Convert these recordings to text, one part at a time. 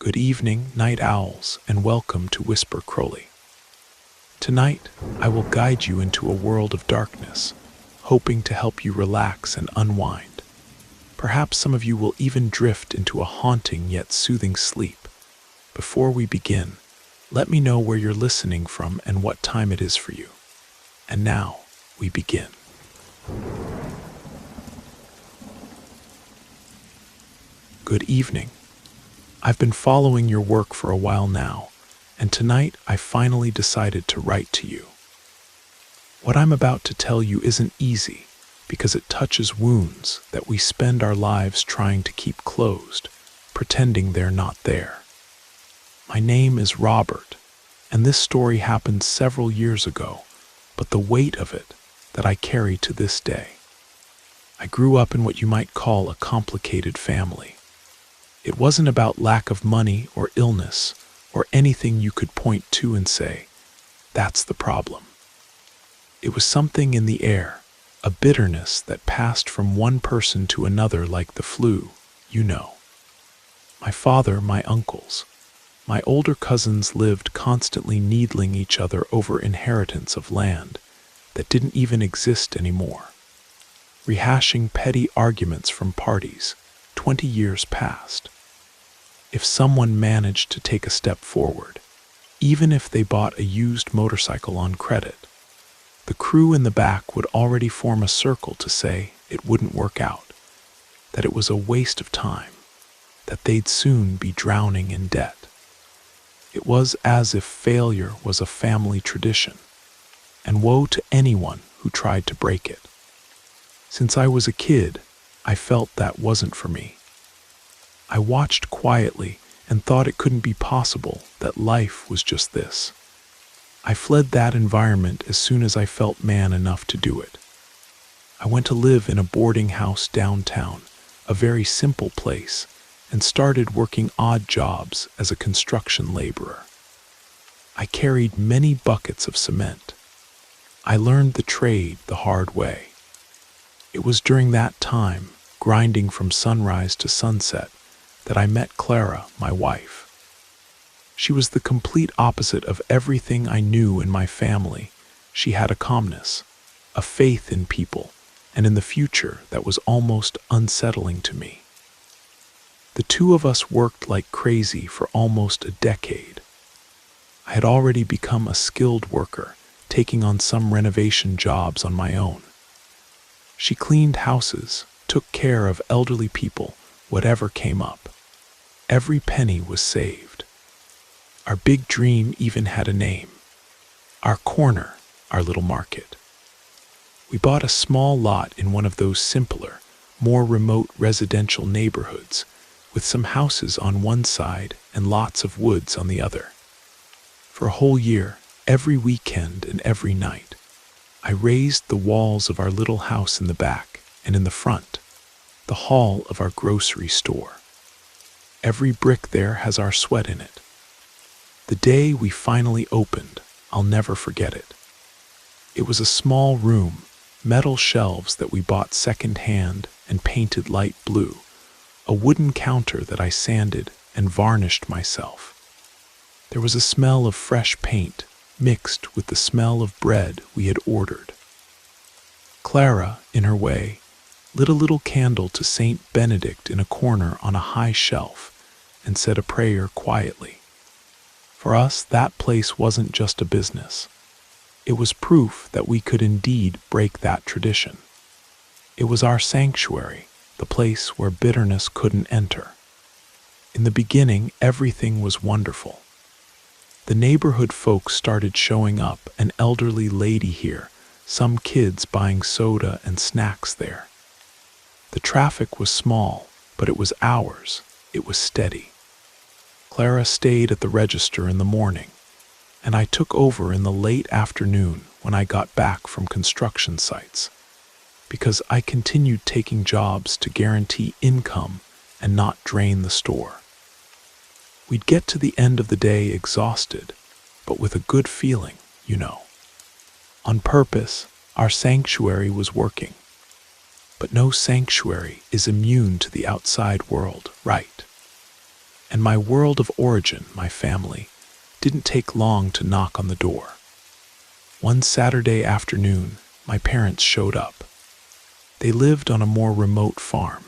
Good evening, night owls, and welcome to Whisper Crowley. Tonight, I will guide you into a world of darkness, hoping to help you relax and unwind. Perhaps some of you will even drift into a haunting yet soothing sleep. Before we begin, let me know where you're listening from and what time it is for you. And now, we begin. Good evening. I've been following your work for a while now, and tonight I finally decided to write to you. What I'm about to tell you isn't easy because it touches wounds that we spend our lives trying to keep closed, pretending they're not there. My name is Robert, and this story happened several years ago, but the weight of it that I carry to this day. I grew up in what you might call a complicated family. It wasn't about lack of money or illness or anything you could point to and say, that's the problem. It was something in the air, a bitterness that passed from one person to another like the flu, you know. My father, my uncles, my older cousins lived constantly needling each other over inheritance of land that didn't even exist anymore, rehashing petty arguments from parties 20 years past. If someone managed to take a step forward, even if they bought a used motorcycle on credit, the crew in the back would already form a circle to say it wouldn't work out, that it was a waste of time, that they'd soon be drowning in debt. It was as if failure was a family tradition, and woe to anyone who tried to break it. Since I was a kid, I felt that wasn't for me. I watched quietly and thought it couldn't be possible that life was just this. I fled that environment as soon as I felt man enough to do it. I went to live in a boarding house downtown, a very simple place, and started working odd jobs as a construction laborer. I carried many buckets of cement. I learned the trade the hard way. It was during that time, grinding from sunrise to sunset, that I met Clara, my wife. She was the complete opposite of everything I knew in my family. She had a calmness, a faith in people, and in the future that was almost unsettling to me. The two of us worked like crazy for almost a decade. I had already become a skilled worker, taking on some renovation jobs on my own. She cleaned houses, took care of elderly people, whatever came up. Every penny was saved. Our big dream even had a name. Our corner, our little market. We bought a small lot in one of those simpler, more remote residential neighborhoods, with some houses on one side and lots of woods on the other. For a whole year, every weekend and every night, I raised the walls of our little house in the back and in the front, the hall of our grocery store. Every brick there has our sweat in it. The day we finally opened, I'll never forget it. It was a small room, metal shelves that we bought second-hand and painted light blue, a wooden counter that I sanded and varnished myself. There was a smell of fresh paint mixed with the smell of bread we had ordered. Clara, in her way, lit a little candle to Saint Benedict in a corner on a high shelf and said a prayer quietly. For us, that place wasn't just a business. It was proof that we could indeed break that tradition. It was our sanctuary, the place where bitterness couldn't enter. In the beginning, everything was wonderful. The neighborhood folks started showing up, an elderly lady here, some kids buying soda and snacks there. The traffic was small, but it was ours. It was steady. Clara stayed at the register in the morning, and I took over in the late afternoon when I got back from construction sites, because I continued taking jobs to guarantee income and not drain the store. We'd get to the end of the day exhausted, but with a good feeling, you know. On purpose, our sanctuary was working. But no sanctuary is immune to the outside world, right? And my world of origin, my family, didn't take long to knock on the door. One Saturday afternoon, my parents showed up. They lived on a more remote farm.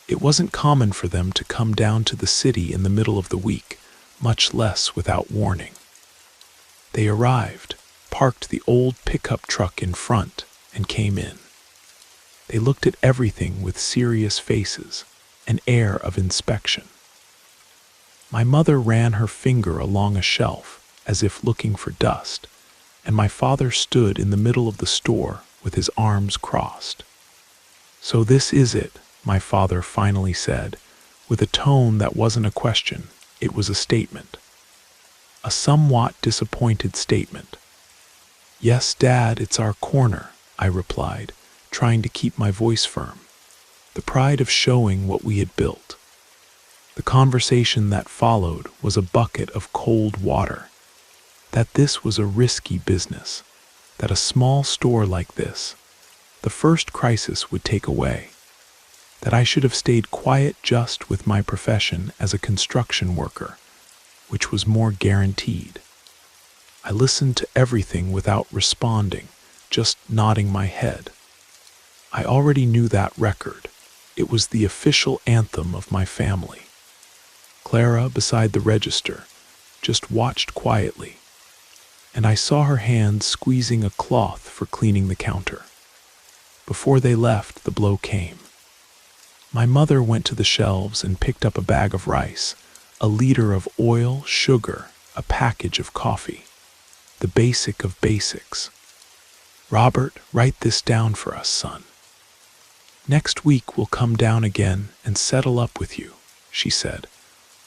It wasn't common for them to come down to the city in the middle of the week, much less without warning. They arrived, parked the old pickup truck in front, and came in. They looked at everything with serious faces, an air of inspection. My mother ran her finger along a shelf, as if looking for dust, and my father stood in the middle of the store with his arms crossed. "So this is it," my father finally said, with a tone that wasn't a question, it was a statement. A somewhat disappointed statement. "Yes, Dad, it's our corner," I replied, trying to keep my voice firm. The pride of showing what we had built. The conversation that followed was a bucket of cold water. That this was a risky business. That a small store like this, the first crisis would take away. That I should have stayed quiet just with my profession as a construction worker, which was more guaranteed. I listened to everything without responding, just nodding my head. I already knew that record. It was the official anthem of my family. Clara, beside the register, just watched quietly, and I saw her hand squeezing a cloth for cleaning the counter. Before they left, the blow came. My mother went to the shelves and picked up a bag of rice, a liter of oil, sugar, a package of coffee. The basic of basics. "Robert, write this down for us, son. Next week we'll come down again and settle up with you," she said,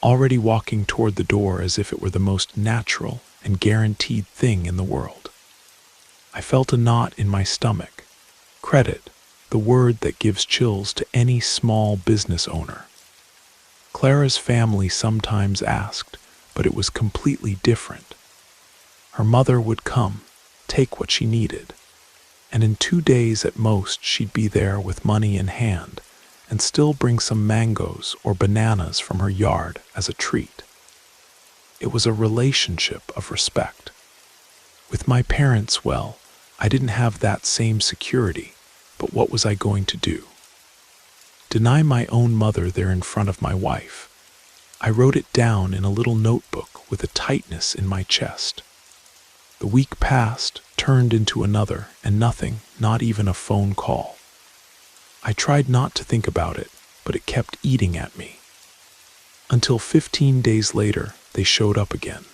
already walking toward the door as if it were the most natural and guaranteed thing in the world. I felt a knot in my stomach. Credit, the word that gives chills to any small business owner. Clara's family sometimes asked, but it was completely different. Her mother would come, take what she needed, and in 2 days at most she'd be there with money in hand, and still bring some mangoes or bananas from her yard as a treat. It was a relationship of respect. With my parents, well, I didn't have that same security, but what was I going to do? Deny my own mother there in front of my wife. I wrote it down in a little notebook with a tightness in my chest. The week passed, turned into another, and nothing, not even a phone call. I tried not to think about it, but it kept eating at me. Until 15 days later, they showed up again.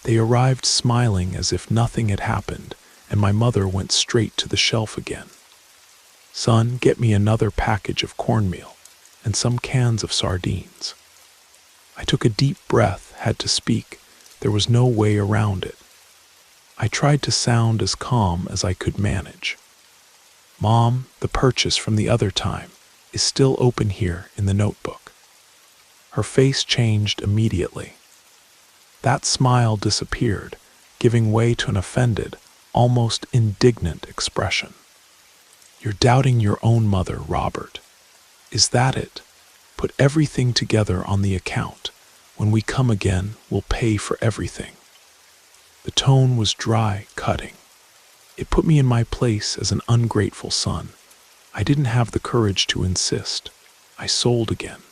They arrived smiling as if nothing had happened, and my mother went straight to the shelf again. "Son, get me another package of cornmeal and some cans of sardines." I took a deep breath, had to speak. There was no way around it. I tried to sound as calm as I could manage. "Mom, the purchase from the other time is still open here in the notebook." Her face changed immediately. That smile disappeared, giving way to an offended, almost indignant expression. "You're doubting your own mother, Robert. Is that it? Put everything together on the account. When we come again, we'll pay for everything." The tone was dry, cutting. It put me in my place as an ungrateful son. I didn't have the courage to insist. I sold again.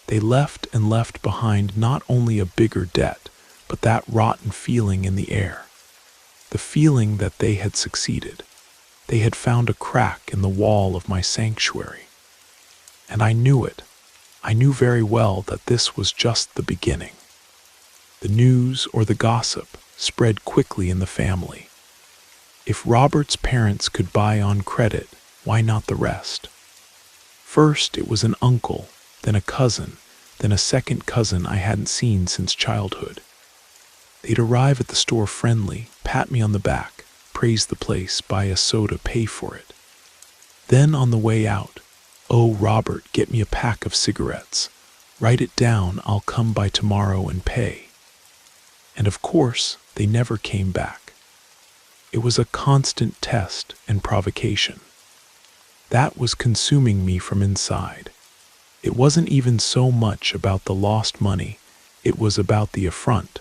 They left and left behind not only a bigger debt, but that rotten feeling in the air. The feeling that they had succeeded. They had found a crack in the wall of my sanctuary. And I knew it. I knew very well that this was just the beginning. The news or the gossip spread quickly in the family. If Robert's parents could buy on credit, why not the rest? First, it was an uncle, then a cousin, then a second cousin I hadn't seen since childhood. They'd arrive at the store friendly, pat me on the back, praise the place, buy a soda, pay for it. Then on the way out, "Oh, Robert, get me a pack of cigarettes. Write it down, I'll come by tomorrow and pay." And of course, they never came back. It was a constant test and provocation. That was consuming me from inside. It wasn't even so much about the lost money, it was about the affront,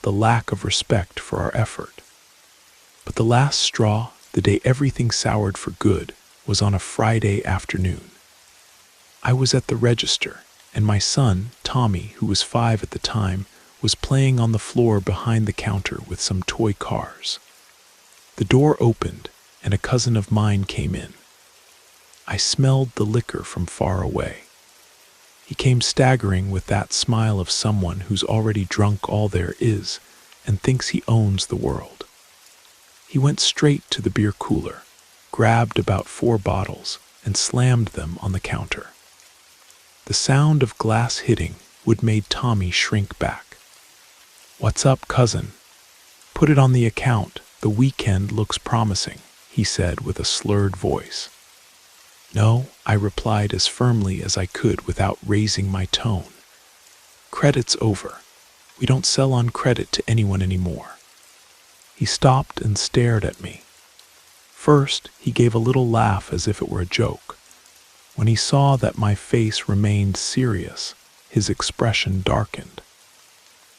the lack of respect for our effort. But the last straw, the day everything soured for good, was on a Friday afternoon. I was at the register, and my son, Tommy, who was 5 at the time, was playing on the floor behind the counter with some toy cars. The door opened, and a cousin of mine came in. I smelled the liquor from far away. He came staggering with that smile of someone who's already drunk all there is and thinks he owns the world. He went straight to the beer cooler, grabbed about 4 bottles, and slammed them on the counter. The sound of glass hitting would made Tommy shrink back. "What's up, cousin? Put it on the account. The weekend looks promising," he said with a slurred voice. "No," I replied as firmly as I could without raising my tone. "Credit's over. We don't sell on credit to anyone anymore." He stopped and stared at me. First, he gave a little laugh as if it were a joke. When he saw that my face remained serious, his expression darkened.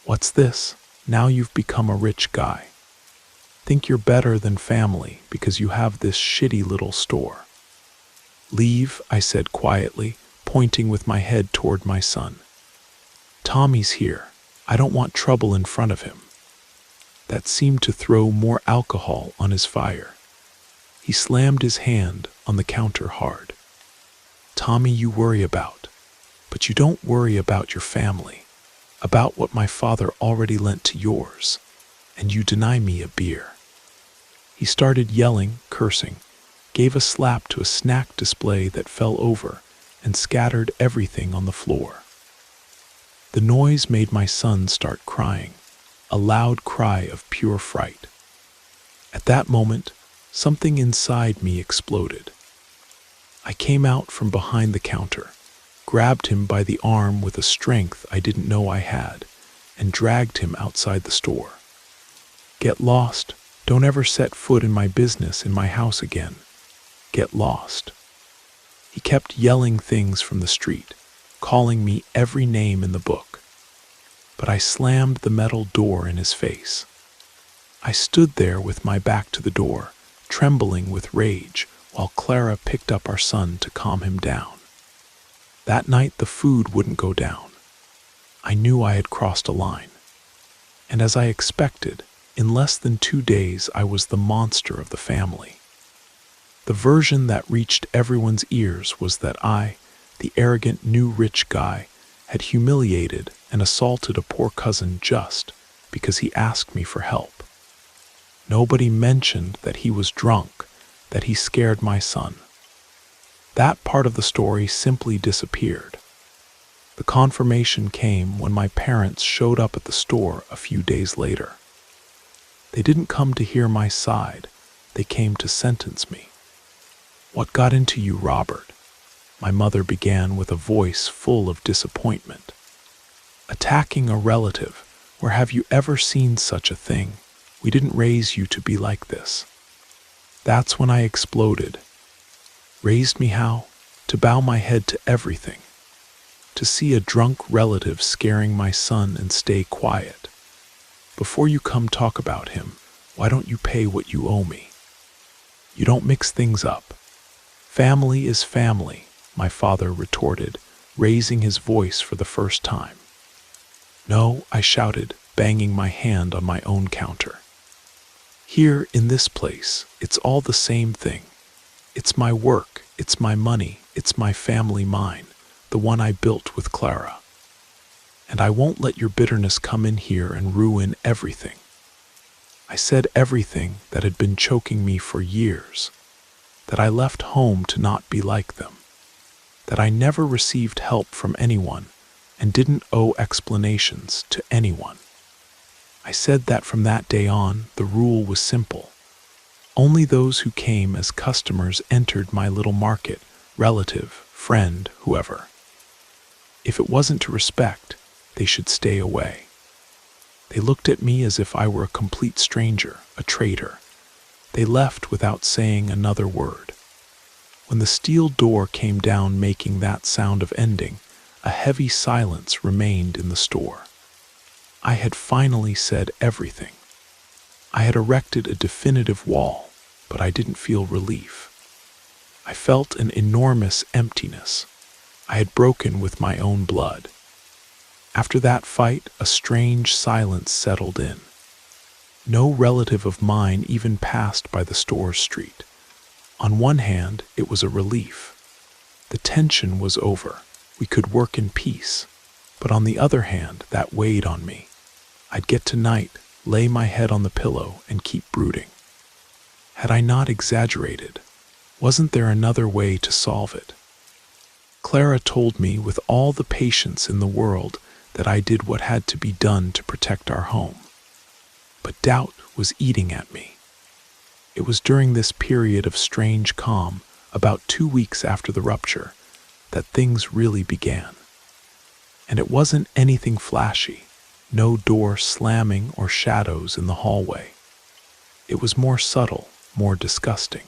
"What's this? Now you've become a rich guy. Think you're better than family because you have this shitty little store." "Leave," I said quietly, pointing with my head toward my son. "Tommy's here. I don't want trouble in front of him." That seemed to throw more alcohol on his fire. He slammed his hand on the counter hard. "Tommy you worry about, but you don't worry about your family, about what my father already lent to yours, and you deny me a beer." He started yelling, cursing, gave a slap to a snack display that fell over, and scattered everything on the floor. The noise made my son start crying, a loud cry of pure fright. At that moment, something inside me exploded. I came out from behind the counter, grabbed him by the arm with a strength I didn't know I had, and dragged him outside the store. "Get lost. Don't ever set foot in my business in my house again. Get lost." He kept yelling things from the street, calling me every name in the book. But I slammed the metal door in his face. I stood there with my back to the door, trembling with rage, while Clara picked up our son to calm him down. That night the food wouldn't go down. I knew I had crossed a line. And as I expected, in less than 2 days I was the monster of the family. The version that reached everyone's ears was that I, the arrogant new rich guy, had humiliated and assaulted a poor cousin just because he asked me for help. Nobody mentioned that he was drunk, that he scared my son. That part of the story simply disappeared. The confirmation came when my parents showed up at the store a few days later. They didn't come to hear my side, they came to sentence me. "What got into you, Robert?" My mother began with a voice full of disappointment. "Attacking a relative, where have you ever seen such a thing? We didn't raise you to be like this." That's when I exploded. Raised me how? To bow my head to everything. To see a drunk relative scaring my son and stay quiet. Before you come talk about him, why don't you pay what you owe me? You don't mix things up. Family is family, my father retorted, raising his voice for the first time. "No," I shouted, banging my hand on my own counter. "Here, in this place, it's all the same thing. It's my work, it's my money, it's my family mine, the one I built with Clara. And I won't let your bitterness come in here and ruin everything." I said everything that had been choking me for years, that I left home to not be like them, that I never received help from anyone and didn't owe explanations to anyone. I said that from that day on, the rule was simple. Only those who came as customers entered my little market, relative, friend, whoever. If it wasn't to respect, they should stay away. They looked at me as if I were a complete stranger, a traitor. They left without saying another word. When the steel door came down making that sound of ending, a heavy silence remained in the store. I had finally said everything. I had erected a definitive wall, but I didn't feel relief. I felt an enormous emptiness. I had broken with my own blood. After that fight, a strange silence settled in. No relative of mine even passed by the store street. On one hand, it was a relief. The tension was over. We could work in peace. But on the other hand, that weighed on me. I'd get to night, lay my head on the pillow, and keep brooding. Had I not exaggerated? Wasn't there another way to solve it? Clara told me with all the patience in the world that I did what had to be done to protect our home. But doubt was eating at me. It was during this period of strange calm, about 2 weeks after the rupture, that things really began. And it wasn't anything flashy, no door slamming or shadows in the hallway. It was more subtle, more disgusting.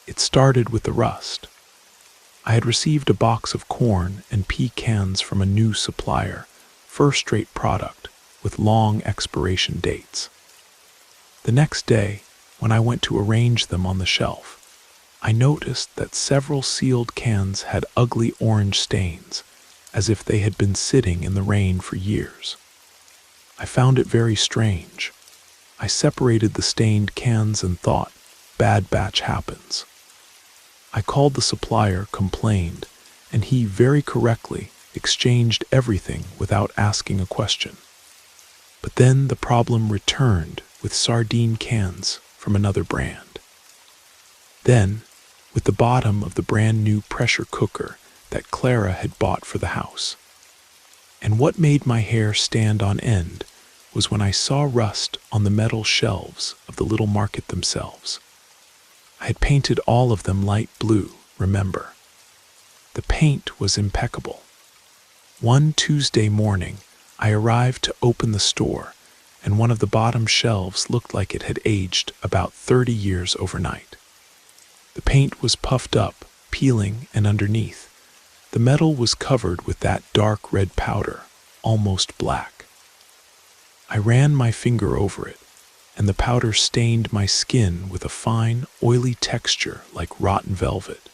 It started with the rust. I had received a box of corn and pecans from a new supplier, first-rate product with long expiration dates. The next day, when I went to arrange them on the shelf, I noticed that several sealed cans had ugly orange stains, as if they had been sitting in the rain for years. I found it very strange. I separated the stained cans and thought, bad batch happens. I called the supplier, complained, and he very correctly exchanged everything without asking a question. But then the problem returned with sardine cans from another brand. Then, with the bottom of the brand new pressure cooker that Clara had bought for the house. And what made my hair stand on end was when I saw rust on the metal shelves of the little market themselves. I had painted all of them light blue, remember. The paint was impeccable. One Tuesday morning, I arrived to open the store, and one of the bottom shelves looked like it had aged about 30 years overnight. The paint was puffed up, peeling, and underneath, the metal was covered with that dark red powder, almost black. I ran my finger over it, and the powder stained my skin with a fine, oily texture like rotten velvet.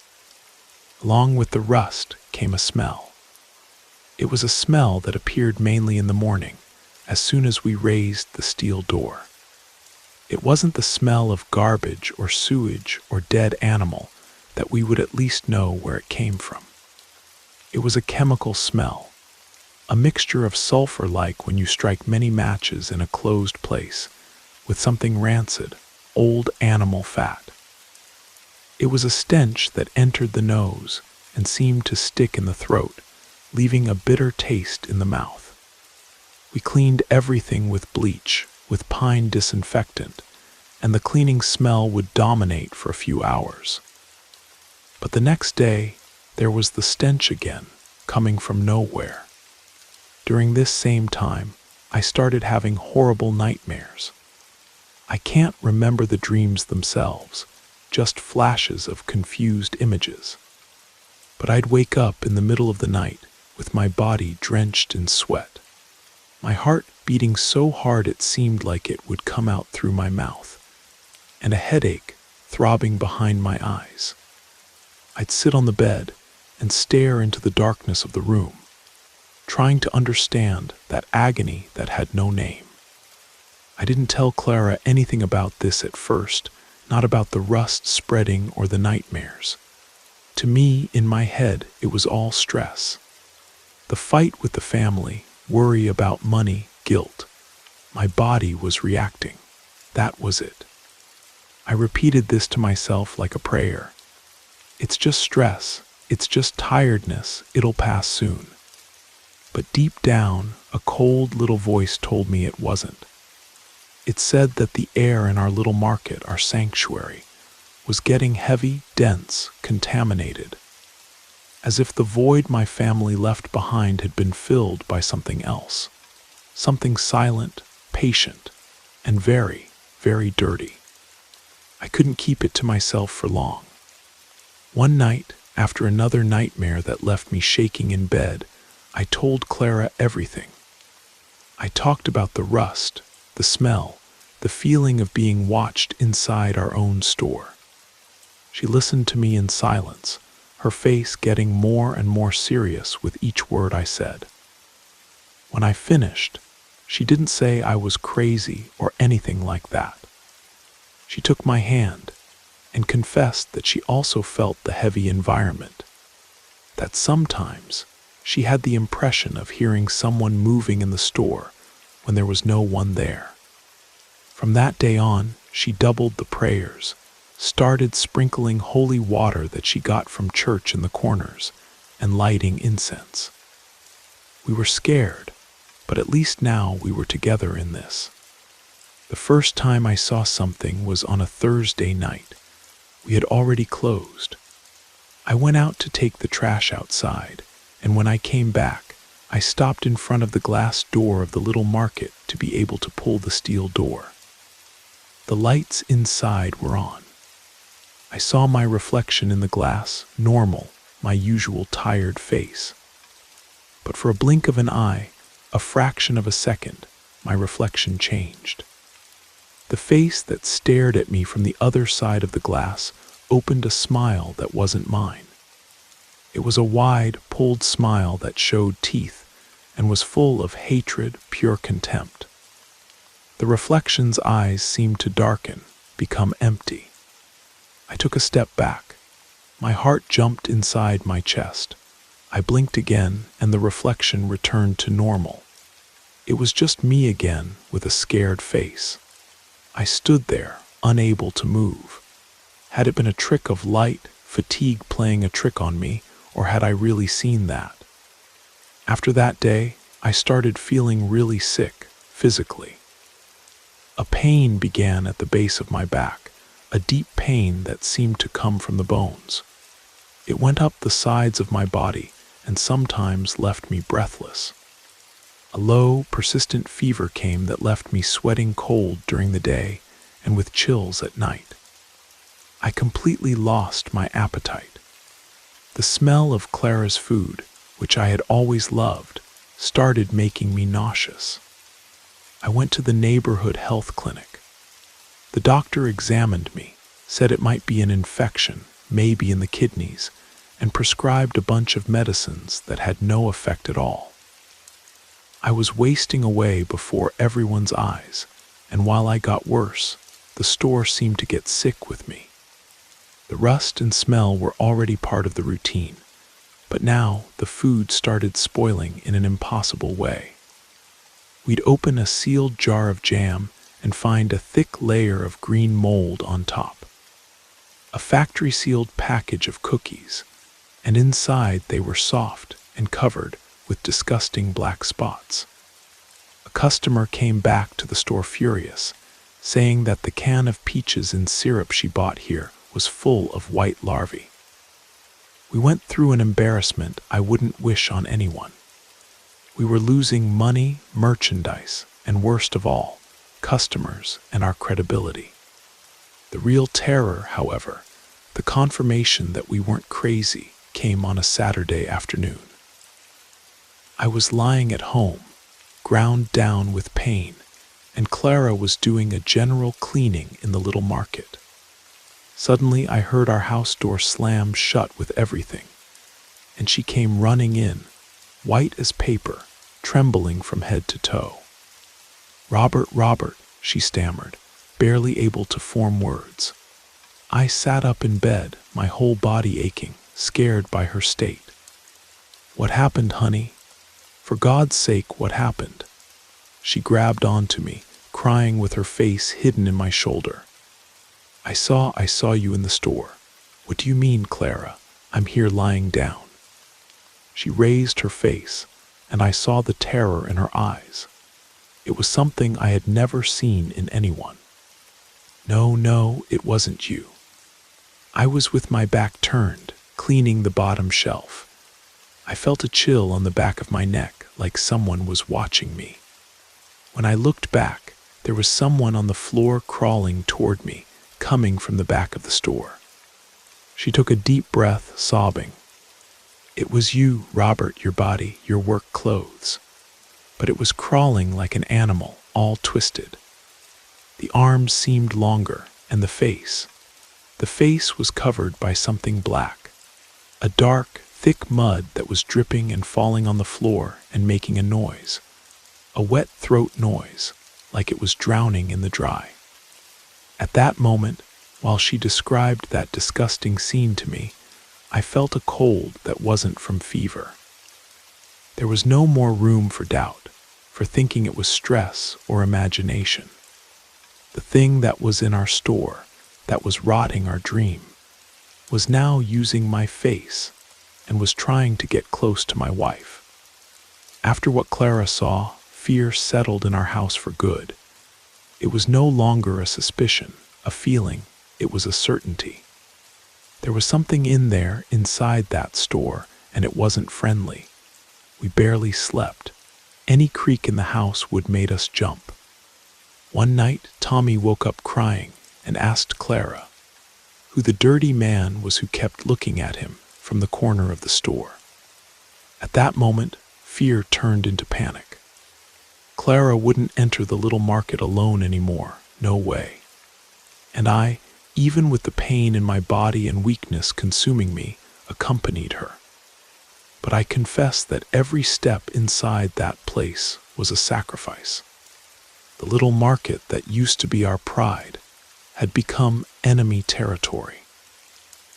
Along with the rust came a smell. It was a smell that appeared mainly in the morning, as soon as we raised the steel door. It wasn't the smell of garbage or sewage or dead animal that we would at least know where it came from. It was a chemical smell, a mixture of sulfur like when you strike many matches in a closed place, with something rancid, old animal fat. It was a stench that entered the nose and seemed to stick in the throat, leaving a bitter taste in the mouth. We cleaned everything with bleach, with pine disinfectant, and the cleaning smell would dominate for a few hours. But the next day, there was the stench again, coming from nowhere. During this same time, I started having horrible nightmares. I can't remember the dreams themselves, just flashes of confused images. But I'd wake up in the middle of the night with my body drenched in sweat, my heart beating so hard it seemed like it would come out through my mouth, and a headache throbbing behind my eyes. I'd sit on the bed and stare into the darkness of the room, trying to understand that agony that had no name. I didn't tell Clara anything about this at first, not about the rust spreading or the nightmares. To me, in my head, it was all stress. The fight with the family, worry about money, guilt. My body was reacting. That was it. I repeated this to myself like a prayer. It's just stress. It's just tiredness. It'll pass soon. But deep down, a cold little voice told me it wasn't. It said that the air in our little market, our sanctuary, was getting heavy, dense, contaminated, as if the void my family left behind had been filled by something else, something silent, patient, and very, very dirty. I couldn't keep it to myself for long. One night, After another nightmare that left me shaking in bed, I told Clara everything. I talked about the rust, the smell, the feeling of being watched inside our own store. She listened to me in silence, her face getting more and more serious with each word I said. When I finished, she didn't say I was crazy or anything like that. She took my hand and confessed that she also felt the heavy environment, that sometimes she had the impression of hearing someone moving in the store when there was no one there. From that day on, she doubled the prayers, started sprinkling holy water that she got from church in the corners, and lighting incense. We were scared, but at least now we were together in this. The first time I saw something was on a Thursday night. We had already closed. I went out to take the trash outside, and when I came back, I stopped in front of the glass door of the little market to be able to pull the steel door. The lights inside were on. I saw my reflection in the glass, normal, my usual tired face. But for a blink of an eye, a fraction of a second, my reflection changed. The face that stared at me from the other side of the glass opened a smile that wasn't mine. It was a wide, pulled smile that showed teeth and was full of hatred, pure contempt. The reflection's eyes seemed to darken, become empty. I took a step back. My heart jumped inside my chest. I blinked again, and the reflection returned to normal. It was just me again with a scared face. I stood there, unable to move. Had it been a trick of light, fatigue playing a trick on me, or had I really seen that? After that day, I started feeling really sick, physically. A pain began at the base of my back, a deep pain that seemed to come from the bones. It went up the sides of my body and sometimes left me breathless. A low, persistent fever came that left me sweating cold during the day and with chills at night. I completely lost my appetite. The smell of Clara's food, which I had always loved, started making me nauseous. I went to the neighborhood health clinic. The doctor examined me, said it might be an infection, maybe in the kidneys, and prescribed a bunch of medicines that had no effect at all. I was wasting away before everyone's eyes, and while I got worse, the store seemed to get sick with me. The rust and smell were already part of the routine, but now the food started spoiling in an impossible way. We'd open a sealed jar of jam and find a thick layer of green mold on top. A factory-sealed package of cookies, and inside they were soft and covered with disgusting black spots. A customer came back to the store furious, saying that the can of peaches in syrup she bought here was full of white larvae. We went through an embarrassment I wouldn't wish on anyone. We were losing money, merchandise, and worst of all, customers and our credibility. The real terror, however, the confirmation that we weren't crazy, came on a Saturday afternoon. I was lying at home, ground down with pain, and Clara was doing a general cleaning in the little market. Suddenly I heard our house door slam shut with everything, and she came running in, white as paper, trembling from head to toe. Robert, she stammered, barely able to form words. I sat up in bed, my whole body aching, scared by her state. What happened, honey? For God's sake, what happened? She grabbed onto me, crying with her face hidden in my shoulder. I saw you in the store. What do you mean, Clara? I'm here lying down. She raised her face, and I saw the terror in her eyes. It was something I had never seen in anyone. No, it wasn't you. I was with my back turned, cleaning the bottom shelf. I felt a chill on the back of my neck, like someone was watching me. When I looked back, there was someone on the floor crawling toward me, coming from the back of the store. She took a deep breath, sobbing. "It was you, Robert, your body, your work clothes." But it was crawling like an animal, all twisted. The arms seemed longer, and the face. The face was covered by something black. A dark, thick mud that was dripping and falling on the floor and making a noise. A wet throat noise, like it was drowning in the dry. At that moment, while she described that disgusting scene to me, I felt a cold that wasn't from fever. There was no more room for doubt, for thinking it was stress or imagination. The thing that was in our store, that was rotting our dream, was now using my face and was trying to get close to my wife. After what Clara saw, fear settled in our house for good. It was no longer a suspicion, a feeling, it was a certainty. There was something in there, inside that store, and it wasn't friendly. We barely slept. Any creak in the house would make us jump. One night, Tommy woke up crying and asked Clara who the dirty man was who kept looking at him from the corner of the store. At that moment, fear turned into panic. Clara wouldn't enter the little market alone anymore, no way. And I, even with the pain in my body and weakness consuming me, accompanied her. But I confess that every step inside that place was a sacrifice. The little market that used to be our pride had become enemy territory.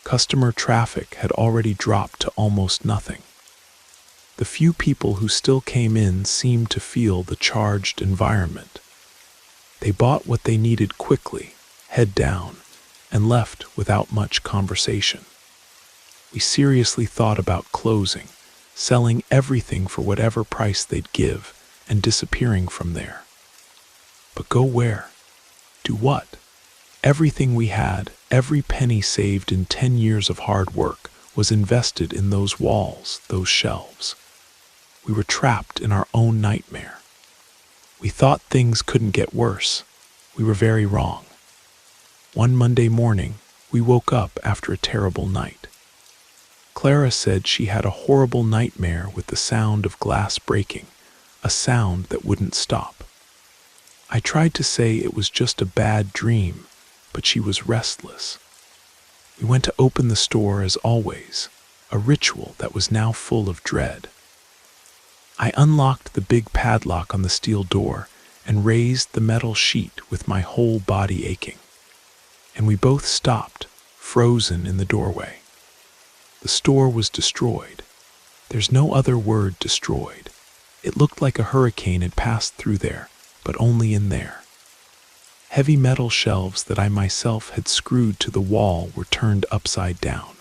Customer traffic had already dropped to almost nothing. The few people who still came in seemed to feel the charged environment. They bought what they needed quickly, head down, and left without much conversation. We seriously thought about closing, selling everything for whatever price they'd give, and disappearing from there. But go where? Do what? Everything we had, every penny saved in 10 years of hard work, was invested in those walls, those shelves. We were trapped in our own nightmare. We thought things couldn't get worse. We were very wrong. One Monday morning, we woke up after a terrible night. Clara said she had a horrible nightmare with the sound of glass breaking, a sound that wouldn't stop. I tried to say it was just a bad dream, but she was restless. We went to open the store as always, a ritual that was now full of dread. I unlocked the big padlock on the steel door and raised the metal sheet with my whole body aching. And we both stopped, frozen in the doorway. The store was destroyed. There's no other word, destroyed. It looked like a hurricane had passed through there, but only in there. Heavy metal shelves that I myself had screwed to the wall were turned upside down.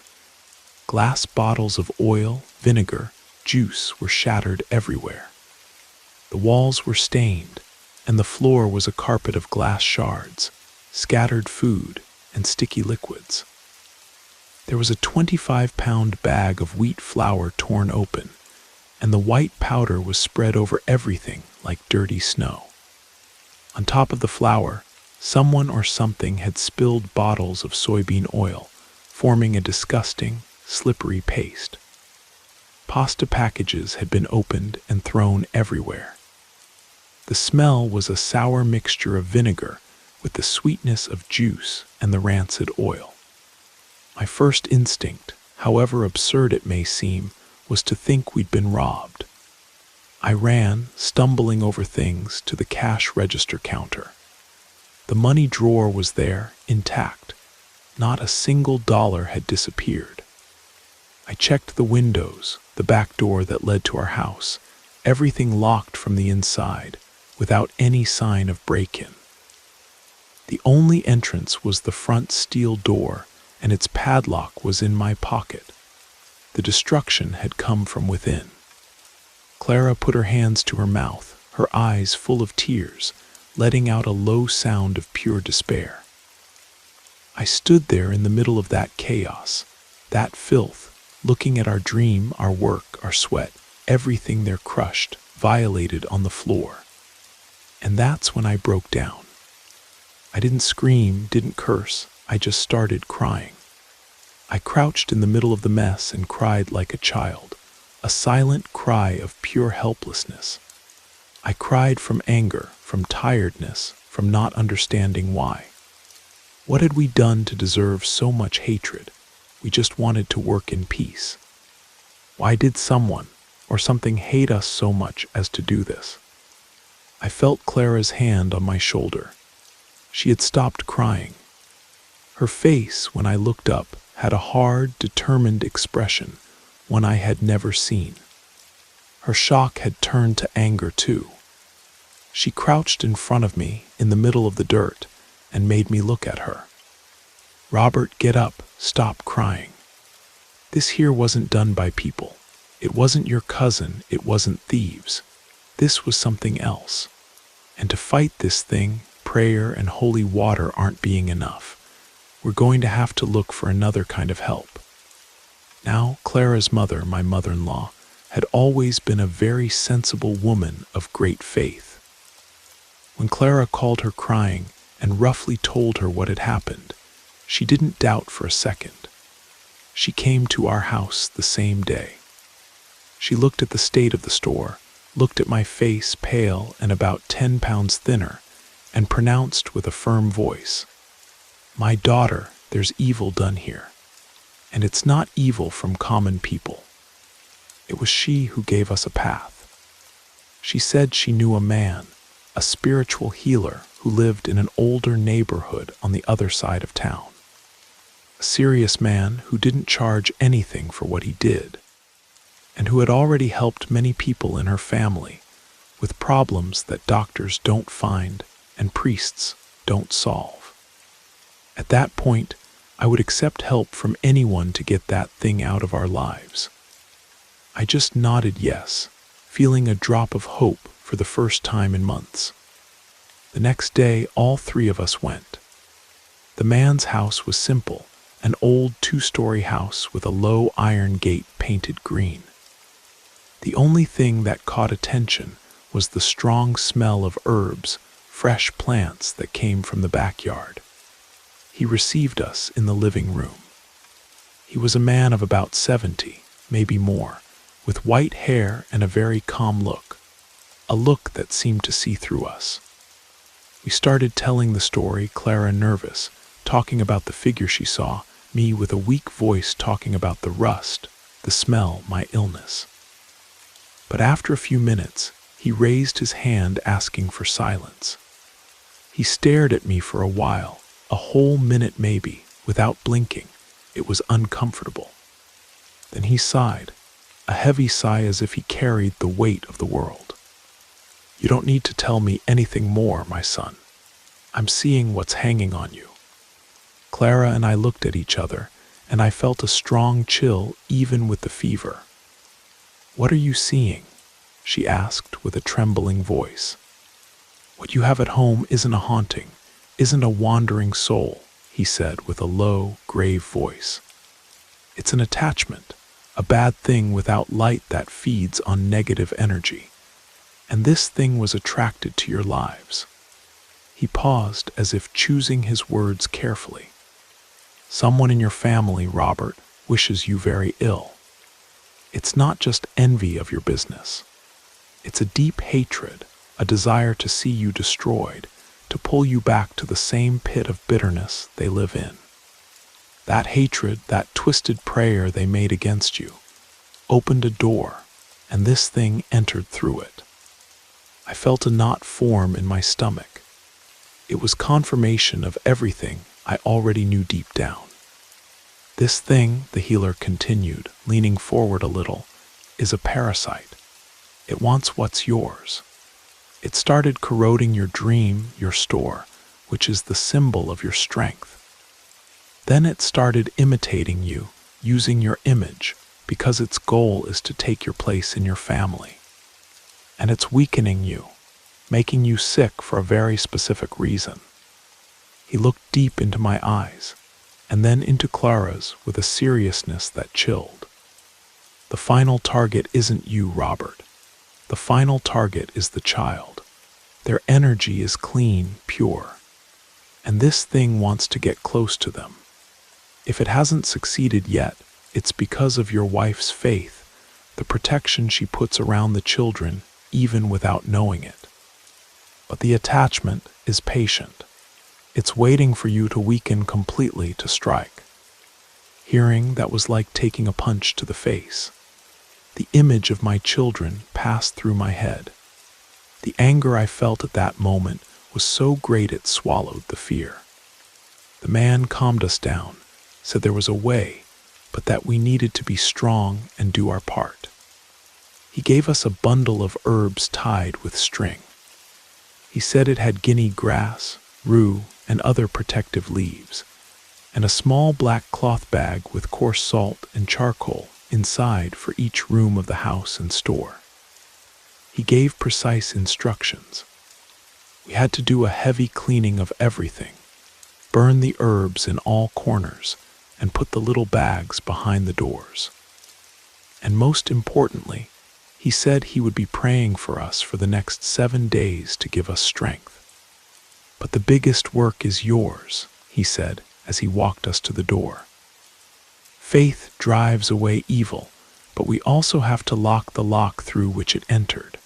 Glass bottles of oil, vinegar, juice were shattered everywhere. The walls were stained, and the floor was a carpet of glass shards, scattered food, and sticky liquids. There was a 25-pound bag of wheat flour torn open, and the white powder was spread over everything like dirty snow. On top of the flour, someone or something had spilled bottles of soybean oil, forming a disgusting, slippery paste. Pasta packages had been opened and thrown everywhere. The smell was a sour mixture of vinegar with the sweetness of juice and the rancid oil. My first instinct, however absurd it may seem, was to think we'd been robbed. I ran, stumbling over things, to the cash register counter. The money drawer was there, intact. Not a single dollar had disappeared. I checked the windows, the back door that led to our house, everything locked from the inside, without any sign of break-in. The only entrance was the front steel door, and its padlock was in my pocket. The destruction had come from within. Clara put her hands to her mouth, her eyes full of tears, letting out a low sound of pure despair. I stood there in the middle of that chaos, that filth, looking at our dream, our work, our sweat, everything there crushed, violated on the floor. And that's when I broke down. I didn't scream, didn't curse, I just started crying. I crouched in the middle of the mess and cried like a child, a silent cry of pure helplessness. I cried from anger, from tiredness, from not understanding why. What had we done to deserve so much hatred? We just wanted to work in peace. Why did someone or something hate us so much as to do this? I felt Clara's hand on my shoulder. She had stopped crying. Her face, when I looked up, had a hard, determined expression, one I had never seen. Her shock had turned to anger too. She crouched in front of me, in the middle of the dirt, and made me look at her. "Robert, get up, stop crying. This here wasn't done by people. It wasn't your cousin, it wasn't thieves. This was something else. And to fight this thing, prayer and holy water aren't being enough. We're going to have to look for another kind of help." Now, Clara's mother, my mother-in-law, had always been a very sensible woman of great faith. When Clara called her crying and roughly told her what had happened, she didn't doubt for a second. She came to our house the same day. She looked at the state of the store, looked at my face, pale and about 10 pounds thinner, and pronounced with a firm voice, "My daughter, there's evil done here. And it's not evil from common people. It was she who gave us a path. She said she knew a man, a spiritual healer who lived in an older neighborhood on the other side of town. A serious man who didn't charge anything for what he did, and who had already helped many people in her family with problems that doctors don't find and priests don't solve. At that point, I would accept help from anyone to get that thing out of our lives." I just nodded yes, feeling a drop of hope for the first time in months. The next day, all three of us went. The man's house was simple, an old 2-story house with a low iron gate painted green. The only thing that caught attention was the strong smell of herbs, fresh plants that came from the backyard. He received us in the living room. He was a man of about 70, maybe more, with white hair and a very calm look, a look that seemed to see through us. We started telling the story, Clara nervous, talking about the figure she saw, me with a weak voice talking about the rust, the smell, my illness. But after a few minutes, he raised his hand asking for silence. He stared at me for a while, a whole minute maybe, without blinking. It was uncomfortable. Then he sighed, a heavy sigh as if he carried the weight of the world. "You don't need to tell me anything more, my son. I'm seeing what's hanging on you." Clara and I looked at each other, and I felt a strong chill even with the fever. "What are you seeing?" she asked with a trembling voice. "What you have at home isn't a haunting, isn't a wandering soul," he said with a low, grave voice. "It's an attachment, a bad thing without light that feeds on negative energy. And this thing was attracted to your lives." He paused as if choosing his words carefully. "Someone in your family, Robert, wishes you very ill. It's not just envy of your business. It's a deep hatred, a desire to see you destroyed, to pull you back to the same pit of bitterness they live in. That hatred, that twisted prayer they made against you, opened a door, and this thing entered through it." I felt a knot form in my stomach. It was confirmation of everything I already knew deep down. "This thing," the healer continued, leaning forward a little, "is a parasite. It wants what's yours. It started corroding your dream, your store, which is the symbol of your strength. Then it started imitating you, using your image, because its goal is to take your place in your family. And it's weakening you, making you sick for a very specific reason." He looked deep into my eyes, and then into Clara's with a seriousness that chilled. "The final target isn't you, Robert. The final target is the child. Their energy is clean, pure. And this thing wants to get close to them. If it hasn't succeeded yet, it's because of your wife's faith, the protection she puts around the children, even without knowing it. But the attachment is patient. It's waiting for you to weaken completely to strike. Hearing that was like taking a punch to the face. The image of my children passed through my head. The anger I felt at that moment was so great it swallowed the fear. The man calmed us down, said there was a way, but that we needed to be strong and do our part. He gave us a bundle of herbs tied with string. He said it had guinea grass, rue, and other protective leaves, and a small black cloth bag with coarse salt and charcoal inside for each room of the house and store. He gave precise instructions. We had to do a heavy cleaning of everything, burn the herbs in all corners, and put the little bags behind the doors. And most importantly, he said he would be praying for us for the next 7 days to give us strength. But the biggest work is yours, he said as he walked us to the door. Faith drives away evil, but we also have to lock the lock through which it entered.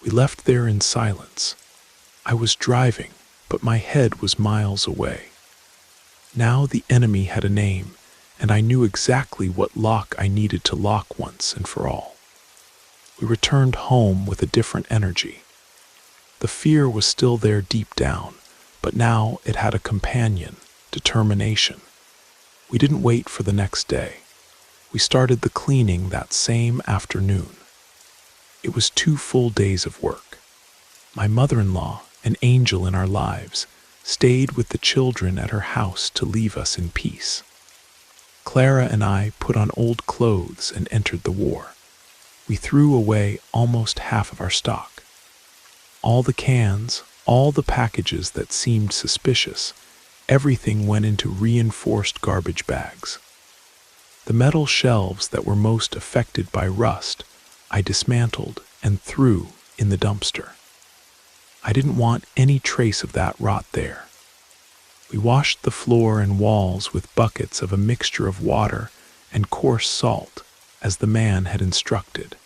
We left there in silence. I was driving, but my head was miles away. Now the enemy had a name, and I knew exactly what lock I needed to lock once and for all. We returned home with a different energy. The fear was still there deep down, but now it had a companion, determination. We didn't wait for the next day. We started the cleaning that same afternoon. It was 2 full days of work. My mother-in-law, an angel in our lives, stayed with the children at her house to leave us in peace. Clara and I put on old clothes and entered the war. We threw away almost half of our stock. All the cans, all the packages that seemed suspicious, everything went into reinforced garbage bags. The metal shelves that were most affected by rust, I dismantled and threw in the dumpster. I didn't want any trace of that rot there. We washed the floor and walls with buckets of a mixture of water and coarse salt, as the man had instructed.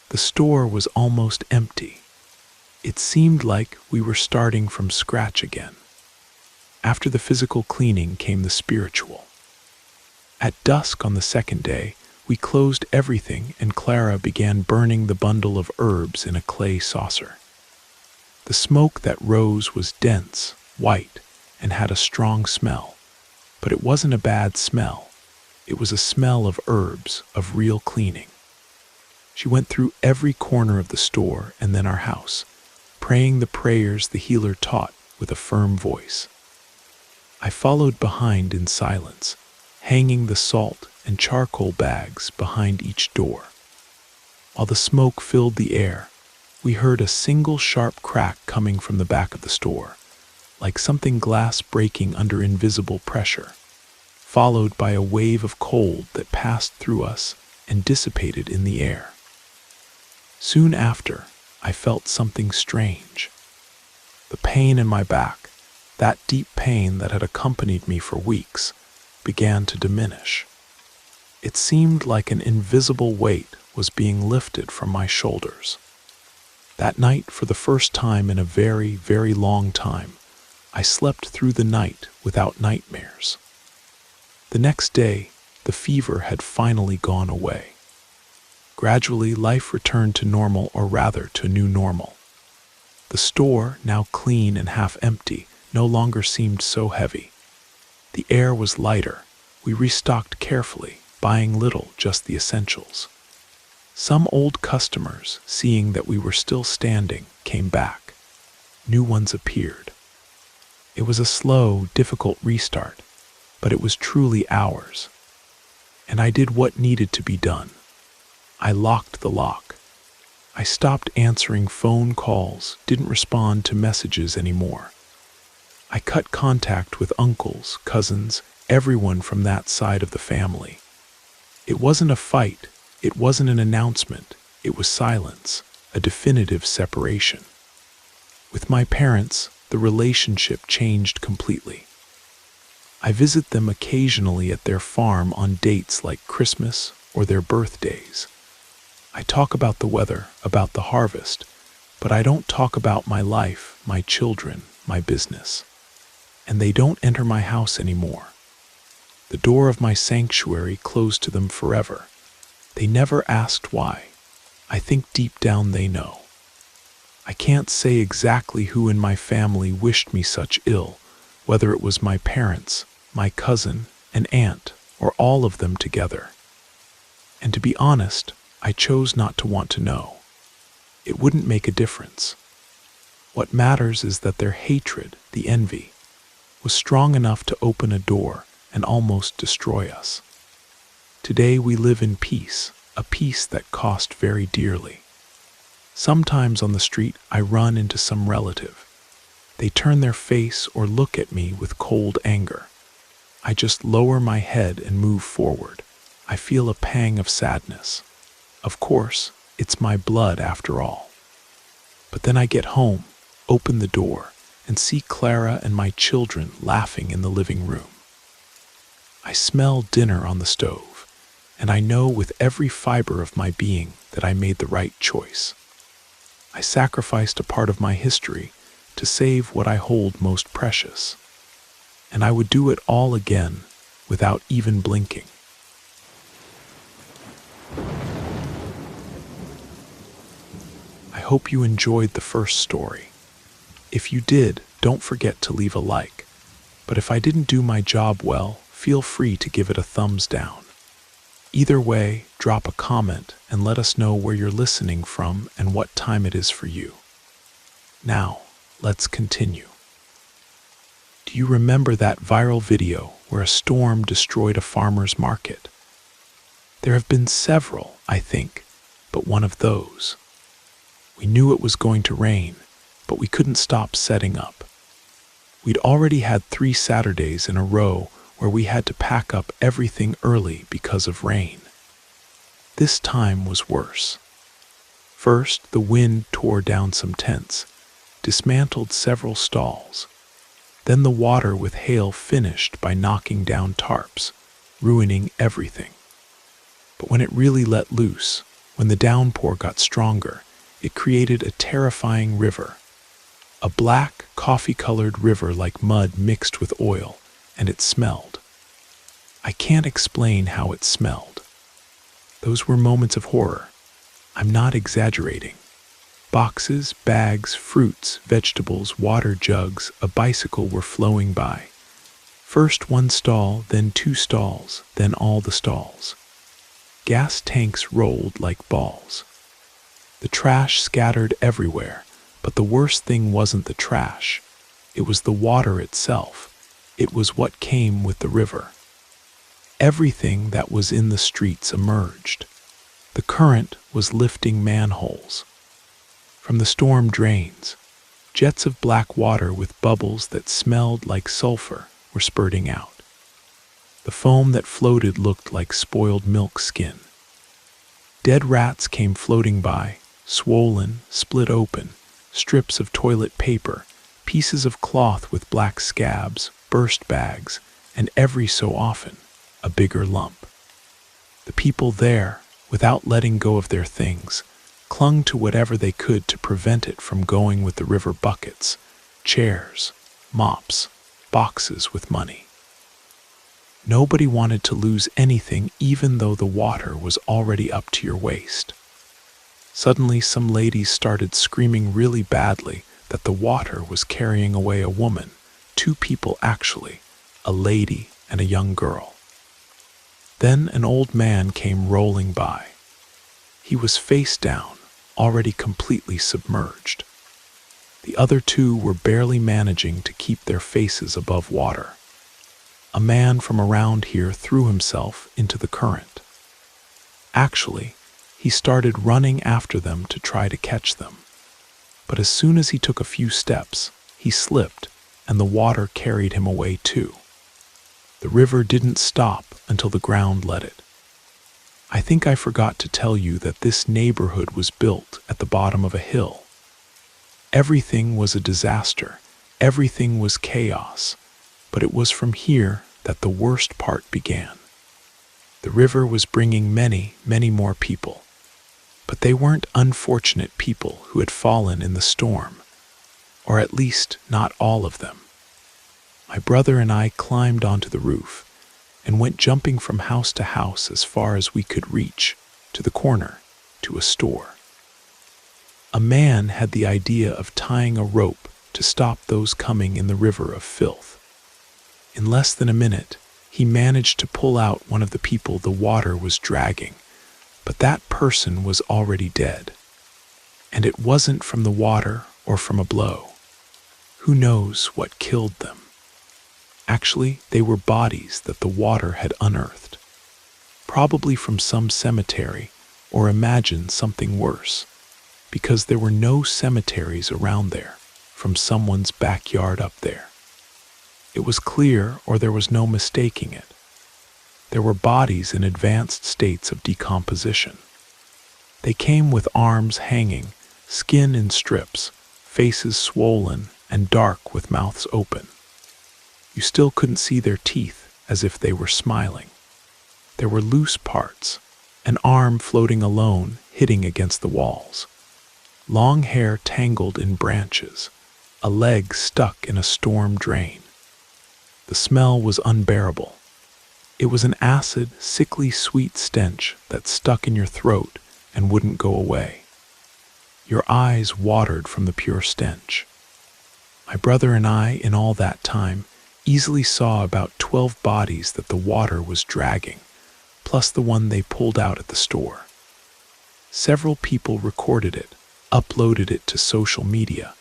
The store was almost empty. It seemed like we were starting from scratch again. After the physical cleaning came the spiritual. At dusk on the second day, we closed everything and Clara began burning the bundle of herbs in a clay saucer. The smoke that rose was dense, white, and had a strong smell, but it wasn't a bad smell. It was a smell of herbs, of real cleaning. She went through every corner of the store and then our house, praying the prayers the healer taught with a firm voice. I followed behind in silence, hanging the salt and charcoal bags behind each door. While the smoke filled the air, we heard a single sharp crack coming from the back of the store, like something glass breaking under invisible pressure, followed by a wave of cold that passed through us and dissipated in the air. Soon after, I felt something strange. The pain in my back, that deep pain that had accompanied me for weeks, began to diminish. It seemed like an invisible weight was being lifted from my shoulders. That night, for the first time in a very, very long time, I slept through the night without nightmares. The next day, the fever had finally gone away. Gradually, life returned to normal, or rather to new normal. The store, now clean and half empty, no longer seemed so heavy. The air was lighter. We restocked carefully, buying little, just the essentials. Some old customers, seeing that we were still standing, came back. New ones appeared. It was a slow, difficult restart, but it was truly ours. And I did what needed to be done. I locked the lock. I stopped answering phone calls, didn't respond to messages anymore. I cut contact with uncles, cousins, everyone from that side of the family. It wasn't a fight, it wasn't an announcement, it was silence, a definitive separation. With my parents, the relationship changed completely. I visit them occasionally at their farm on dates like Christmas or their birthdays. I talk about the weather, about the harvest, but I don't talk about my life, my children, my business. And they don't enter my house anymore. The door of my sanctuary closed to them forever. They never asked why. I think deep down they know. I can't say exactly who in my family wished me such ill, whether it was my parents, my cousin, an aunt, or all of them together. And to be honest, I chose not to want to know. It wouldn't make a difference. What matters is that their hatred, the envy, was strong enough to open a door and almost destroy us. Today we live in peace, a peace that cost very dearly. Sometimes on the street I run into some relative. They turn their face or look at me with cold anger. I just lower my head and move forward. I feel a pang of sadness. Of course, it's my blood after all. But then I get home, open the door, and see Clara and my children laughing in the living room. I smell dinner on the stove, and I know with every fiber of my being that I made the right choice. I sacrificed a part of my history to save what I hold most precious, and I would do it all again without even blinking. I hope you enjoyed the first story. If you did, don't forget to leave a like. But if I didn't do my job well, feel free to give it a thumbs down. Either way, drop a comment and let us know where you're listening from and what time it is for you. Now, let's continue. Do you remember that viral video where a storm destroyed a farmer's market? There have been several, I think, but one of those. We knew it was going to rain, but we couldn't stop setting up. We'd already had 3 Saturdays in a row where we had to pack up everything early because of rain. This time was worse. First, the wind tore down some tents, dismantled several stalls. Then the water with hail finished by knocking down tarps, ruining everything. But when it really let loose, when the downpour got stronger, it created a terrifying river. A black, coffee-colored river like mud mixed with oil, and it smelled. I can't explain how it smelled. Those were moments of horror. I'm not exaggerating. Boxes, bags, fruits, vegetables, water jugs, a bicycle were flowing by. First 1 stall, then 2 stalls, then all the stalls. Gas tanks rolled like balls. The trash scattered everywhere, but the worst thing wasn't the trash. It was the water itself. It was what came with the river. Everything that was in the streets emerged. The current was lifting manholes. From the storm drains, jets of black water with bubbles that smelled like sulfur were spurting out. The foam that floated looked like spoiled milk skin. Dead rats came floating by, swollen, split open, strips of toilet paper, pieces of cloth with black scabs, burst bags, and every so often, a bigger lump. The people there, without letting go of their things, clung to whatever they could to prevent it from going with the river buckets, chairs, mops, boxes with money. Nobody wanted to lose anything even though the water was already up to your waist. Suddenly some ladies started screaming really badly that the water was carrying away a woman, 2 people actually, a lady and a young girl. Then an old man came rolling by. He was face down, already completely submerged. The other 2 were barely managing to keep their faces above water. A man from around here threw himself into the current. Actually, he started running after them to try to catch them. But as soon as he took a few steps, he slipped, and the water carried him away too. The river didn't stop until the ground let it. I think I forgot to tell you that this neighborhood was built at the bottom of a hill. Everything was a disaster. Everything was chaos. But it was from here that the worst part began. The river was bringing many, many more people, but they weren't unfortunate people who had fallen in the storm, or at least not all of them. My brother and I climbed onto the roof and went jumping from house to house as far as we could reach, to the corner, to a store. A man had the idea of tying a rope to stop those coming in the river of filth. In less than a minute, he managed to pull out one of the people the water was dragging, but that person was already dead. And it wasn't from the water or from a blow. Who knows what killed them? Actually, they were bodies that the water had unearthed, probably from some cemetery, or imagine something worse, because there were no cemeteries around there, from someone's backyard up there. It was clear, or there was no mistaking it. There were bodies in advanced states of decomposition. They came with arms hanging, skin in strips, faces swollen and dark with mouths open. You still couldn't see their teeth, as if they were smiling. There were loose parts, an arm floating alone, hitting against the walls. Long hair tangled in branches, a leg stuck in a storm drain. The smell was unbearable. It was an acid, sickly sweet stench that stuck in your throat and wouldn't go away. Your eyes watered from the pure stench. My brother and I, in all that time, easily saw about 12 bodies that the water was dragging, plus the one they pulled out at the store. Several people recorded it, uploaded it to social media,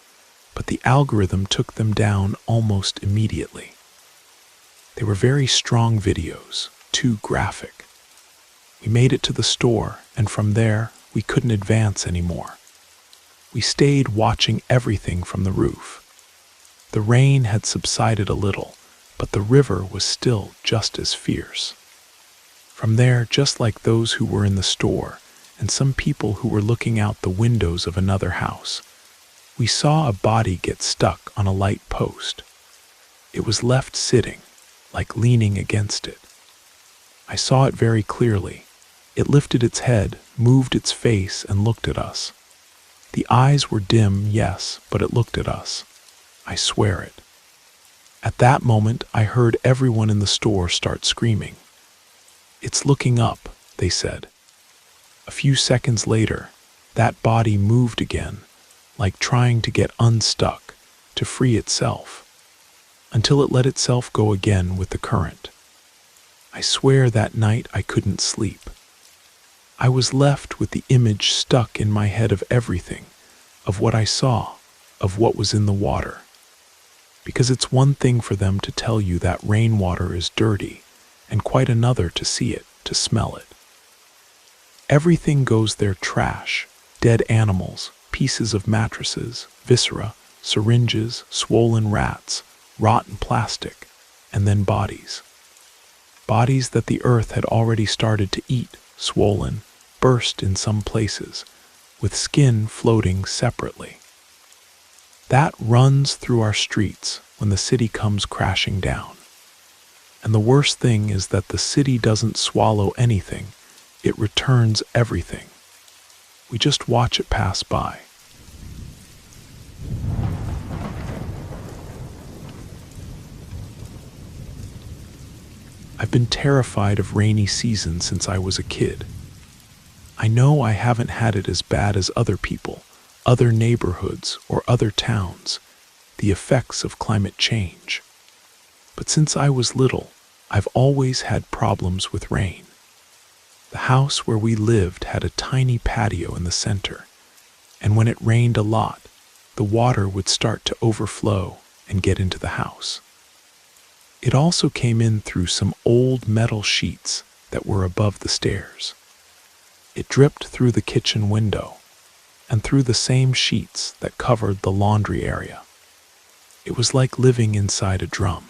but the algorithm took them down almost immediately. They were very strong videos, too graphic. We made it to the store, and from there, we couldn't advance anymore. We stayed watching everything from the roof. The rain had subsided a little, but the river was still just as fierce. From there, just like those who were in the store, and some people who were looking out the windows of another house, we saw a body get stuck on a light post. It was left sitting, like leaning against it. I saw it very clearly. It lifted its head, moved its face, and looked at us. The eyes were dim, yes, but it looked at us. I swear it. At that moment, I heard everyone in the store start screaming. "It's looking up," they said. A few seconds later, that body moved again, like trying to get unstuck, to free itself, until it let itself go again with the current. I swear that night I couldn't sleep. I was left with the image stuck in my head of everything, of what I saw, of what was in the water. Because it's one thing for them to tell you that rainwater is dirty, and quite another to see it, to smell it. Everything goes there: trash, dead animals, pieces of mattresses, viscera, syringes, swollen rats, rotten plastic, and then bodies. Bodies that the earth had already started to eat, swollen, burst in some places, with skin floating separately. That runs through our streets when the city comes crashing down. And the worst thing is that the city doesn't swallow anything, it returns everything. We just watch it pass by. I've been terrified of rainy season since I was a kid. I know I haven't had it as bad as other people, other neighborhoods, or other towns, the effects of climate change. But since I was little, I've always had problems with rain. The house where we lived had a tiny patio in the center, and when it rained a lot, the water would start to overflow and get into the house. It also came in through some old metal sheets that were above the stairs. It dripped through the kitchen window and through the same sheets that covered the laundry area. It was like living inside a drum.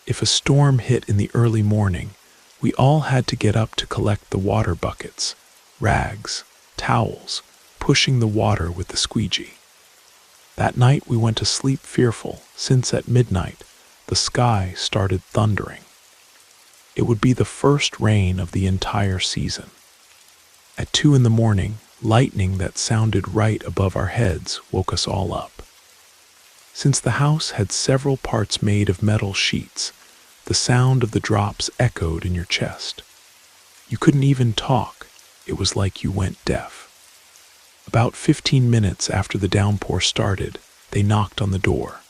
If a storm hit in the early morning, we all had to get up to collect the water buckets, rags, towels, pushing the water with the squeegee. That night we went to sleep fearful, since at midnight, the sky started thundering. It would be the first rain of the entire season. At 2 in the morning, lightning that sounded right above our heads woke us all up. Since the house had several parts made of metal sheets, the sound of the drops echoed in your chest. You couldn't even talk. It was like you went deaf. About 15 minutes after the downpour started, they knocked on the door.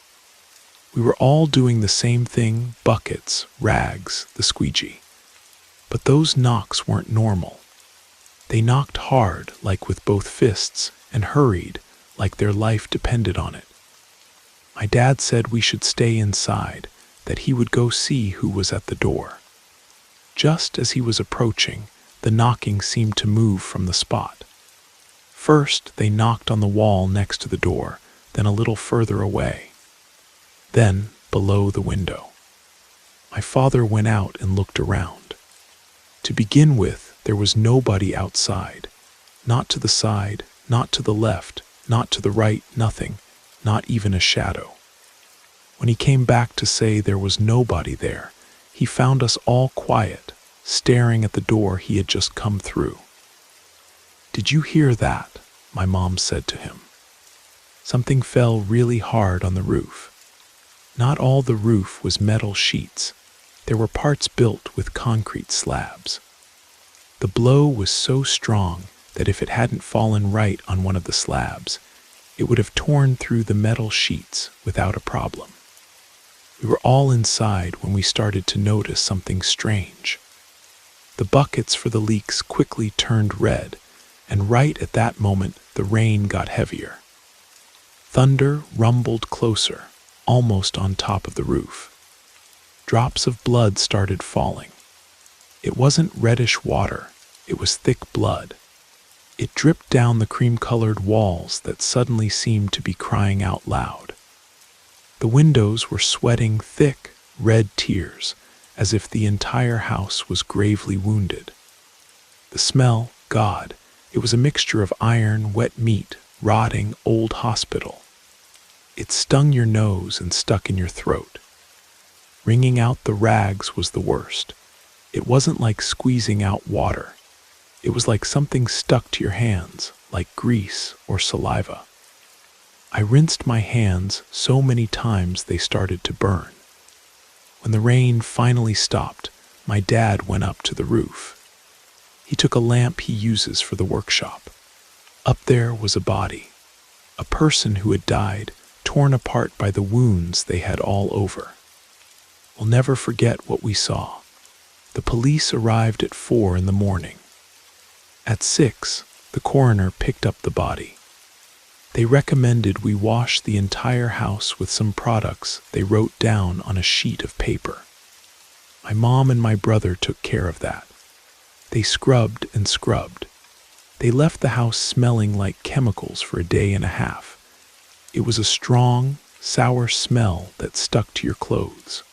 We were all doing the same thing: buckets, rags, the squeegee. But those knocks weren't normal. They knocked hard, like with both fists, and hurried, like their life depended on it. My dad said we should stay inside, that he would go see who was at the door. Just as he was approaching, the knocking seemed to move from the spot. First, they knocked on the wall next to the door, then a little further away. Then, below the window. My father went out and looked around. To begin with, there was nobody outside. Not to the side, not to the left, not to the right, nothing, not even a shadow. When he came back to say there was nobody there, he found us all quiet, staring at the door he had just come through. "Did you hear that?" my mom said to him. Something fell really hard on the roof. Not all the roof was metal sheets. There were parts built with concrete slabs. The blow was so strong that if it hadn't fallen right on one of the slabs, it would have torn through the metal sheets without a problem. We were all inside when we started to notice something strange. The buckets for the leaks quickly turned red, and right at that moment the rain got heavier. Thunder rumbled closer, almost on top of the roof. Drops of blood started falling. It wasn't reddish water, it was thick blood. It dripped down the cream-colored walls that suddenly seemed to be crying out loud. The windows were sweating thick, red tears, as if the entire house was gravely wounded. The smell, God, it was a mixture of iron, wet meat, rotting, old hospital. It stung your nose and stuck in your throat. Wringing out the rags was the worst. It wasn't like squeezing out water. It was like something stuck to your hands, like grease or saliva. I rinsed my hands so many times they started to burn. When the rain finally stopped, my dad went up to the roof. He took a lamp he uses for the workshop. Up there was a body, a person who had died, torn apart by the wounds they had all over. We'll never forget what we saw. The police arrived at 4 in the morning. At 6, the coroner picked up the body. They recommended we wash the entire house with some products they wrote down on a sheet of paper. My mom and my brother took care of that. They scrubbed and scrubbed. They left the house smelling like chemicals for a day and a half. It was a strong, sour smell that stuck to your clothes.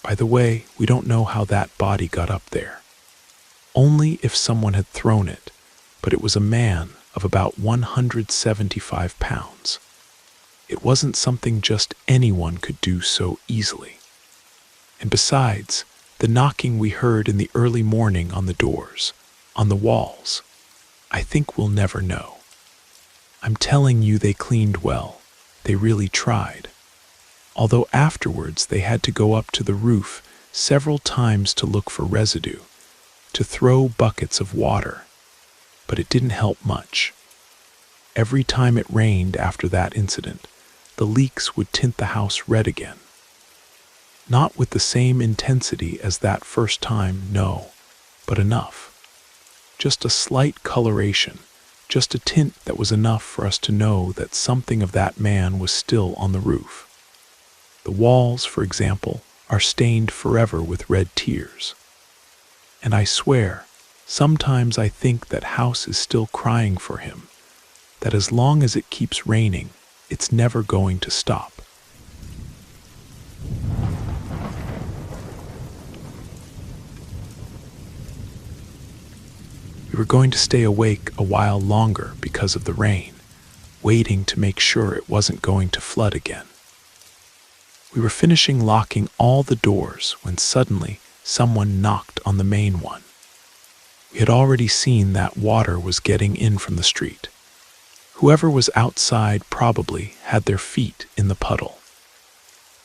By the way, we don't know how that body got up there. Only if someone had thrown it, but it was a man of about 175 pounds. It wasn't something just anyone could do so easily. And besides, the knocking we heard in the early morning on the doors, on the walls, I think we'll never know. I'm telling you, they cleaned well. They really tried. Although afterwards they had to go up to the roof several times to look for residue, to throw buckets of water. But it didn't help much. Every time it rained after that incident, the leaks would tint the house red again. Not with the same intensity as that first time, no, but enough. Just a slight coloration, just a tint that was enough for us to know that something of that man was still on the roof. The walls, for example, are stained forever with red tears. And I swear, sometimes I think that house is still crying for him, that as long as it keeps raining, it's never going to stop. We were going to stay awake a while longer because of the rain, waiting to make sure it wasn't going to flood again. We were finishing locking all the doors when suddenly someone knocked on the main one. We had already seen that water was getting in from the street. Whoever was outside probably had their feet in the puddle.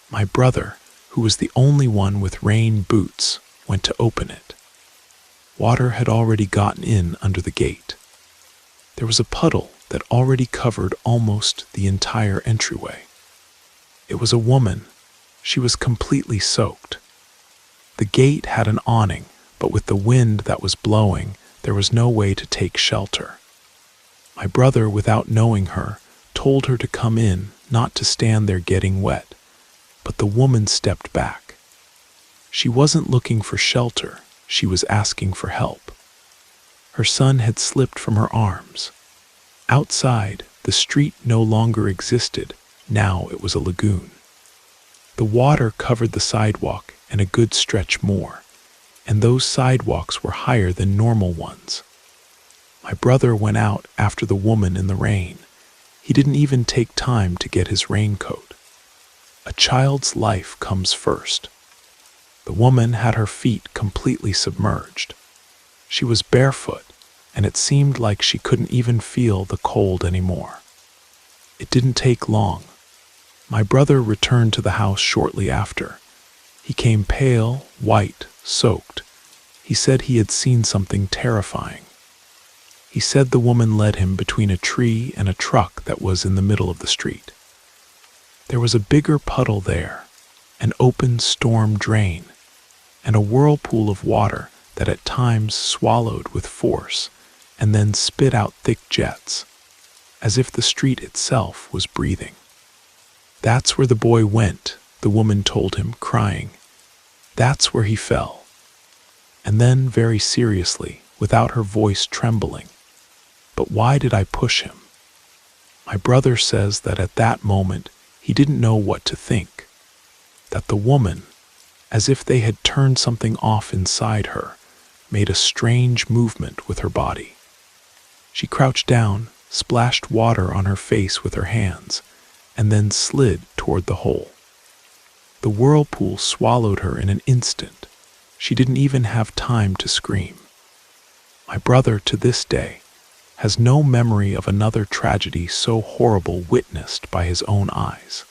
My brother, who was the only one with rain boots, went to open it. Water had already gotten in under the gate. There was a puddle that already covered almost the entire entryway. It was a woman. She was completely soaked. The gate had an awning, but with the wind that was blowing, there was no way to take shelter. My brother, without knowing her, told her to come in, not to stand there getting wet, but the woman stepped back. She wasn't looking for shelter, she was asking for help. Her son had slipped from her arms. Outside, the street no longer existed, now it was a lagoon. The water covered the sidewalk and a good stretch more, and those sidewalks were higher than normal ones. My brother went out after the woman in the rain. He didn't even take time to get his raincoat. A child's life comes first. The woman had her feet completely submerged. She was barefoot, and it seemed like she couldn't even feel the cold anymore. It didn't take long. My brother returned to the house shortly after. He came pale, white, soaked. He said he had seen something terrifying. He said the woman led him between a tree and a truck that was in the middle of the street. There was a bigger puddle there, an open storm drain, and a whirlpool of water that at times swallowed with force and then spit out thick jets, as if the street itself was breathing. "That's where the boy went," the woman told him, crying. "That's where he fell." And then, very seriously, without her voice trembling, "But why did I push him?" My brother says that at that moment he didn't know what to think, that the woman, as if they had turned something off inside her, made a strange movement with her body. She crouched down, splashed water on her face with her hands, and then slid toward the hole. The whirlpool swallowed her in an instant. She didn't even have time to scream. My brother, to this day, has no memory of another tragedy so horrible witnessed by his own eyes.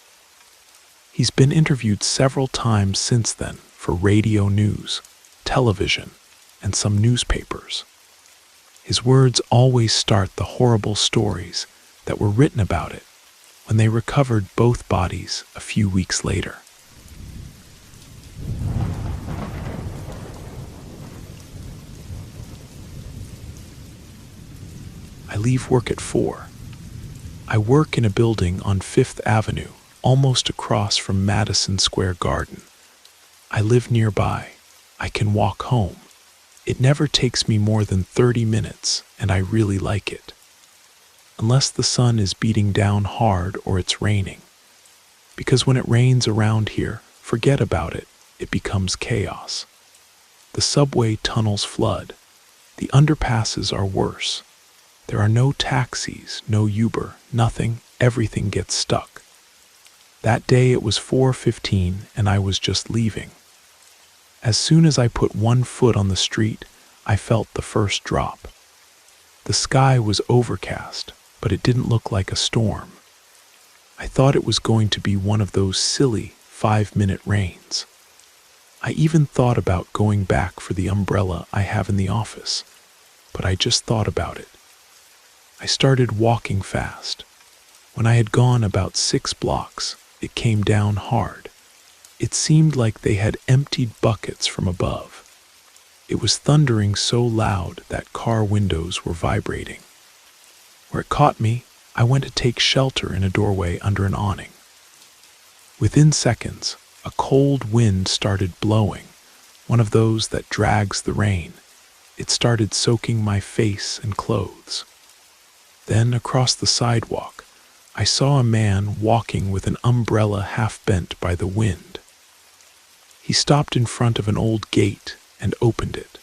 He's been interviewed several times since then for radio news, television, and some newspapers. His words always start the horrible stories that were written about it when they recovered both bodies a few weeks later. I leave work at 4. I work in a building on 5th Avenue, almost across from Madison Square Garden. I live nearby. I can walk home. It never takes me more than 30 minutes, and I really like it. Unless the sun is beating down hard or it's raining. Because when it rains around here, forget about it, it becomes chaos. The subway tunnels flood. The underpasses are worse. There are no taxis, no Uber, nothing, everything gets stuck. That day it was 4:15 and I was just leaving. As soon as I put one foot on the street, I felt the first drop. The sky was overcast, but it didn't look like a storm. I thought it was going to be one of those silly 5-minute rains. I even thought about going back for the umbrella I have in the office, but I just thought about it. I started walking fast. When I had gone about 6 blocks, it came down hard. It seemed like they had emptied buckets from above. It was thundering so loud that car windows were vibrating. Where it caught me, I went to take shelter in a doorway under an awning. Within seconds, a cold wind started blowing, one of those that drags the rain. It started soaking my face and clothes. Then, across the sidewalk, I saw a man walking with an umbrella half bent by the wind. He stopped in front of an old gate and opened it.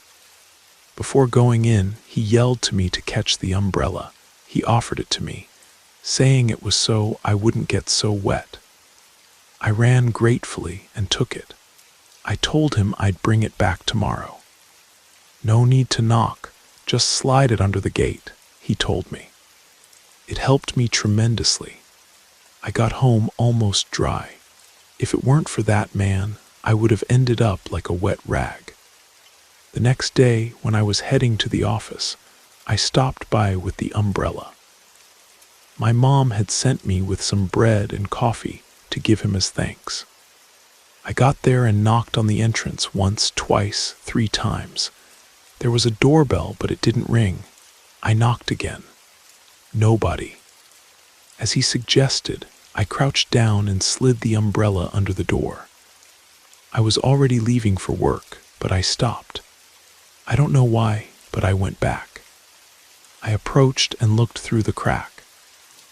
Before going in, he yelled to me to catch the umbrella. He offered it to me, saying it was so I wouldn't get so wet. I ran gratefully and took it. I told him I'd bring it back tomorrow. No need to knock, just slide it under the gate, he told me. It helped me tremendously. I got home almost dry. If it weren't for that man, I would have ended up like a wet rag. The next day, when I was heading to the office, I stopped by with the umbrella. My mom had sent me with some bread and coffee to give him as thanks. I got there and knocked on the entrance once, twice, 3 times. There was a doorbell, but it didn't ring. I knocked again. Nobody. As he suggested, I crouched down and slid the umbrella under the door. I was already leaving for work, but I stopped. I don't know why, but I went back. I approached and looked through the crack,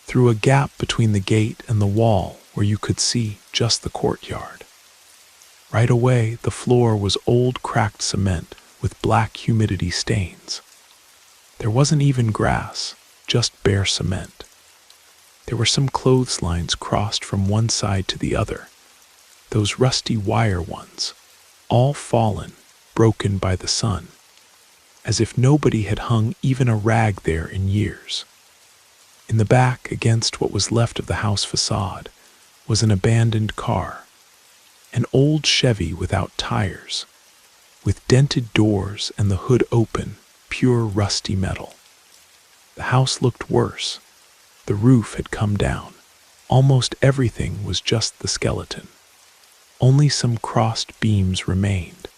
through a gap between the gate and the wall where you could see just the courtyard. Right away, the floor was old cracked cement with black humidity stains. There wasn't even grass, just bare cement. There were some clotheslines crossed from one side to the other, those rusty wire ones, all fallen, broken by the sun, as if nobody had hung even a rag there in years. In the back, against what was left of the house facade, was an abandoned car, an old Chevy without tires, with dented doors and the hood open, pure rusty metal. The house looked worse. The roof had come down. Almost everything was just the skeleton. Only some crossed beams remained.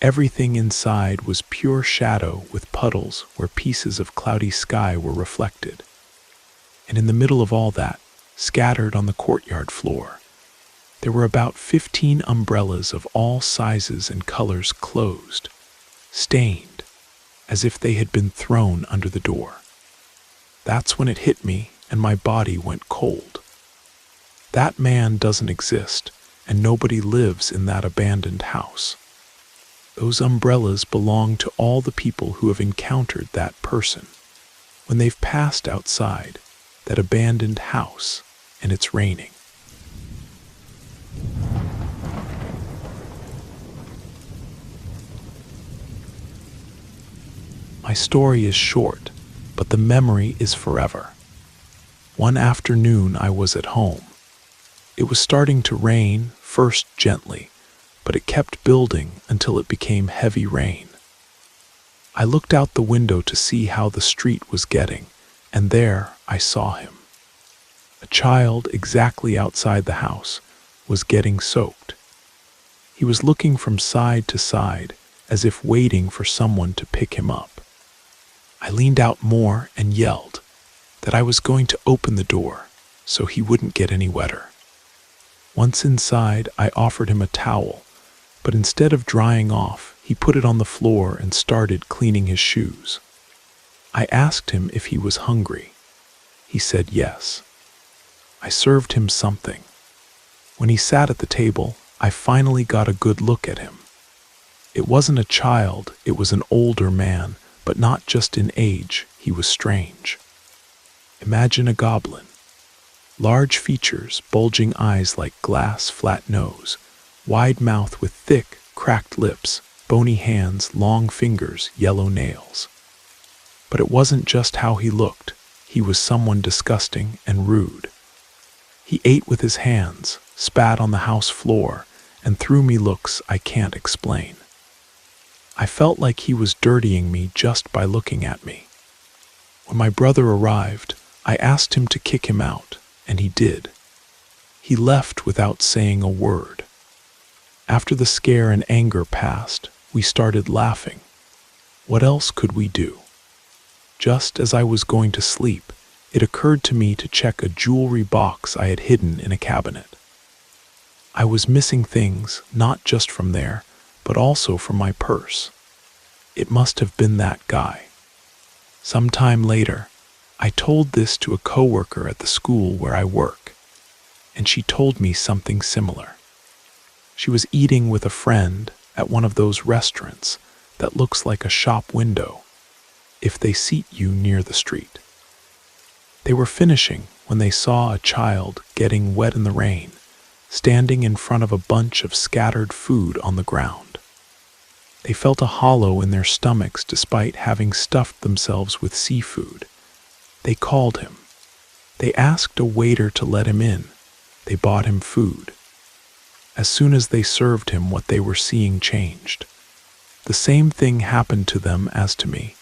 Everything inside was pure shadow with puddles where pieces of cloudy sky were reflected. And in the middle of all that, scattered on the courtyard floor, there were about 15 umbrellas of all sizes and colors closed, stained, as if they had been thrown under the door. That's when it hit me and my body went cold. That man doesn't exist, and nobody lives in that abandoned house. Those umbrellas belong to all the people who have encountered that person, when they've passed outside that abandoned house and it's raining. My story is short, but the memory is forever. One afternoon I was at home. It was starting to rain, first gently, but it kept building until it became heavy rain. I looked out the window to see how the street was getting, and there I saw him. A child exactly outside the house was getting soaked. He was looking from side to side, as if waiting for someone to pick him up. I leaned out more and yelled that I was going to open the door so he wouldn't get any wetter. Once inside, I offered him a towel, but instead of drying off, he put it on the floor and started cleaning his shoes. I asked him if he was hungry. He said yes. I served him something. When he sat at the table, I finally got a good look at him. It wasn't a child, it was an older man, but not just in age, he was strange. Imagine a goblin. Large features, bulging eyes like glass, flat nose, wide mouth with thick, cracked lips, bony hands, long fingers, yellow nails. But it wasn't just how he looked. He was someone disgusting and rude. He ate with his hands, spat on the house floor, and threw me looks I can't explain. I felt like he was dirtying me just by looking at me. When my brother arrived, I asked him to kick him out, and he did. He left without saying a word. After the scare and anger passed, we started laughing. What else could we do? Just as I was going to sleep, it occurred to me to check a jewelry box I had hidden in a cabinet. I was missing things, not just from there, but also from my purse. It must have been that guy. Some time later, I told this to a coworker at the school where I work, and she told me something similar. She was eating with a friend at one of those restaurants that looks like a shop window if they seat you near the street. They were finishing when they saw a child getting wet in the rain, standing in front of a bunch of scattered food on the ground. They felt a hollow in their stomachs despite having stuffed themselves with seafood. They called him. They asked a waiter to let him in. They bought him food. As soon as they served him, what they were seeing changed. The same thing happened to them as to me.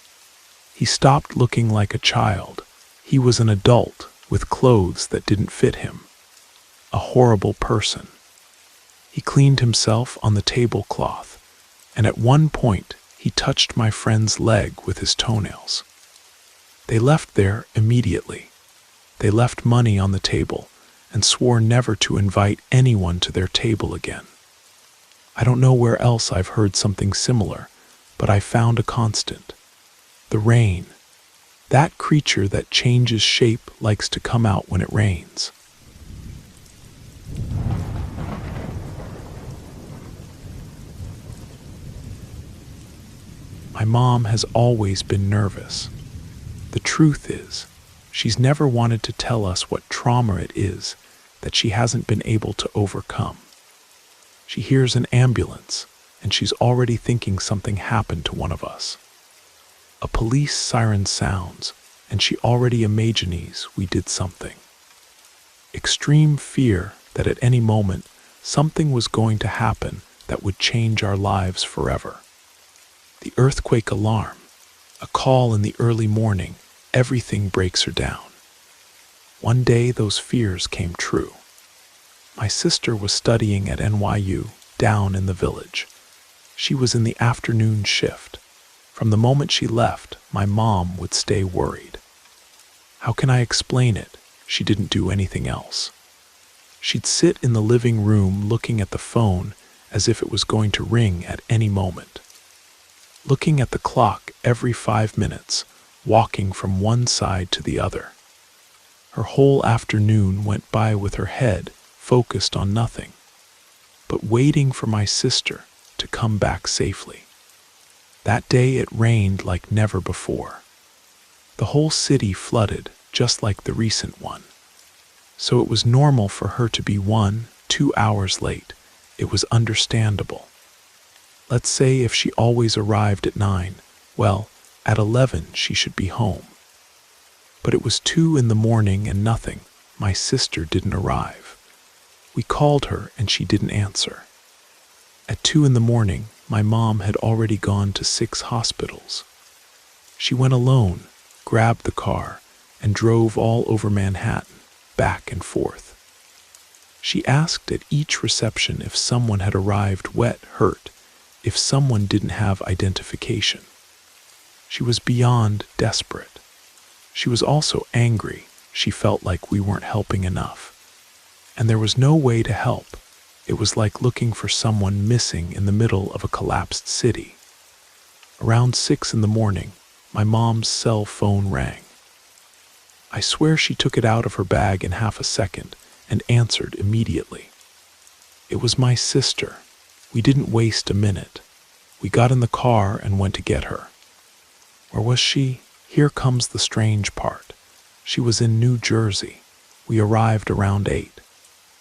He stopped looking like a child. He was an adult with clothes that didn't fit him. A horrible person. He cleaned himself on the tablecloth, and at one point he touched my friend's leg with his toenails. They left there immediately. They left money on the table and swore never to invite anyone to their table again. I don't know where else I've heard something similar, but I found a constant. The rain. That creature that changes shape likes to come out when it rains. My mom has always been nervous. The truth is, she's never wanted to tell us what trauma it is that she hasn't been able to overcome. She hears an ambulance, and she's already thinking something happened to one of us. A police siren sounds, and she already imagines we did something. Extreme fear that at any moment something was going to happen that would change our lives forever. The earthquake alarm, a call in the early morning, everything breaks her down. One day those fears came true. My sister was studying at NYU, down in the village. She was in the afternoon shift. From the moment she left, my mom would stay worried. How can I explain it? She didn't do anything else. She'd sit in the living room looking at the phone as if it was going to ring at any moment. Looking at the clock every 5 minutes, walking from one side to the other. Her whole afternoon went by with her head focused on nothing, but waiting for my sister to come back safely. That day it rained like never before. The whole city flooded, just like the recent one. So it was normal for her to be 1-2 hours late. It was understandable. Let's say if she always arrived at 9, well, at 11 she should be home. But it was 2 in the morning and nothing. My sister didn't arrive. We called her and she didn't answer. At 2 in the morning, my mom had already gone to 6 hospitals. She went alone, grabbed the car, and drove all over Manhattan, back and forth. She asked at each reception if someone had arrived wet, hurt, if someone didn't have identification. She was beyond desperate. She was also angry. She felt like we weren't helping enough. And there was no way to help. It was like looking for someone missing in the middle of a collapsed city. Around 6 in the morning, my mom's cell phone rang. I swear she took it out of her bag in half a second and answered immediately. It was my sister. We didn't waste a minute. We got in the car and went to get her. Where was she? Here comes the strange part. She was in New Jersey. We arrived around 8.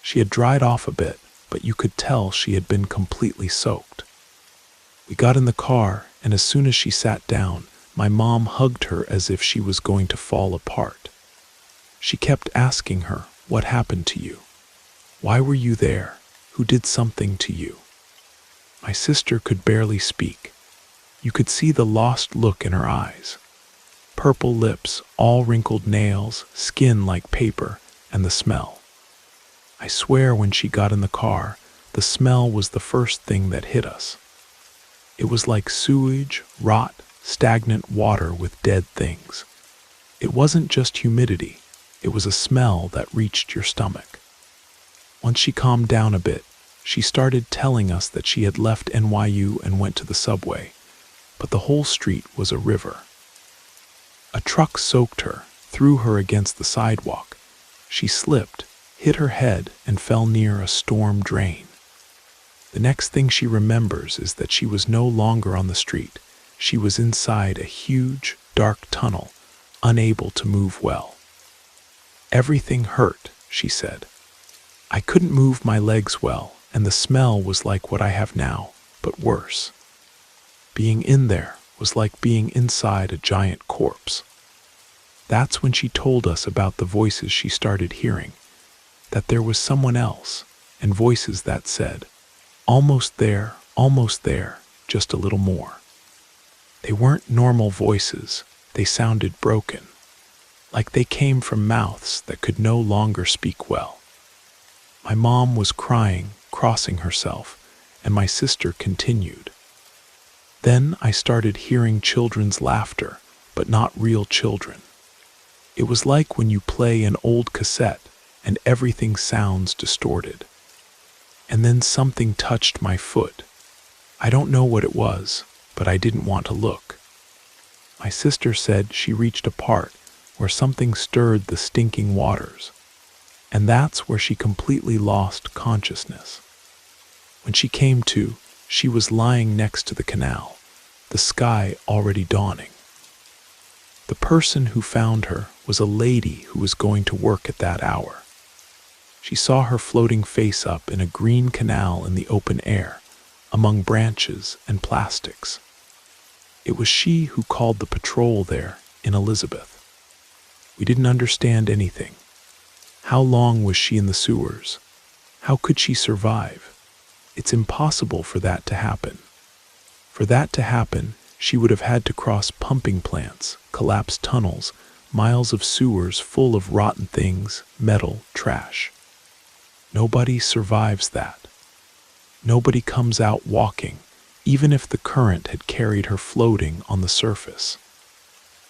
She had dried off a bit, but you could tell she had been completely soaked. We got in the car, and as soon as she sat down, my mom hugged her as if she was going to fall apart. She kept asking her, "What happened to you? Why were you there? Who did something to you?" My sister could barely speak. You could see the lost look in her eyes. Purple lips, all wrinkled nails, skin like paper, and the smell. I swear when she got in the car, the smell was the first thing that hit us. It was like sewage, rot, stagnant water with dead things. It wasn't just humidity, it was a smell that reached your stomach. Once she calmed down a bit, she started telling us that she had left NYU and went to the subway, but the whole street was a river. A truck soaked her, threw her against the sidewalk. She slipped, hit her head, and fell near a storm drain. The next thing she remembers is that she was no longer on the street. She was inside a huge, dark tunnel, unable to move well. Everything hurt, she said. I couldn't move my legs well, and the smell was like what I have now, but worse. Being in there was like being inside a giant corpse. That's when she told us about the voices she started hearing, that there was someone else, and voices that said, almost there, just a little more. They weren't normal voices, they sounded broken, like they came from mouths that could no longer speak well. My mom was crying, crossing herself, and my sister continued. Then I started hearing children's laughter, but not real children. It was like when you play an old cassette and everything sounds distorted. And then something touched my foot. I don't know what it was, but I didn't want to look. My sister said she reached a part where something stirred the stinking waters, and that's where she completely lost consciousness. When she came to, she was lying next to the canal, the sky already dawning. The person who found her was a lady who was going to work at that hour. She saw her floating face up in a green canal in the open air, among branches and plastics. It was she who called the patrol there in Elizabeth. We didn't understand anything. How long was she in the sewers? How could she survive? It's impossible for that to happen. For that to happen, she would have had to cross pumping plants, collapsed tunnels, miles of sewers full of rotten things, metal, trash. Nobody survives that. Nobody comes out walking, even if the current had carried her floating on the surface.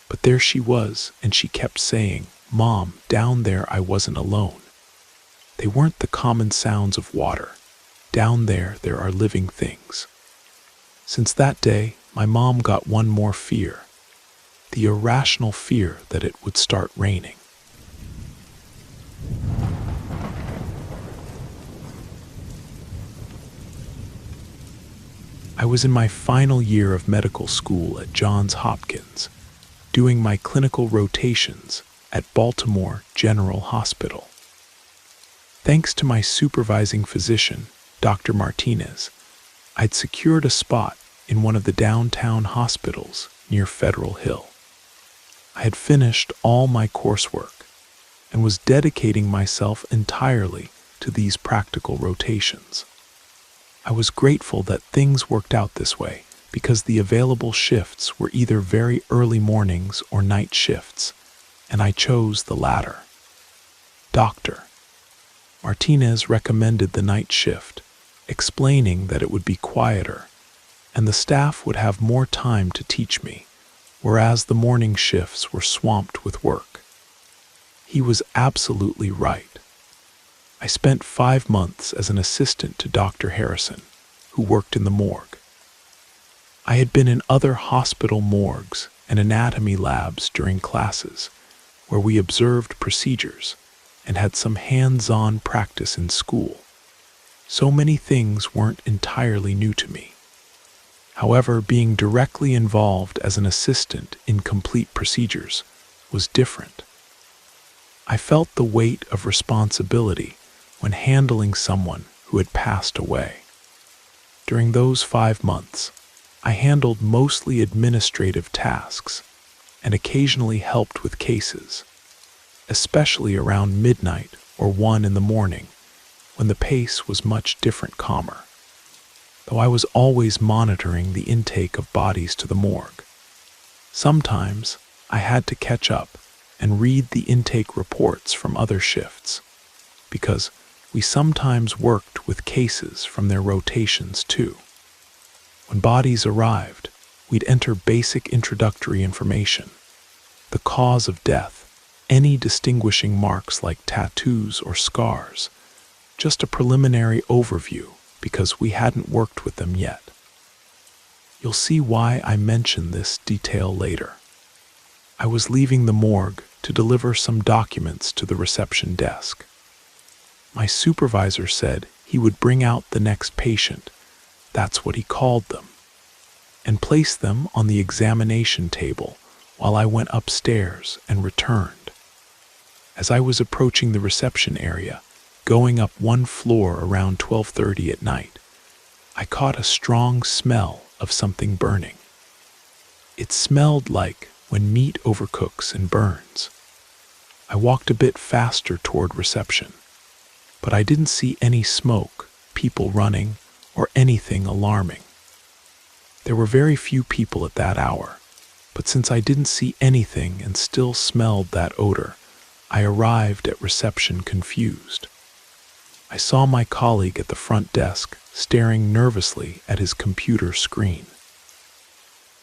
But there she was, and she kept saying, "Mom, down there I wasn't alone." They weren't the common sounds of water. Down there are living things. Since that day, my mom got one more fear. The irrational fear that it would start raining. I was in my final year of medical school at Johns Hopkins, doing my clinical rotations at Baltimore General Hospital. Thanks to my supervising physician, Dr. Martinez, I'd secured a spot in one of the downtown hospitals near Federal Hill. I had finished all my coursework and was dedicating myself entirely to these practical rotations. I was grateful that things worked out this way because the available shifts were either very early mornings or night shifts, and I chose the latter. Dr. Martinez recommended the night shift, explaining that it would be quieter and the staff would have more time to teach me, whereas the morning shifts were swamped with work. He was absolutely right. I spent 5 months as an assistant to Dr. Harrison, who worked in the morgue. I had been in other hospital morgues and anatomy labs during classes, where we observed procedures and had some hands-on practice in school. So many things weren't entirely new to me. However, being directly involved as an assistant in complete procedures was different. I felt the weight of responsibility when handling someone who had passed away. During those 5 months, I handled mostly administrative tasks and occasionally helped with cases, especially around midnight or 1 in the morning, when the pace was much different, calmer, though I was always monitoring the intake of bodies to the morgue. Sometimes I had to catch up and read the intake reports from other shifts, because we sometimes worked with cases from their rotations too. When bodies arrived, we'd enter basic introductory information, the cause of death, any distinguishing marks like tattoos or scars, just a preliminary overview because we hadn't worked with them yet. You'll see why I mention this detail later. I was leaving the morgue to deliver some documents to the reception desk. My supervisor said he would bring out the next patient, that's what he called them, and place them on the examination table while I went upstairs and returned. As I was approaching the reception area, going up one floor around 12:30 at night, I caught a strong smell of something burning. It smelled like when meat overcooks and burns. I walked a bit faster toward reception, but I didn't see any smoke, people running, or anything alarming. There were very few people at that hour, but since I didn't see anything and still smelled that odor, I arrived at reception confused. I saw my colleague at the front desk staring nervously at his computer screen.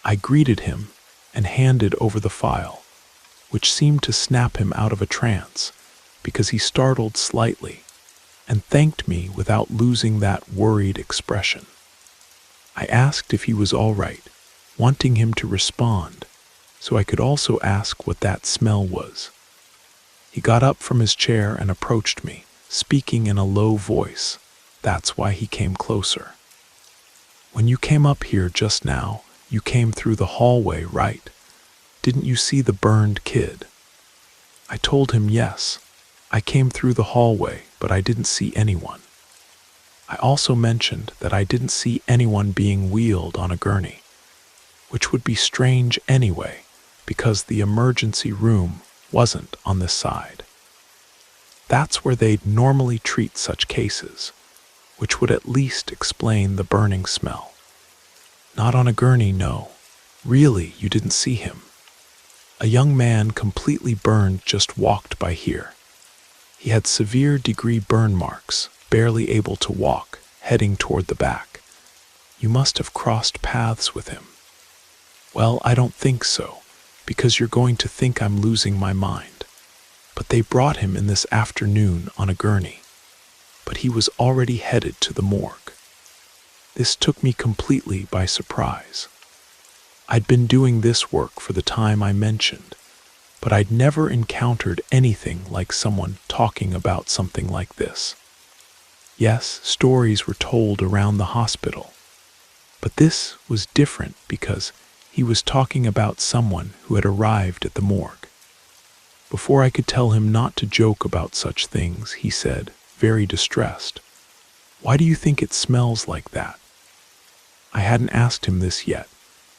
I greeted him and handed over the file, which seemed to snap him out of a trance because he startled slightly and thanked me without losing that worried expression. I asked if he was all right, wanting him to respond, so I could also ask what that smell was. He got up from his chair and approached me, speaking in a low voice. That's why he came closer. When you came up here just now, you came through the hallway, right? Didn't you see the burned kid? I told him yes. I came through the hallway, but I didn't see anyone. I also mentioned that I didn't see anyone being wheeled on a gurney, which would be strange anyway, because the emergency room wasn't on this side. That's where they'd normally treat such cases, which would at least explain the burning smell. Not on a gurney, no. Really, you didn't see him. A young man completely burned just walked by here. He had severe degree burn marks, barely able to walk, heading toward the back. You must have crossed paths with him. Well, I don't think so, because you're going to think I'm losing my mind. But they brought him in this afternoon on a gurney. But he was already headed to the morgue. This took me completely by surprise. I'd been doing this work for the time I mentioned, but I'd never encountered anything like someone talking about something like this. Yes, stories were told around the hospital, but this was different because he was talking about someone who had arrived at the morgue. Before I could tell him not to joke about such things, he said, very distressed, "Why do you think it smells like that?" I hadn't asked him this yet,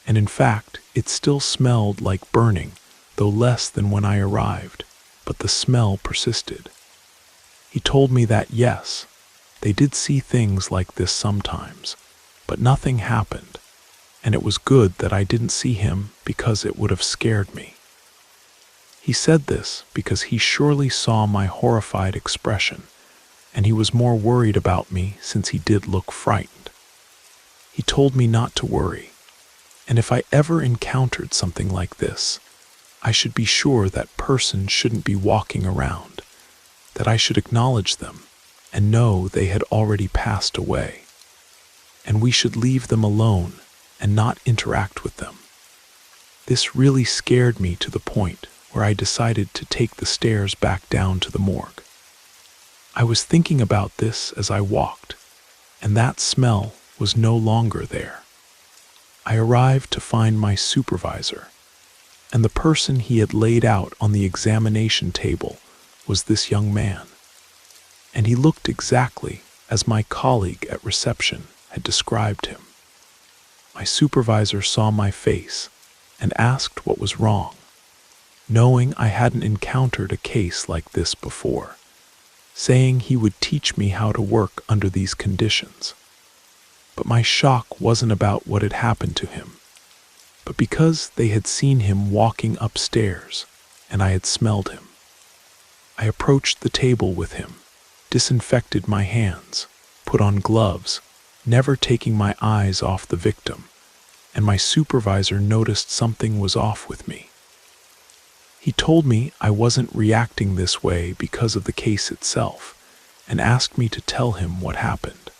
and in fact, it still smelled like burning, though less than when I arrived, but the smell persisted. He told me that yes, they did see things like this sometimes, but nothing happened, and it was good that I didn't see him because it would have scared me. He said this because he surely saw my horrified expression, and he was more worried about me since he did look frightened. He told me not to worry, and if I ever encountered something like this, I should be sure that person shouldn't be walking around, that I should acknowledge them and know they had already passed away, and we should leave them alone and not interact with them. This really scared me to the point where I decided to take the stairs back down to the morgue. I was thinking about this as I walked, and that smell was no longer there. I arrived to find my supervisor, and the person he had laid out on the examination table was this young man, and he looked exactly as my colleague at reception had described him. My supervisor saw my face and asked what was wrong, knowing I hadn't encountered a case like this before, saying he would teach me how to work under these conditions. But my shock wasn't about what had happened to him, but because they had seen him walking upstairs and I had smelled him. I approached the table with him, disinfected my hands, put on gloves, never taking my eyes off the victim, and my supervisor noticed something was off with me. He told me I wasn't reacting this way because of the case itself, and asked me to tell him what happened.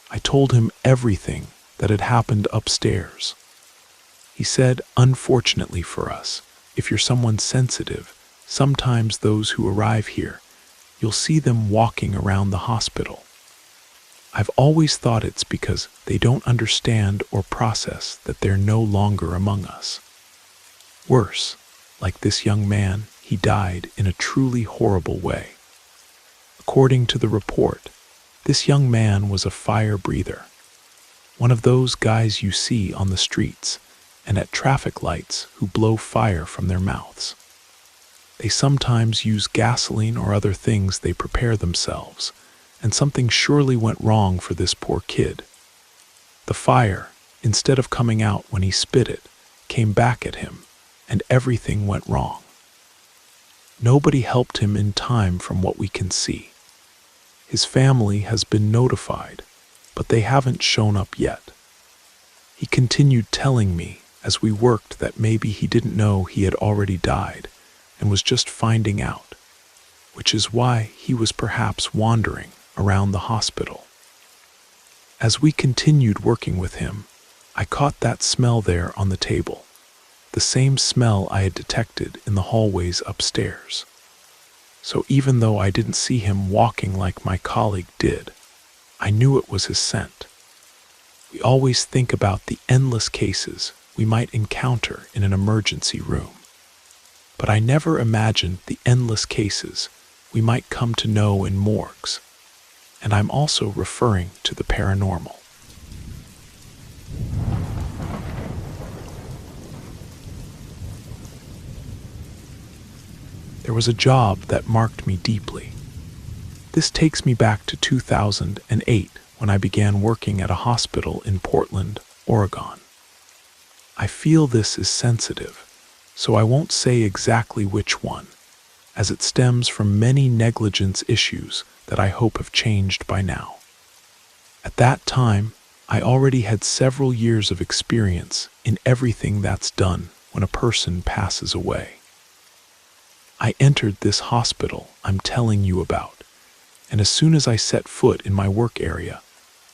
I told him everything that had happened upstairs. He said, unfortunately for us, if you're someone sensitive, sometimes those who arrive here, you'll see them walking around the hospital. I've always thought it's because they don't understand or process that they're no longer among us. Worse, like this young man, he died in a truly horrible way. According to the report, this young man was a fire breather, one of those guys you see on the streets and at traffic lights who blow fire from their mouths. They sometimes use gasoline or other things they prepare themselves, and something surely went wrong for this poor kid. The fire, instead of coming out when he spit it, came back at him, and everything went wrong. Nobody helped him in time from what we can see. His family has been notified, but they haven't shown up yet. He continued telling me as we worked that maybe he didn't know he had already died and was just finding out, which is why he was perhaps wandering around the hospital. As we continued working with him, I caught that smell there on the table, the same smell I had detected in the hallways upstairs. So even though I didn't see him walking like my colleague did, I knew it was his scent. We always think about the endless cases we might encounter in an emergency room, but I never imagined the endless cases we might come to know in morgues, and I'm also referring to the paranormal. There was a job that marked me deeply. This takes me back to 2008 when I began working at a hospital in Portland, Oregon. I feel this is sensitive, so I won't say exactly which one, as it stems from many negligence issues that I hope have changed by now. At that time, I already had several years of experience in everything that's done when a person passes away. I entered this hospital I'm telling you about, and as soon as I set foot in my work area,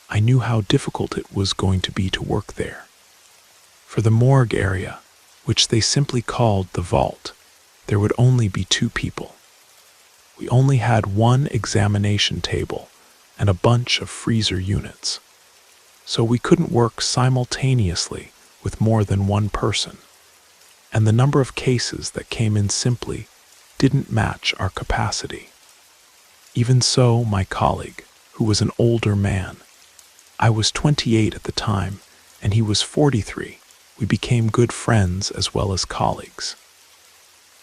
I knew how difficult it was going to be to work there. For the morgue area, which they simply called the vault, there would only be 2 people. We only had 1 examination table and a bunch of freezer units, so we couldn't work simultaneously with more than 1 person, and the number of cases that came in simply didn't match our capacity. Even so, my colleague, who was an older man, I was 28 at the time, and he was 43, we became good friends as well as colleagues.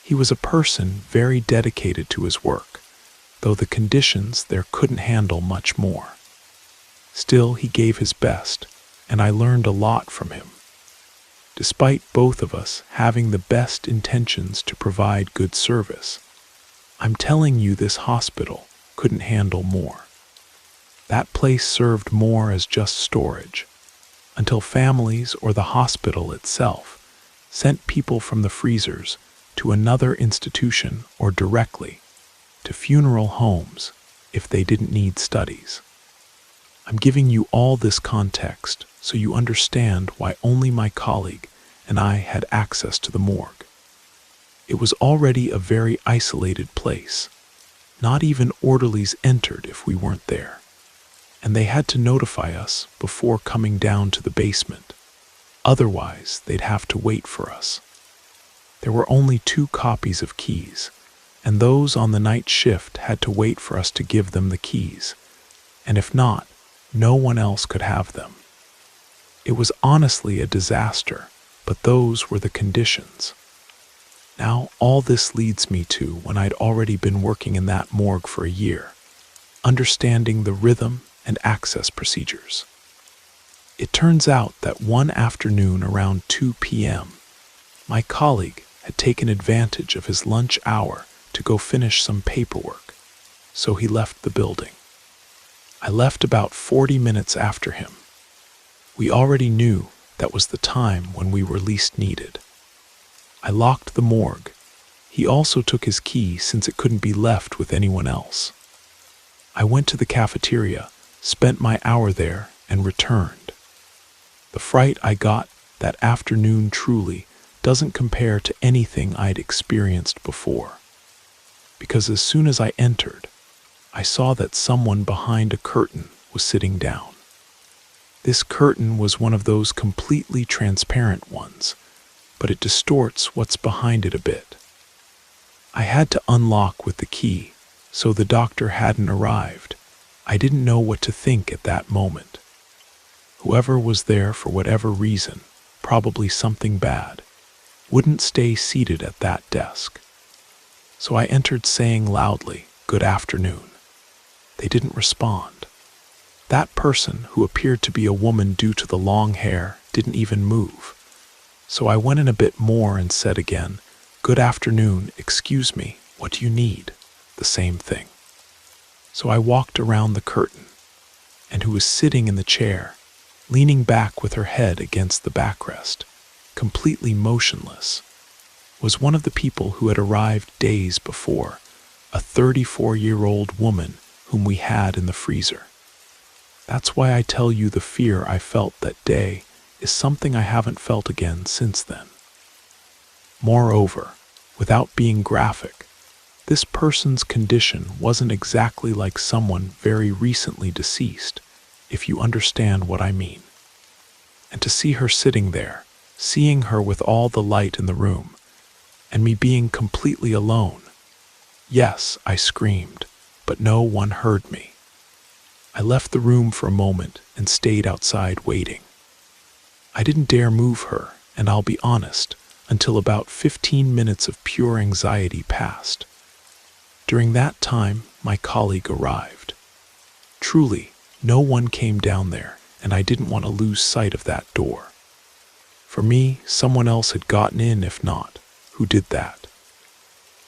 He was a person very dedicated to his work, though the conditions there couldn't handle much more. Still, he gave his best, and I learned a lot from him. Despite both of us having the best intentions to provide good service, I'm telling you this hospital couldn't handle more. That place served more as just storage, until families or the hospital itself sent people from the freezers to another institution or directly to funeral homes if they didn't need studies. I'm giving you all this context so you understand why only my colleague and I had access to the morgue. It was already a very isolated place. Not even orderlies entered if we weren't there, and they had to notify us before coming down to the basement. Otherwise, they'd have to wait for us. There were only 2 copies of keys, and those on the night shift had to wait for us to give them the keys, and if not, no one else could have them. It was honestly a disaster, but those were the conditions. Now, all this leads me to when I'd already been working in that morgue for a year, understanding the rhythm and access procedures. It turns out that one afternoon around 2 p.m., my colleague had taken advantage of his lunch hour to go finish some paperwork, so he left the building. I left about 40 minutes after him. We already knew that was the time when we were least needed. I locked the morgue. He also took his key since it couldn't be left with anyone else. I went to the cafeteria, spent my hour there, and returned. The fright I got that afternoon truly doesn't compare to anything I'd experienced before. Because as soon as I entered, I saw that someone behind a curtain was sitting down. This curtain was one of those completely transparent ones, but it distorts what's behind it a bit. I had to unlock with the key, So the doctor hadn't arrived. I didn't know what to think at that moment. Whoever was there, for whatever reason, probably something bad, wouldn't stay seated at that desk. So I entered saying loudly, "Good afternoon." They didn't respond. That person, who appeared to be a woman due to the long hair, didn't even move. So I went in a bit more and said again, "Good afternoon, excuse me, what do you need?" The same thing. So I walked around the curtain, and who was sitting in the chair, leaning back with her head against the backrest, completely motionless, was one of the people who had arrived days before, a 34-year-old woman whom we had in the freezer. That's why I tell you the fear I felt that day is something I haven't felt again since then. Moreover, without being graphic, this person's condition wasn't exactly like someone very recently deceased, if you understand what I mean. And to see her sitting there, seeing her with all the light in the room, and me being completely alone. Yes, I screamed, but no one heard me. I left the room for a moment and stayed outside waiting. I didn't dare move her, and I'll be honest, until about 15 minutes of pure anxiety passed. During that time, my colleague arrived. Truly, no one came down there, and I didn't want to lose sight of that door. For me, someone else had gotten in. If not, who did that?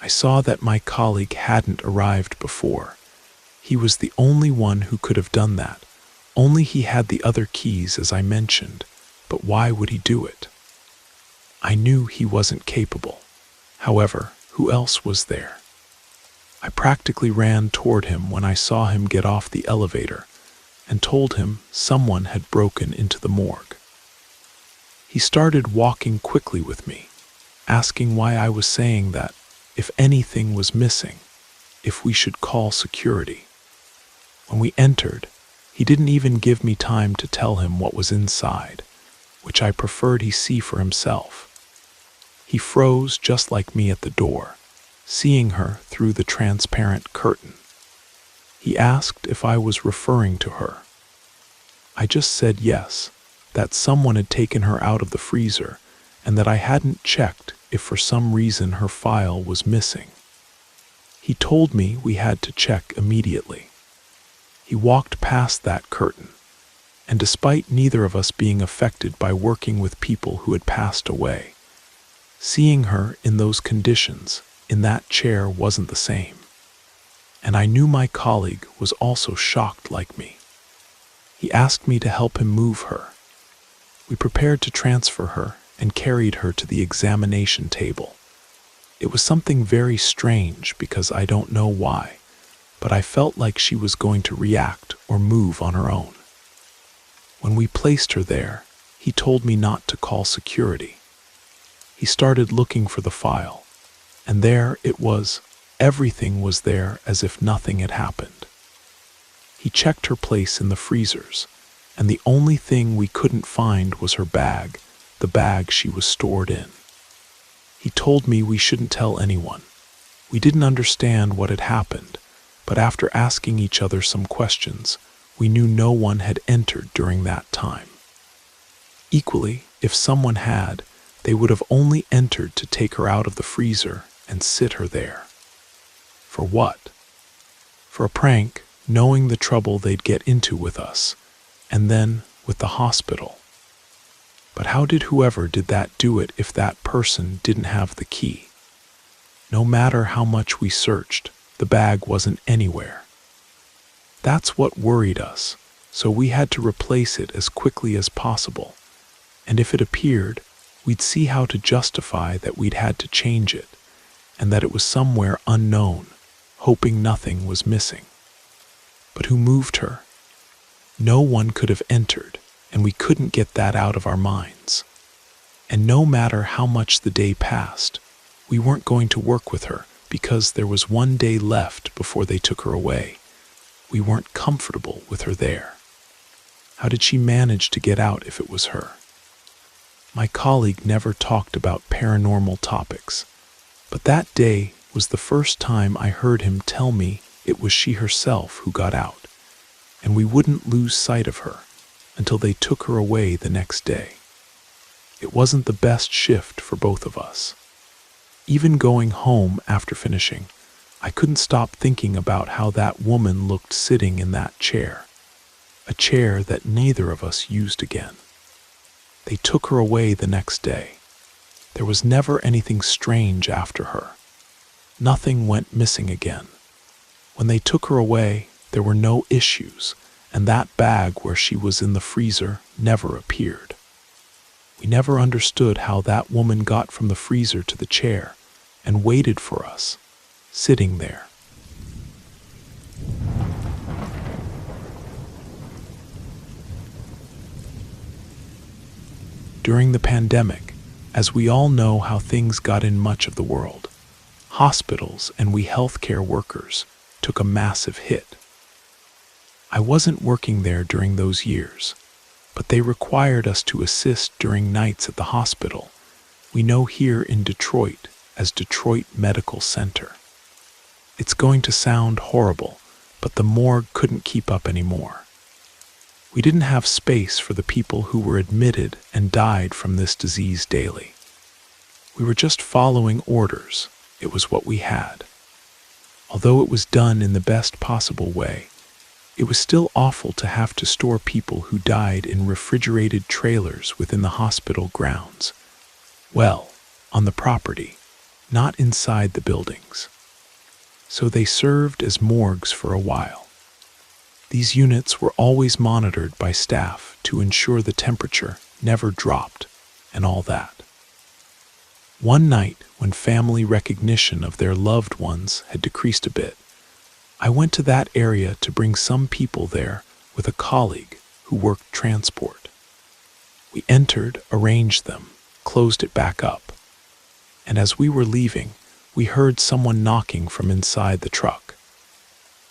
I saw that my colleague hadn't arrived before. He was the only one who could have done that. Only he had the other keys, as I mentioned, but why would he do it? I knew he wasn't capable. However, who else was there? I practically ran toward him when I saw him get off the elevator and told him someone had broken into the morgue. He started walking quickly with me, asking why I was saying that, if anything was missing, if we should call security. When we entered, he didn't even give me time to tell him what was inside, which I preferred he see for himself. He froze just like me at the door, seeing her through the transparent curtain. He asked if I was referring to her. I just said yes, that someone had taken her out of the freezer, and that I hadn't checked if for some reason her file was missing. He told me we had to check immediately. He walked past that curtain, and despite neither of us being affected by working with people who had passed away, seeing her in those conditions, in that chair, wasn't the same. And I knew my colleague was also shocked like me. He asked me to help him move her. We prepared to transfer her and carried her to the examination table. It was something very strange because I don't know why, but I felt like she was going to react or move on her own. When we placed her there, he told me not to call security. He started looking for the file, and there it was. Everything was there as if nothing had happened. He checked her place in the freezers, and the only thing we couldn't find was her bag, the bag she was stored in. He told me we shouldn't tell anyone. We didn't understand what had happened, but after asking each other some questions, we knew no one had entered during that time. Equally, if someone had, they would have only entered to take her out of the freezer and sit her there. For what? For a prank, knowing the trouble they'd get into with us, and then with the hospital. But how did whoever did that do it if that person didn't have the key? No matter how much we searched, the bag wasn't anywhere. That's what worried us, so we had to replace it as quickly as possible, and if it appeared, we'd see how to justify that we'd had to change it, and that it was somewhere unknown, hoping nothing was missing. But who moved her? No one could have entered, and we couldn't get that out of our minds. And no matter how much the day passed, we weren't going to work with her because there was one day left before they took her away. We weren't comfortable with her there. How did she manage to get out if it was her? My colleague never talked about paranormal topics, but that day was the first time I heard him tell me it was she herself who got out, and we wouldn't lose sight of her until they took her away the next day. It wasn't the best shift for both of us. Even going home after finishing, I couldn't stop thinking about how that woman looked sitting in that chair, a chair that neither of us used again. They took her away the next day. There was never anything strange after her. Nothing went missing again. When they took her away, there were no issues, and that bag where she was in the freezer never appeared. We never understood how that woman got from the freezer to the chair and waited for us, sitting there. During the pandemic, as we all know how things got in much of the world, hospitals and we healthcare workers took a massive hit. I wasn't working there during those years, but they required us to assist during nights at the hospital we know here in Detroit as Detroit Medical Center. It's going to sound horrible, but the morgue couldn't keep up anymore. We didn't have space for the people who were admitted and died from this disease daily. We were just following orders. It was what we had. Although it was done in the best possible way, it was still awful to have to store people who died in refrigerated trailers within the hospital grounds. Well, on the property, not inside the buildings. So they served as morgues for a while. These units were always monitored by staff to ensure the temperature never dropped and all that. One night, when family recognition of their loved ones had decreased a bit, I went to that area to bring some people there with a colleague who worked transport. We entered, arranged them, closed it back up, and as we were leaving, we heard someone knocking from inside the truck.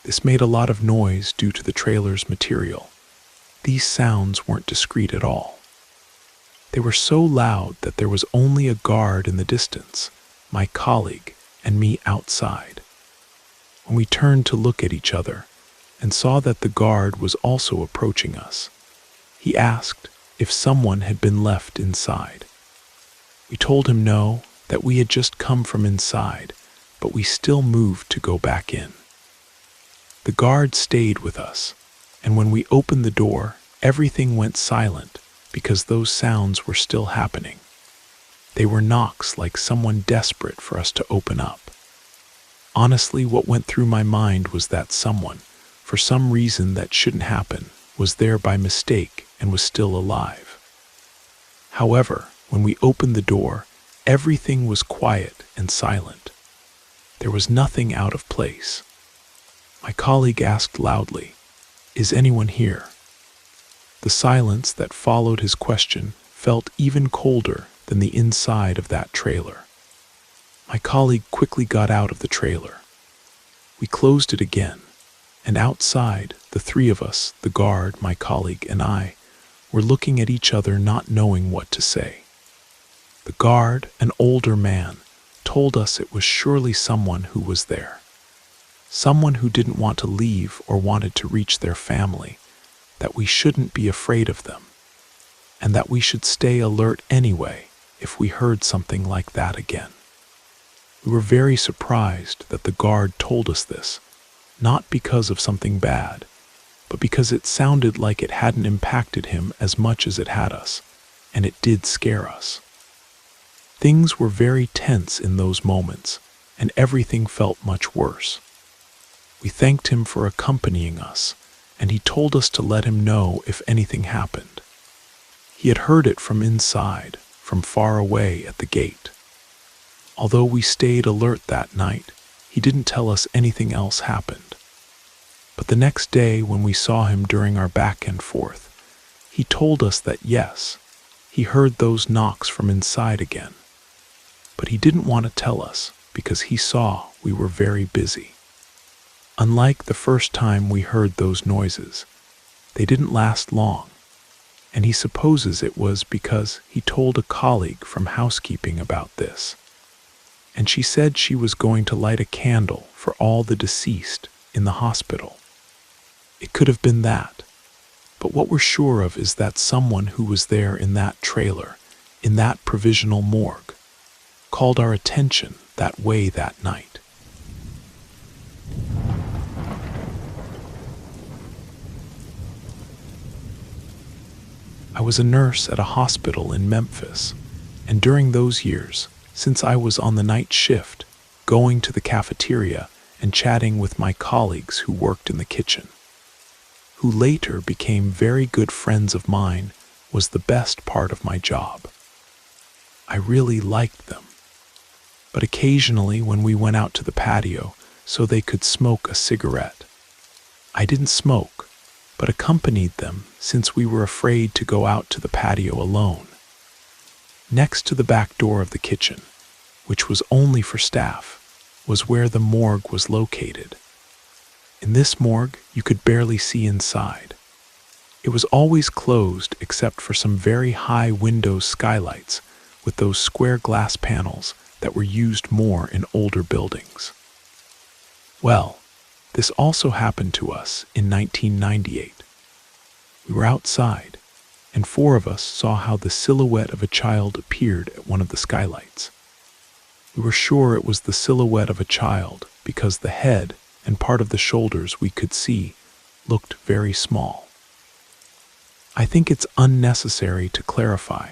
This made a lot of noise due to the trailer's material. These sounds weren't discreet at all. They were so loud that there was only a guard in the distance, my colleague, and me outside. When we turned to look at each other and saw that the guard was also approaching us, he asked if someone had been left inside. We told him no, that we had just come from inside, but we still moved to go back in. The guard stayed with us, and when we opened the door, everything went silent because those sounds were still happening. They were knocks like someone desperate for us to open up. Honestly, what went through my mind was that someone, for some reason that shouldn't happen, was there by mistake and was still alive. However, when we opened the door, everything was quiet and silent. There was nothing out of place. My colleague asked loudly, "Is anyone here?" The silence that followed his question felt even colder than the inside of that trailer. My colleague quickly got out of the trailer. We closed it again, and outside, the three of us, the guard, my colleague, and I, were looking at each other not knowing what to say. The guard, an older man, told us it was surely someone who was there. Someone who didn't want to leave or wanted to reach their family, that we shouldn't be afraid of them, and that we should stay alert anyway if we heard something like that again. We were very surprised that the guard told us this, not because of something bad, but because it sounded like it hadn't impacted him as much as it had us, and it did scare us. Things were very tense in those moments, and everything felt much worse. We thanked him for accompanying us, and he told us to let him know if anything happened. He had heard it from inside, from far away at the gate. Although we stayed alert that night, he didn't tell us anything else happened. But the next day when we saw him during our back and forth, he told us that yes, he heard those knocks from inside again. But he didn't want to tell us because he saw we were very busy. Unlike the first time we heard those noises, they didn't last long, and he supposes it was because he told a colleague from housekeeping about this. And she said she was going to light a candle for all the deceased in the hospital. It could have been that, but what we're sure of is that someone who was there in that trailer, in that provisional morgue, called our attention that way that night. I was a nurse at a hospital in Memphis, and during those years, since I was on the night shift, going to the cafeteria and chatting with my colleagues who worked in the kitchen, who later became very good friends of mine, was the best part of my job. I really liked them. But occasionally when we went out to the patio so they could smoke a cigarette, I didn't smoke, but accompanied them since we were afraid to go out to the patio alone. Next to the back door of the kitchen, which was only for staff, was where the morgue was located. In this morgue, you could barely see inside. It was always closed except for some very high window skylights with those square glass panels that were used more in older buildings. Well, this also happened to us in 1998. We were outside, and 4 of us saw how the silhouette of a child appeared at one of the skylights. We were sure it was the silhouette of a child because the head and part of the shoulders we could see looked very small. I think it's unnecessary to clarify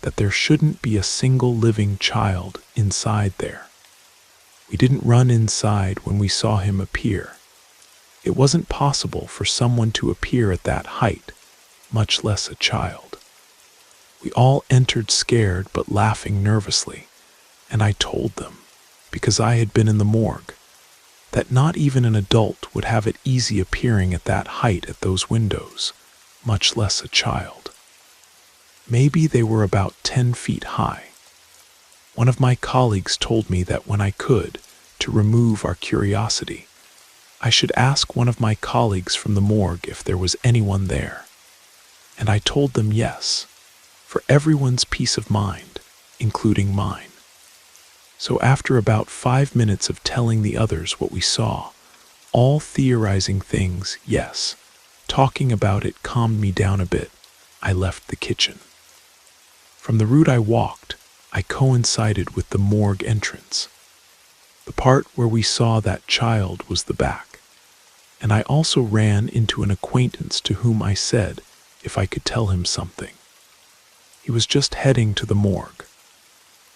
that there shouldn't be a single living child inside there. We didn't run inside when we saw him appear. It wasn't possible for someone to appear at that height, much less a child. We all entered scared but laughing nervously, and I told them, because I had been in the morgue, that not even an adult would have it easy appearing at that height at those windows, much less a child. Maybe they were about 10 feet high. One of my colleagues told me that when I could, to remove our curiosity, I should ask one of my colleagues from the morgue if there was anyone there. And I told them yes, for everyone's peace of mind, including mine. So after about 5 minutes of telling the others what we saw, all theorizing things, yes, talking about it calmed me down a bit, I left the kitchen. From the route I walked, I coincided with the morgue entrance. The part where we saw that child was the back, and I also ran into an acquaintance to whom I said if I could tell him something. He was just heading to the morgue.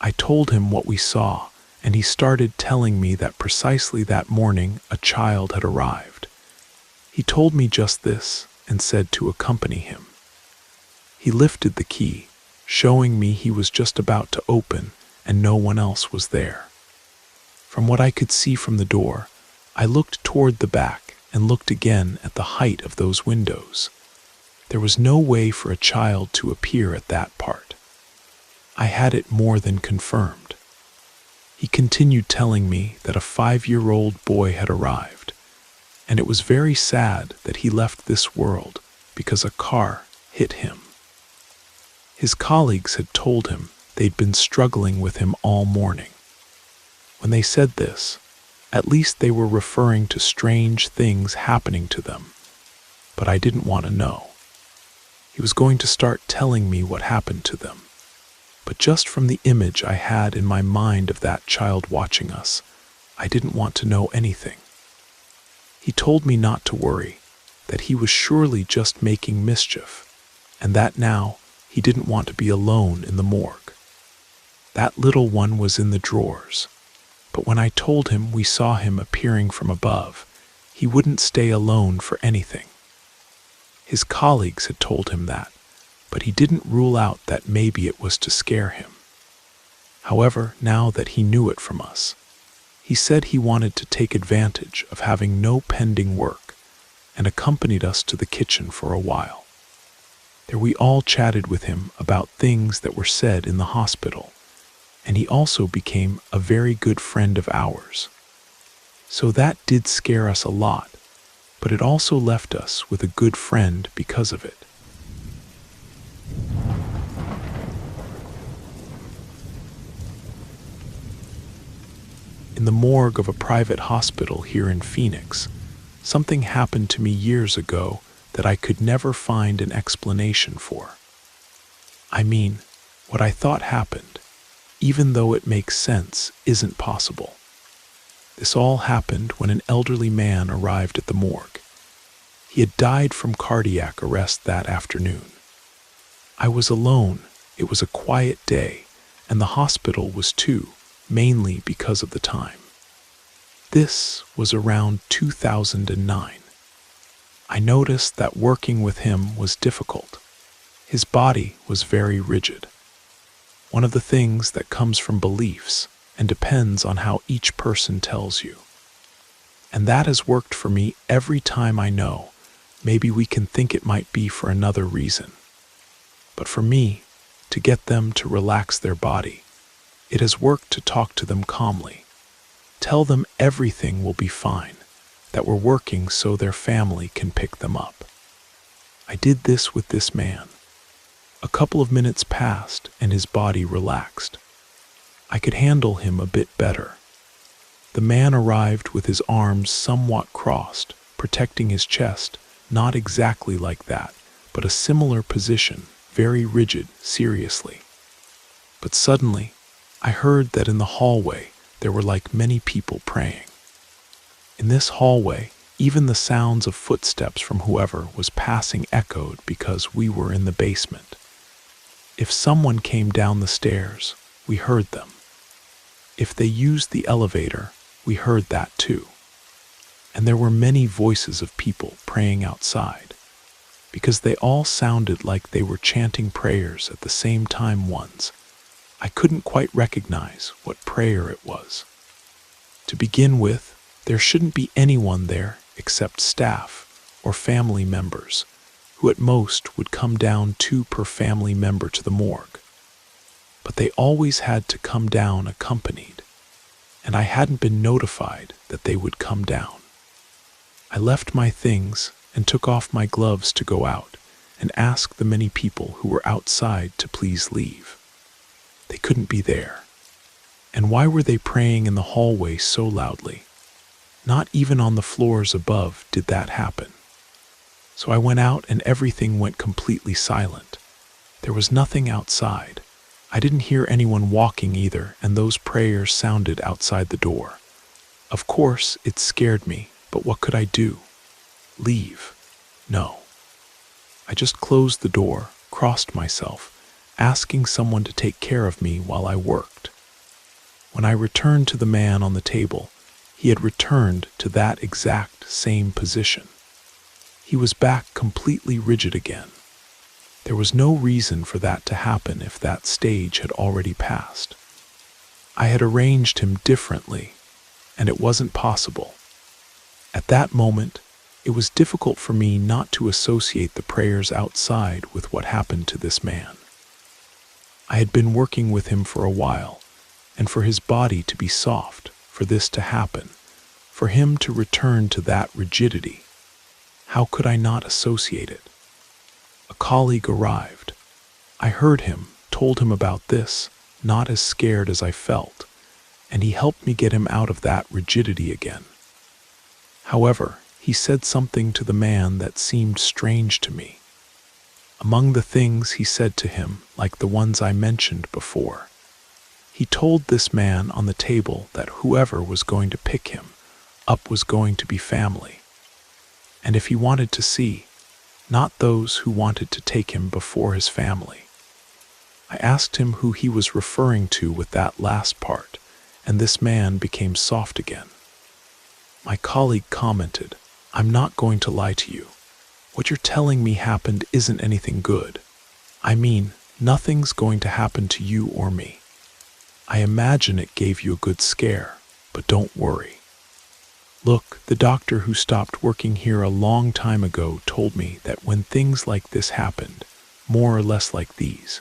I told him what we saw, and he started telling me that precisely that morning a child had arrived. He told me just this and said to accompany him. He lifted the key, showing me he was just about to open and no one else was there. From what I could see from the door, I looked toward the back and looked again at the height of those windows. There was no way for a child to appear at that part. I had it more than confirmed. He continued telling me that a 5-year-old boy had arrived, and it was very sad that he left this world because a car hit him. His colleagues had told him they'd been struggling with him all morning. When they said this, at least they were referring to strange things happening to them, but I didn't want to know. He was going to start telling me what happened to them. But just from the image I had in my mind of that child watching us, I didn't want to know anything. He told me not to worry, that he was surely just making mischief, and that now he didn't want to be alone in the morgue. That little one was in the drawers, but when I told him we saw him appearing from above, he wouldn't stay alone for anything. His colleagues had told him that, but he didn't rule out that maybe it was to scare him. However, now that he knew it from us, he said he wanted to take advantage of having no pending work and accompanied us to the kitchen for a while. There we all chatted with him about things that were said in the hospital, and he also became a very good friend of ours. So that did scare us a lot, but it also left us with a good friend because of it. In the morgue of a private hospital here in Phoenix, Something happened to me years ago that I could never find an explanation for. I mean, what I thought happened, even though it makes sense, isn't possible. This all happened when an elderly man arrived at the morgue. He had died from cardiac arrest that afternoon. I was alone. It was a quiet day, and the hospital was too, mainly because of the time. This was around 2009. I noticed that working with him was difficult. His body was very rigid. One of the things that comes from beliefs and depends on how each person tells you. And that has worked for me every time. I know maybe we can think it might be for another reason. But for me, to get them to relax their body, it has worked to talk to them calmly. Tell them everything will be fine, that we're working so their family can pick them up. I did this with this man. A couple of minutes passed and his body relaxed. I could handle him a bit better. The man arrived with his arms somewhat crossed, protecting his chest, not exactly like that, but a similar position, very rigid, seriously. But suddenly, I heard that in the hallway there were like many people praying. In this hallway, even the sounds of footsteps from whoever was passing echoed because we were in the basement. If someone came down the stairs, we heard them. If they used the elevator, we heard that too. And there were many voices of people praying outside, because they all sounded like they were chanting prayers at the same time. Once, I couldn't quite recognize what prayer it was. To begin with, there shouldn't be anyone there except staff or family members, who at most would come down 2 per family member to the morgue. But they always had to come down accompanied, and I hadn't been notified that they would come down. I left my things and took off my gloves to go out and ask the many people who were outside to please leave. They couldn't be there. And why were they praying in the hallway so loudly? Not even on the floors above did that happen. So I went out and everything went completely silent. There was nothing outside. I didn't hear anyone walking either, and those prayers sounded outside the door. Of course, it scared me, but what could I do? Leave? No. I just closed the door, crossed myself, asking someone to take care of me while I worked. When I returned to the man on the table, he had returned to that exact same position. He was back completely rigid again. There was no reason for that to happen if that stage had already passed. I had arranged him differently, and it wasn't possible. At that moment, it was difficult for me not to associate the prayers outside with what happened to this man. I had been working with him for a while, and for his body to be soft, for this to happen, for him to return to that rigidity, how could I not associate it? A colleague arrived. I heard him, told him about this, not as scared as I felt, and he helped me get him out of that rigidity again. However, he said something to the man that seemed strange to me. Among the things he said to him, like the ones I mentioned before, he told this man on the table that whoever was going to pick him up was going to be family. And if he wanted to see, not those who wanted to take him before his family. I asked him who he was referring to with that last part, and this man became soft again. My colleague commented, "I'm not going to lie to you. What you're telling me happened isn't anything good. I mean, nothing's going to happen to you or me. I imagine it gave you a good scare, but don't worry. Look, the doctor who stopped working here a long time ago told me that when things like this happened, more or less like these,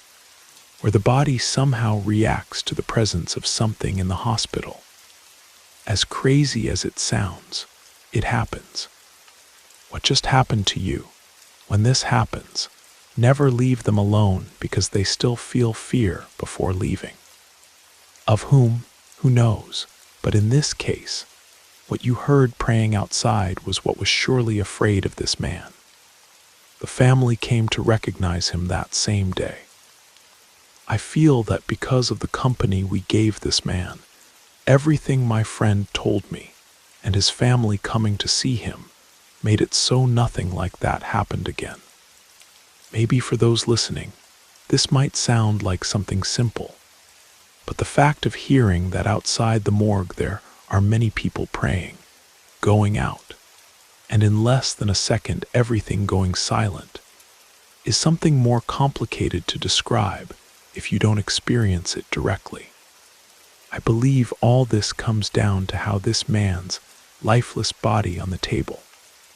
where the body somehow reacts to the presence of something in the hospital. As crazy as it sounds, it happens. What just happened to you? When this happens, never leave them alone because they still feel fear before leaving. Of whom, who knows? But in this case, What you heard praying outside was what was surely afraid of this man. The family came to recognize him that same day. I feel that because of the company we gave this man, everything my friend told me, and his family coming to see him, made it so nothing like that happened again. Maybe for those listening, this might sound like something simple, but the fact of hearing that outside the morgue there are many people praying, going out, and in less than a second everything going silent, is something more complicated to describe if you don't experience it directly. I believe all this comes down to how this man's lifeless body on the table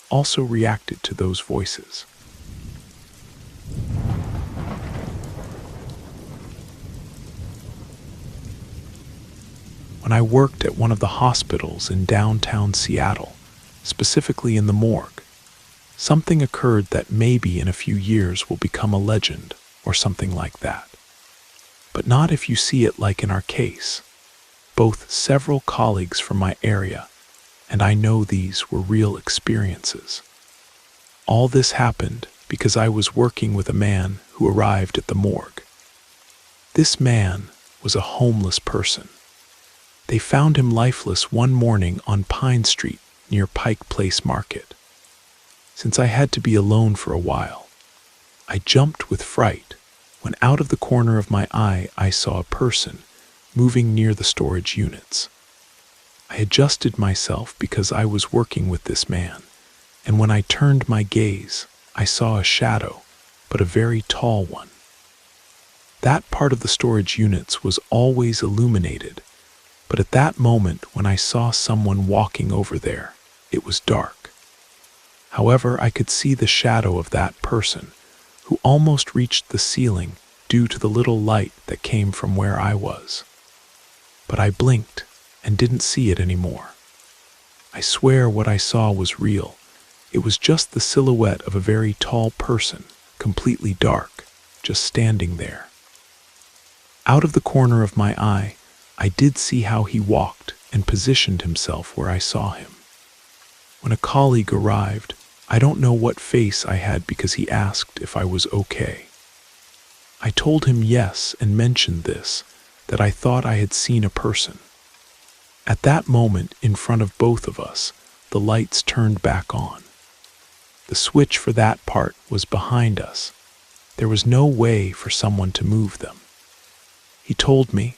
also reacted to those voices. When I worked at one of the hospitals in downtown Seattle, specifically in the morgue, something occurred that maybe in a few years will become a legend or something like that. But not if you see it like in our case. Both several colleagues from my area, and I know these were real experiences. All this happened because I was working with a man who arrived at the morgue. This man was a homeless person. They found him lifeless one morning on Pine Street near Pike Place Market. Since I had to be alone for a while, I jumped with fright when out of the corner of my eye I saw a person moving near the storage units. I adjusted myself because I was working with this man, and when I turned my gaze, I saw a shadow, but a very tall one. That part of the storage units was always illuminated, but at that moment when I saw someone walking over there, it was dark. However, I could see the shadow of that person, who almost reached the ceiling due to the little light that came from where I was. But I blinked and didn't see it anymore. I swear what I saw was real. It was just the silhouette of a very tall person, completely dark, just standing there. Out of the corner of my eye, I did see how he walked and positioned himself where I saw him. When a colleague arrived, I don't know what face I had because he asked if I was okay. I told him yes and mentioned this, that I thought I had seen a person. At that moment, in front of both of us, the lights turned back on. The switch for that part was behind us. There was no way for someone to move them. He told me,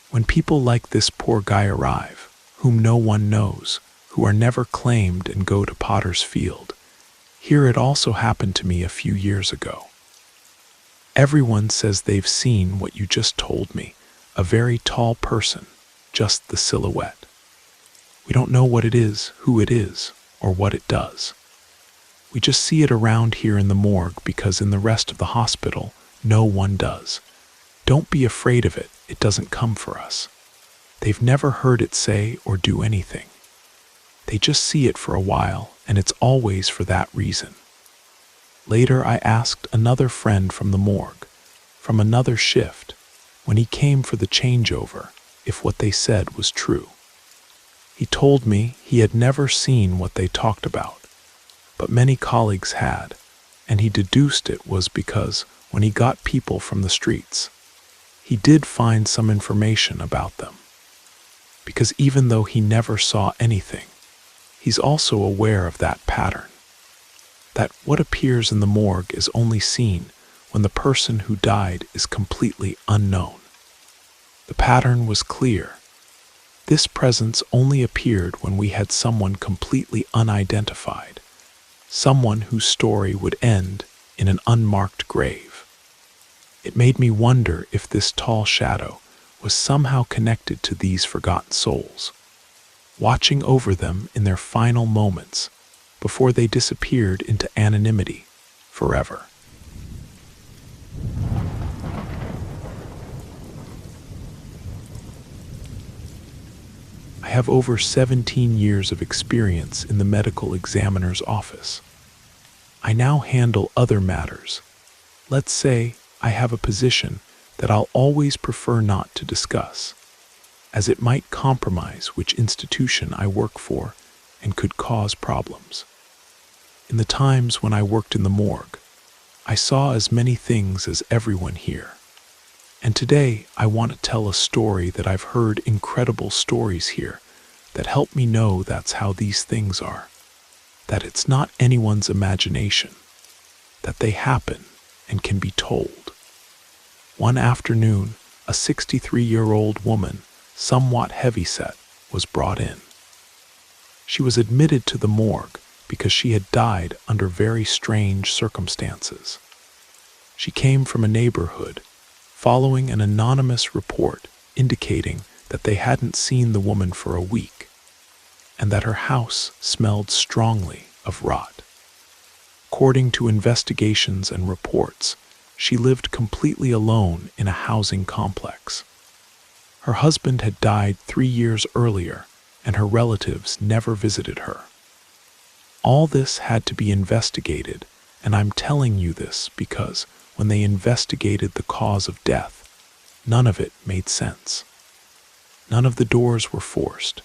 when people like this poor guy arrive, whom no one knows, who are never claimed and go to Potter's Field, here it also happened to me a few years ago. Everyone says they've seen what you just told me, a very tall person, just the silhouette. We don't know what it is, who it is, or what it does. We just see it around here in the morgue because in the rest of the hospital, no one does. Don't be afraid of it, it doesn't come for us. They've never heard it say or do anything. They just see it for a while, and it's always for that reason. Later I asked another friend from the morgue, from another shift, when he came for the changeover, if what they said was true. He told me he had never seen what they talked about, but many colleagues had, and he deduced it was because when he got people from the streets, he did find some information about them. Because even though he never saw anything, he's also aware of that pattern. That what appears in the morgue is only seen when the person who died is completely unknown. The pattern was clear. This presence only appeared when we had someone completely unidentified, someone whose story would end in an unmarked grave. It made me wonder if this tall shadow was somehow connected to these forgotten souls, watching over them in their final moments before they disappeared into anonymity forever. I have over 17 years of experience in the medical examiner's office. I now handle other matters. Let's say I have a position that I'll always prefer not to discuss, as it might compromise which institution I work for and could cause problems. In the times when I worked in the morgue, I saw as many things as everyone here. And today I want to tell a story that I've heard incredible stories here that help me know that's how these things are. That it's not anyone's imagination. That they happen and can be told. One afternoon, a 63-year-old woman, somewhat heavyset, was brought in. She was admitted to the morgue because she had died under very strange circumstances. She came from a neighborhood following an anonymous report indicating that they hadn't seen the woman for a week and that her house smelled strongly of rot. According to investigations and reports, she lived completely alone in a housing complex. Her husband had died 3 years earlier, and her relatives never visited her. All this had to be investigated, and I'm telling you this because when they investigated the cause of death, none of it made sense. None of the doors were forced.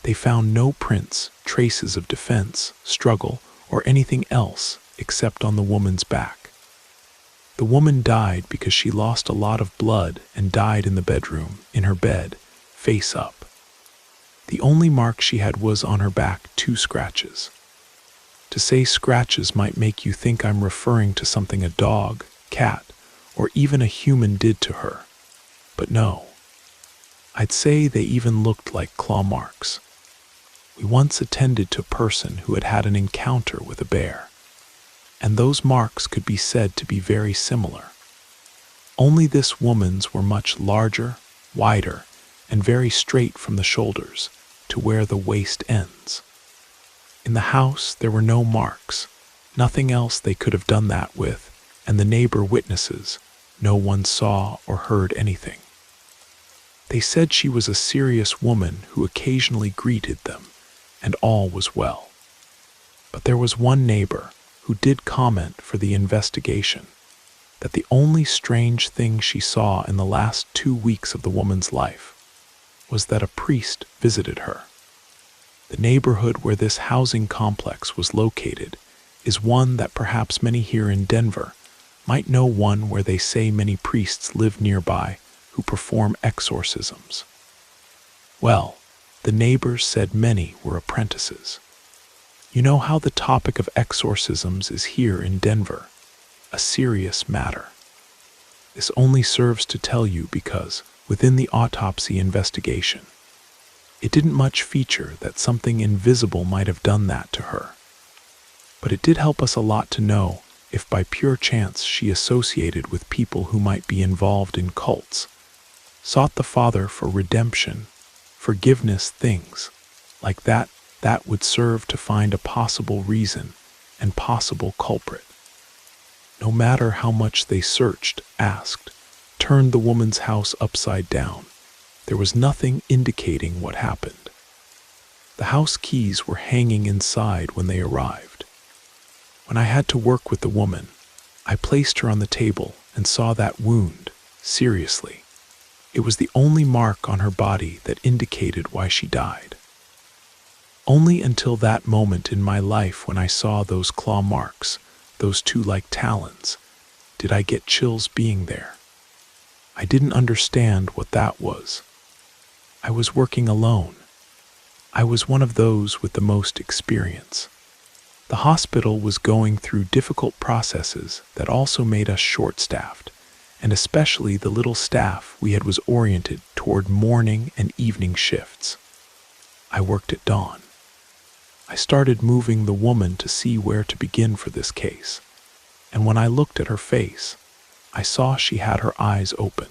They found no prints, traces of defense, struggle, or anything else except on the woman's back. The woman died because she lost a lot of blood and died in the bedroom, in her bed, face up. The only mark she had was on her back, 2 scratches. To say scratches might make you think I'm referring to something a dog, cat, or even a human did to her. But no. I'd say they even looked like claw marks. We once attended to a person who had had an encounter with a bear, and those marks could be said to be very similar. Only this woman's were much larger, wider, and very straight from the shoulders to where the waist ends. In the house there were no marks, nothing else they could have done that with, and the neighbor witnesses, no one saw or heard anything. They said she was a serious woman who occasionally greeted them, and all was well. But there was one neighbor who did comment for the investigation that the only strange thing she saw in the last 2 weeks of the woman's life was that a priest visited her. The neighborhood where this housing complex was located is one that perhaps many here in Denver might know, one where they say many priests live nearby who perform exorcisms. Well, the neighbors said many were apprentices. You know how the topic of exorcisms is here in Denver, a serious matter. This only serves to tell you because, within the autopsy investigation, it didn't much feature that something invisible might have done that to her. But it did help us a lot to know if by pure chance she associated with people who might be involved in cults, sought the Father for redemption, forgiveness, things like that would serve to find a possible reason and possible culprit. No matter how much they searched, asked, turned the woman's house upside down, there was nothing indicating what happened. The house keys were hanging inside when they arrived. When I had to work with the woman, I placed her on the table and saw that wound, seriously. It was the only mark on her body that indicated why she died. Only until that moment in my life when I saw those claw marks, those 2 like talons, did I get chills being there. I didn't understand what that was. I was working alone. I was one of those with the most experience. The hospital was going through difficult processes that also made us short-staffed, and especially the little staff we had was oriented toward morning and evening shifts. I worked at dawn. I started moving the woman to see where to begin for this case, and when I looked at her face, I saw she had her eyes open.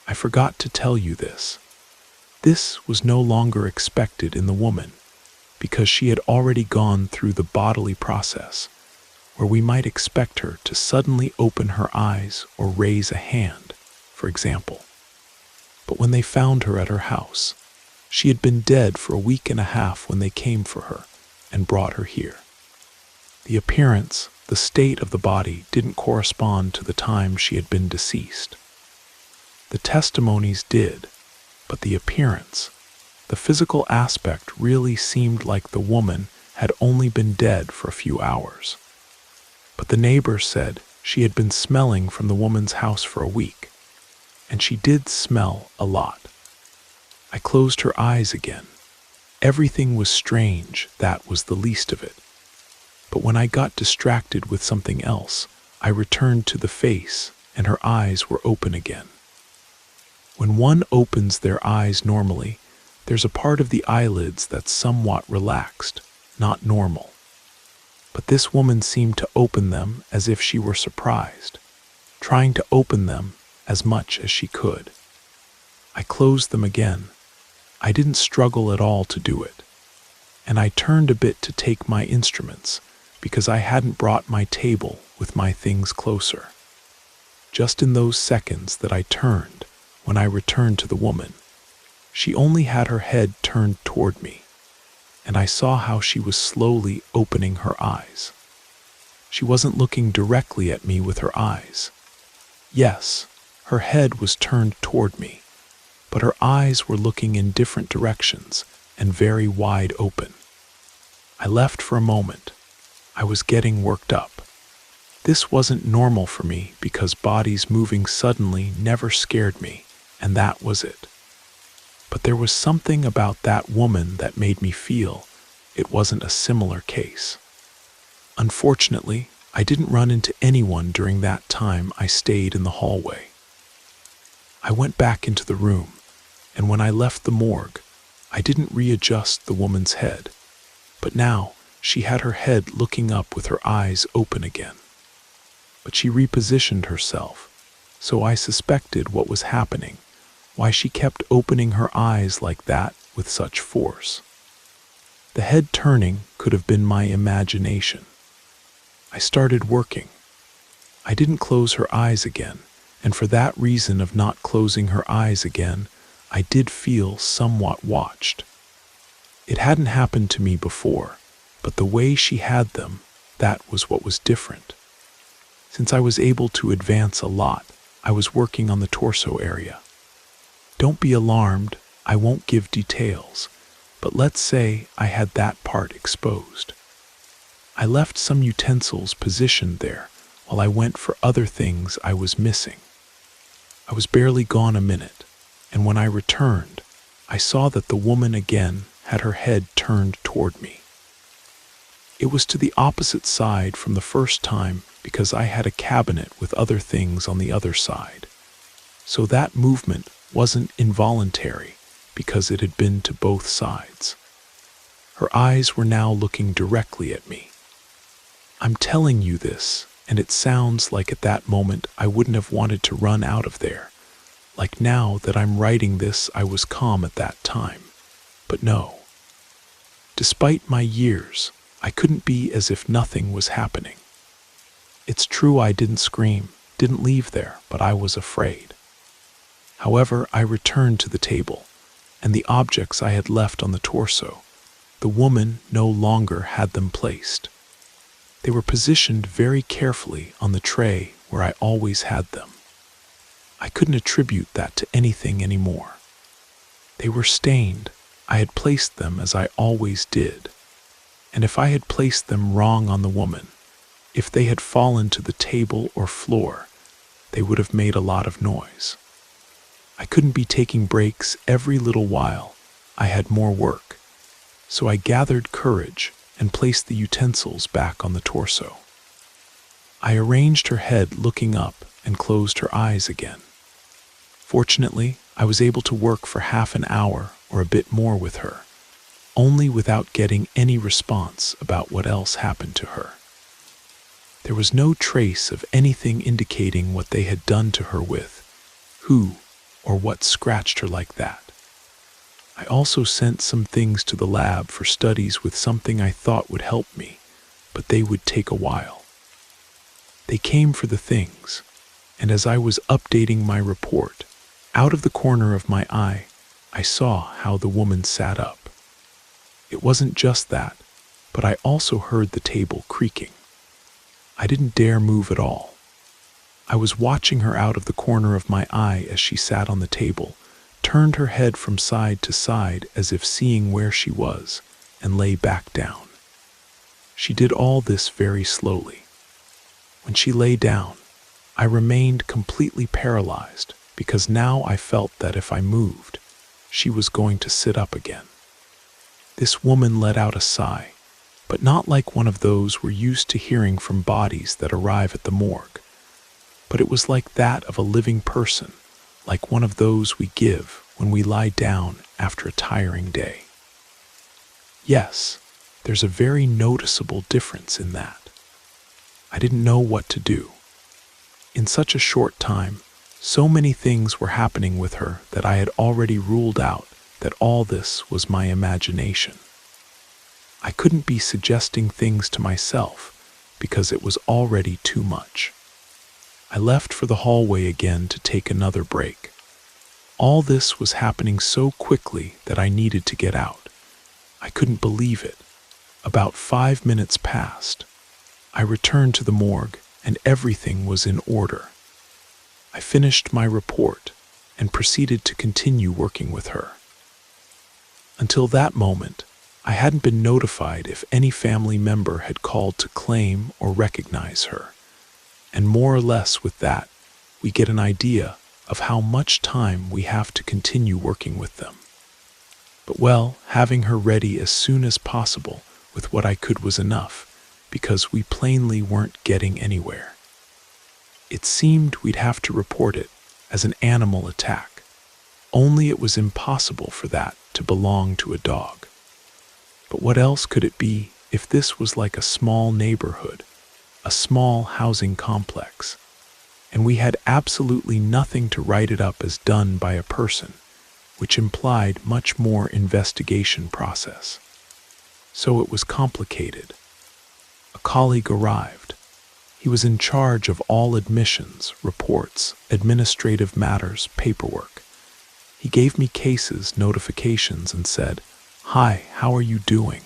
I forgot to tell you this. This was no longer expected in the woman, because she had already gone through the bodily process, where we might expect her to suddenly open her eyes or raise a hand, for example. But when they found her at her house, she had been dead for a week and a half when they came for her and brought her here. The appearance, the state of the body didn't correspond to the time she had been deceased. The testimonies did, but the appearance, The physical aspect really seemed like the woman had only been dead for a few hours. But the neighbor said she had been smelling from the woman's house for a week, and she did smell a lot. I closed her eyes again. Everything was strange, that was the least of it. But when I got distracted with something else, I returned to the face, and her eyes were open again. When one opens their eyes normally, there's a part of the eyelids that's somewhat relaxed, not normal. But this woman seemed to open them as if she were surprised, trying to open them as much as she could. I closed them again. I didn't struggle at all to do it. And I turned a bit to take my instruments, because I hadn't brought my table with my things closer. Just in those seconds that I turned, when I returned to the woman, she only had her head turned toward me, and I saw how she was slowly opening her eyes. She wasn't looking directly at me with her eyes. Yes, her head was turned toward me, but her eyes were looking in different directions and very wide open. I left for a moment. I was getting worked up. This wasn't normal for me because bodies moving suddenly never scared me, and that was it. But there was something about that woman that made me feel it wasn't a similar case. Unfortunately, I didn't run into anyone during that time I stayed in the hallway. I went back into the room, and when I left the morgue, I didn't readjust the woman's head, but now she had her head looking up with her eyes open again. But she repositioned herself, so I suspected what was happening, why she kept opening her eyes like that with such force. The head turning could have been my imagination. I started working. I didn't close her eyes again, and for that reason of not closing her eyes again, I did feel somewhat watched. It hadn't happened to me before, but the way she had them, that was what was different. Since I was able to advance a lot, I was working on the torso area. Don't be alarmed, I won't give details, but let's say I had that part exposed. I left some utensils positioned there while I went for other things I was missing. I was barely gone a minute, and when I returned, I saw that the woman again had her head turned toward me. It was to the opposite side from the first time because I had a cabinet with other things on the other side. So that movement wasn't involuntary because it had been to both sides. Her eyes were now looking directly at me. I'm telling you this, and it sounds like at that moment I wouldn't have wanted to run out of there. Like now that I'm writing this, I was calm at that time. But no. Despite my years, I couldn't be as if nothing was happening. It's true I didn't scream, didn't leave there, but I was afraid. However, I returned to the table, and the objects I had left on the torso, the woman no longer had them placed. They were positioned very carefully on the tray where I always had them. I couldn't attribute that to anything anymore. They were stained. I had placed them as I always did. And if I had placed them wrong on the woman, if they had fallen to the table or floor, they would have made a lot of noise. I couldn't be taking breaks every little while. I had more work. So I gathered courage and placed the utensils back on the torso. I arranged her head looking up and closed her eyes again. Fortunately, I was able to work for half an hour or a bit more with her, only without getting any response about what else happened to her. There was no trace of anything indicating what they had done to her with, who or what scratched her like that. I also sent some things to the lab for studies with something I thought would help me, but they would take a while. They came for the things, and as I was updating my report, out of the corner of my eye, I saw how the woman sat up. It wasn't just that, but I also heard the table creaking. I didn't dare move at all. I was watching her out of the corner of my eye as she sat on the table, turned her head from side to side as if seeing where she was, and lay back down. She did all this very slowly. When she lay down, I remained completely paralyzed because now I felt that if I moved, she was going to sit up again. This woman let out a sigh, but not like one of those we're used to hearing from bodies that arrive at the morgue, but it was like that of a living person, like one of those we give when we lie down after a tiring day. Yes, there's a very noticeable difference in that. I didn't know what to do. In such a short time, so many things were happening with her that I had already ruled out that all this was my imagination. I couldn't be suggesting things to myself because it was already too much. I left for the hallway again to take another break. All this was happening so quickly that I needed to get out. I couldn't believe it. About 5 minutes passed. I returned to the morgue and everything was in order. I finished my report and proceeded to continue working with her. Until that moment, I hadn't been notified if any family member had called to claim or recognize her. And more or less with that, we get an idea of how much time we have to continue working with them. But well, having her ready as soon as possible with what I could was enough, because we plainly weren't getting anywhere. It seemed we'd have to report it as an animal attack, only it was impossible for that to belong to a dog. But what else could it be if this was like a small neighborhood, a small housing complex, and we had absolutely nothing to write it up as done by a person, which implied much more investigation process. So it was complicated. A colleague arrived. He was in charge of all admissions, reports, administrative matters, paperwork. He gave me cases, notifications, and said, "Hi, how are you doing?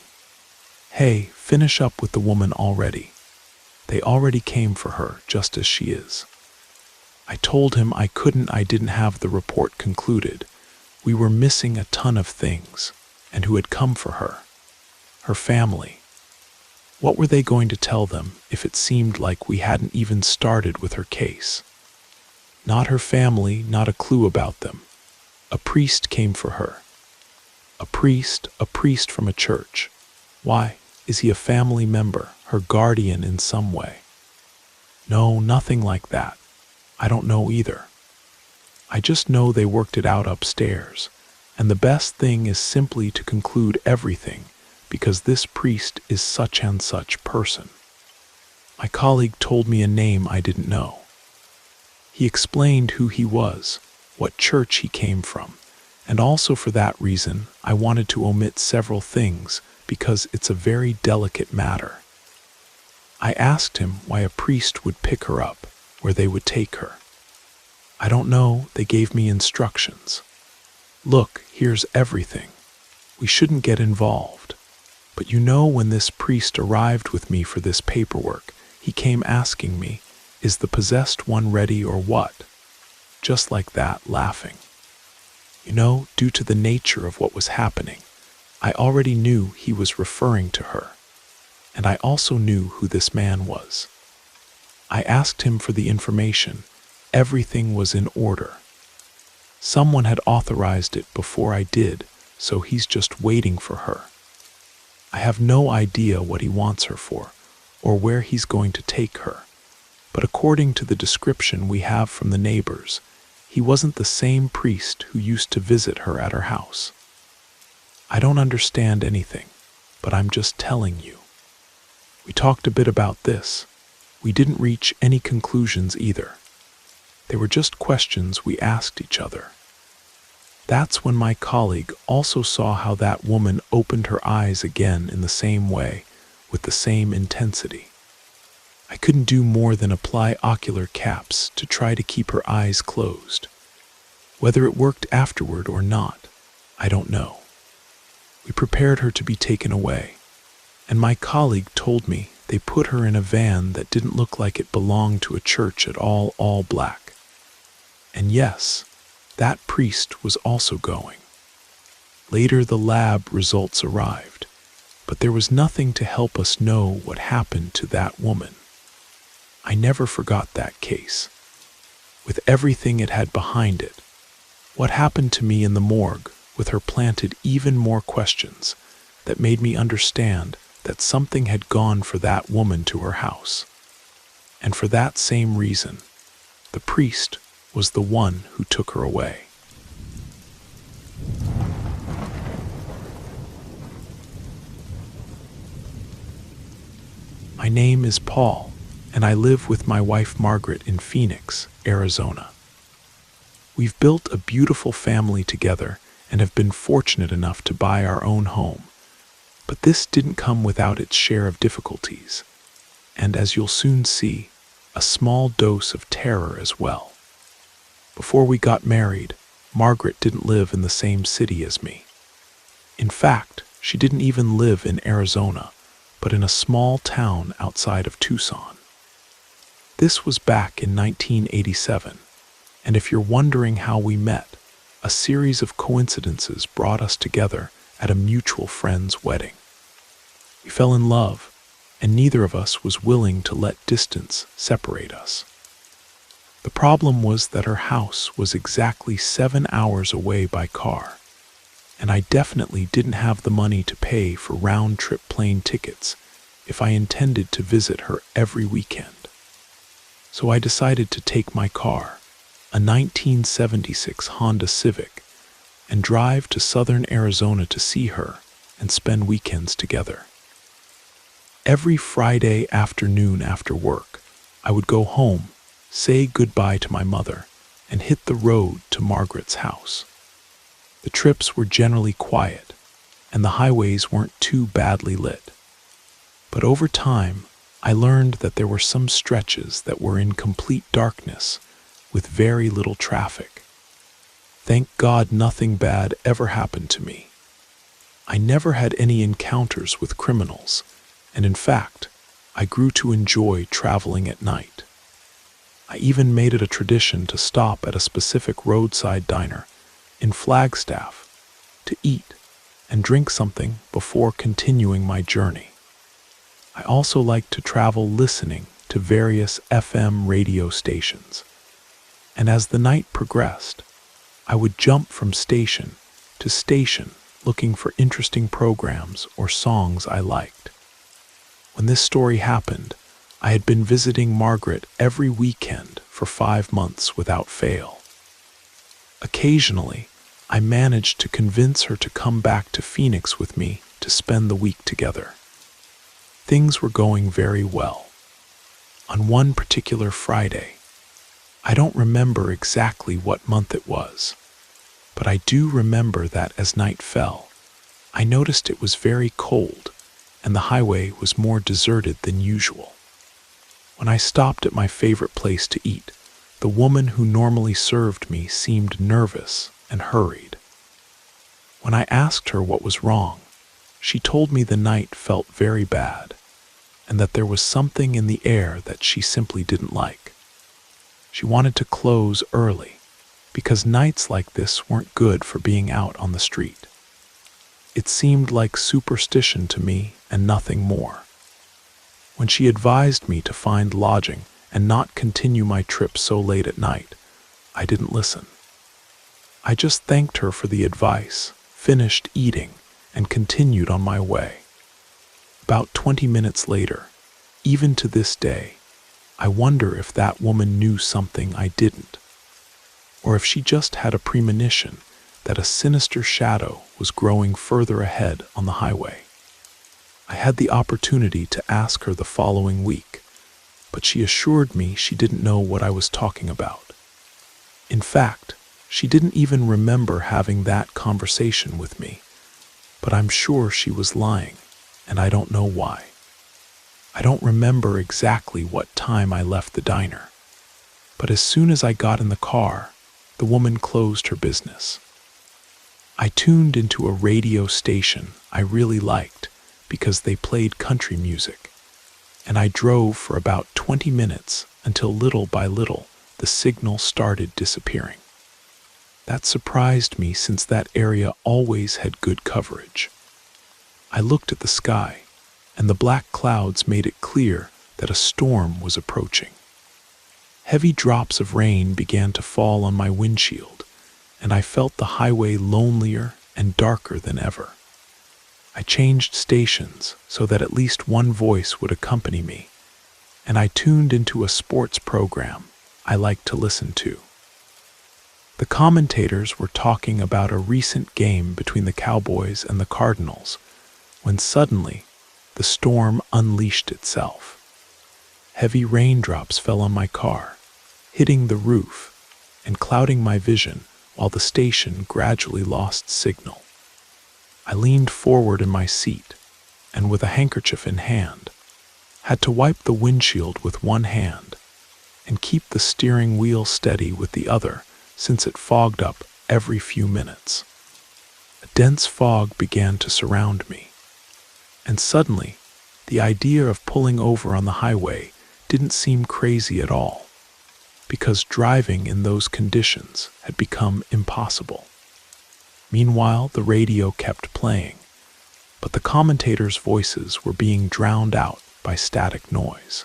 Hey, finish up with the woman already. They already came for her, just as she is." I told him I didn't have the report concluded. We were missing a ton of things, and who had come for her? Her family. What were they going to tell them if it seemed like we hadn't even started with her case? Not her family, not a clue about them. A priest came for her. A priest from a church. Why, is he a family member, her guardian in some way? No, nothing like that. I don't know either. I just know they worked it out upstairs, and the best thing is simply to conclude everything because this priest is such and such person. My colleague told me a name I didn't know. He explained who he was, what church he came from, and also for that reason I wanted to omit several things because it's a very delicate matter. I asked him why a priest would pick her up, where they would take her. I don't know, they gave me instructions. Look, here's everything. We shouldn't get involved. But you know, when this priest arrived with me for this paperwork, he came asking me, "Is the possessed one ready or what?" Just like that, laughing. You know, due to the nature of what was happening, I already knew he was referring to her. And I also knew who this man was. I asked him for the information. Everything was in order. Someone had authorized it before I did, so he's just waiting for her. I have no idea what he wants her for, or where he's going to take her, but according to the description we have from the neighbors, he wasn't the same priest who used to visit her at her house. I don't understand anything, but I'm just telling you. We talked a bit about this. We didn't reach any conclusions either. They were just questions we asked each other. That's when my colleague also saw how that woman opened her eyes again in the same way, with the same intensity. I couldn't do more than apply ocular caps to try to keep her eyes closed. Whether it worked afterward or not, I don't know. We prepared her to be taken away, and my colleague told me they put her in a van that didn't look like it belonged to a church at all black. And yes, That priest was also going. Later, the lab results arrived, but there was nothing to help us know what happened to that woman. I never forgot that case, with everything it had behind it. What happened to me in the morgue with her planted even more questions that made me understand that something had gone for that woman to her house. And for that same reason, the priest was the one who took her away. My name is Paul, and I live with my wife Margaret in Phoenix, Arizona. We've built a beautiful family together and have been fortunate enough to buy our own home. But this didn't come without its share of difficulties, and as you'll soon see, a small dose of terror as well. Before we got married, Margaret didn't live in the same city as me. In fact, she didn't even live in Arizona, but in a small town outside of Tucson. This was back in 1987, and if you're wondering how we met, a series of coincidences brought us together at a mutual friend's wedding. We fell in love, and neither of us was willing to let distance separate us. The problem was that her house was exactly 7 hours away by car, and I definitely didn't have the money to pay for round-trip plane tickets if I intended to visit her every weekend. So I decided to take my car, a 1976 Honda Civic, and drive to southern Arizona to see her and spend weekends together. Every Friday afternoon after work, I would go home, say goodbye to my mother, and hit the road to Margaret's house. The trips were generally quiet, and the highways weren't too badly lit. But over time, I learned that there were some stretches that were in complete darkness, with very little traffic. Thank God nothing bad ever happened to me. I never had any encounters with criminals, and in fact, I grew to enjoy traveling at night. I even made it a tradition to stop at a specific roadside diner in Flagstaff to eat and drink something before continuing my journey. I also like to travel listening to various FM radio stations, and as the night progressed, I would jump from station to station looking for interesting programs or songs I liked. When this story happened, I had been visiting Margaret every weekend for 5 months without fail. Occasionally, I managed to convince her to come back to Phoenix with me to spend the week together. Things were going very well. On one particular Friday, I don't remember exactly what month it was, but I do remember that as night fell, I noticed it was very cold and the highway was more deserted than usual. When I stopped at my favorite place to eat, the woman who normally served me seemed nervous and hurried. When I asked her what was wrong, she told me the night felt very bad and that there was something in the air that she simply didn't like. She wanted to close early because nights like this weren't good for being out on the street. It seemed like superstition to me and nothing more. When she advised me to find lodging and not continue my trip so late at night, I didn't listen. I just thanked her for the advice, finished eating, and continued on my way. About 20 minutes later, even to this day, I wonder if that woman knew something I didn't, or if she just had a premonition that a sinister shadow was growing further ahead on the highway. I had the opportunity to ask her the following week, but she assured me she didn't know what I was talking about. In fact, she didn't even remember having that conversation with me, but I'm sure she was lying, and I don't know why. I don't remember exactly what time I left the diner, but as soon as I got in the car, the woman closed her business. I tuned into a radio station I really liked because they played country music, and I drove for about 20 minutes until little by little the signal started disappearing. That surprised me since that area always had good coverage. I looked at the sky, and the black clouds made it clear that a storm was approaching. Heavy drops of rain began to fall on my windshield, and I felt the highway lonelier and darker than ever. I changed stations so that at least one voice would accompany me, and I tuned into a sports program I liked to listen to. The commentators were talking about a recent game between the Cowboys and the Cardinals, when suddenly the storm unleashed itself. Heavy raindrops fell on my car, hitting the roof and clouding my vision while the station gradually lost signal. I leaned forward in my seat and, with a handkerchief in hand, had to wipe the windshield with one hand and keep the steering wheel steady with the other since it fogged up every few minutes. A dense fog began to surround me, and suddenly the idea of pulling over on the highway didn't seem crazy at all, because driving in those conditions had become impossible. Meanwhile, the radio kept playing, but the commentators' voices were being drowned out by static noise.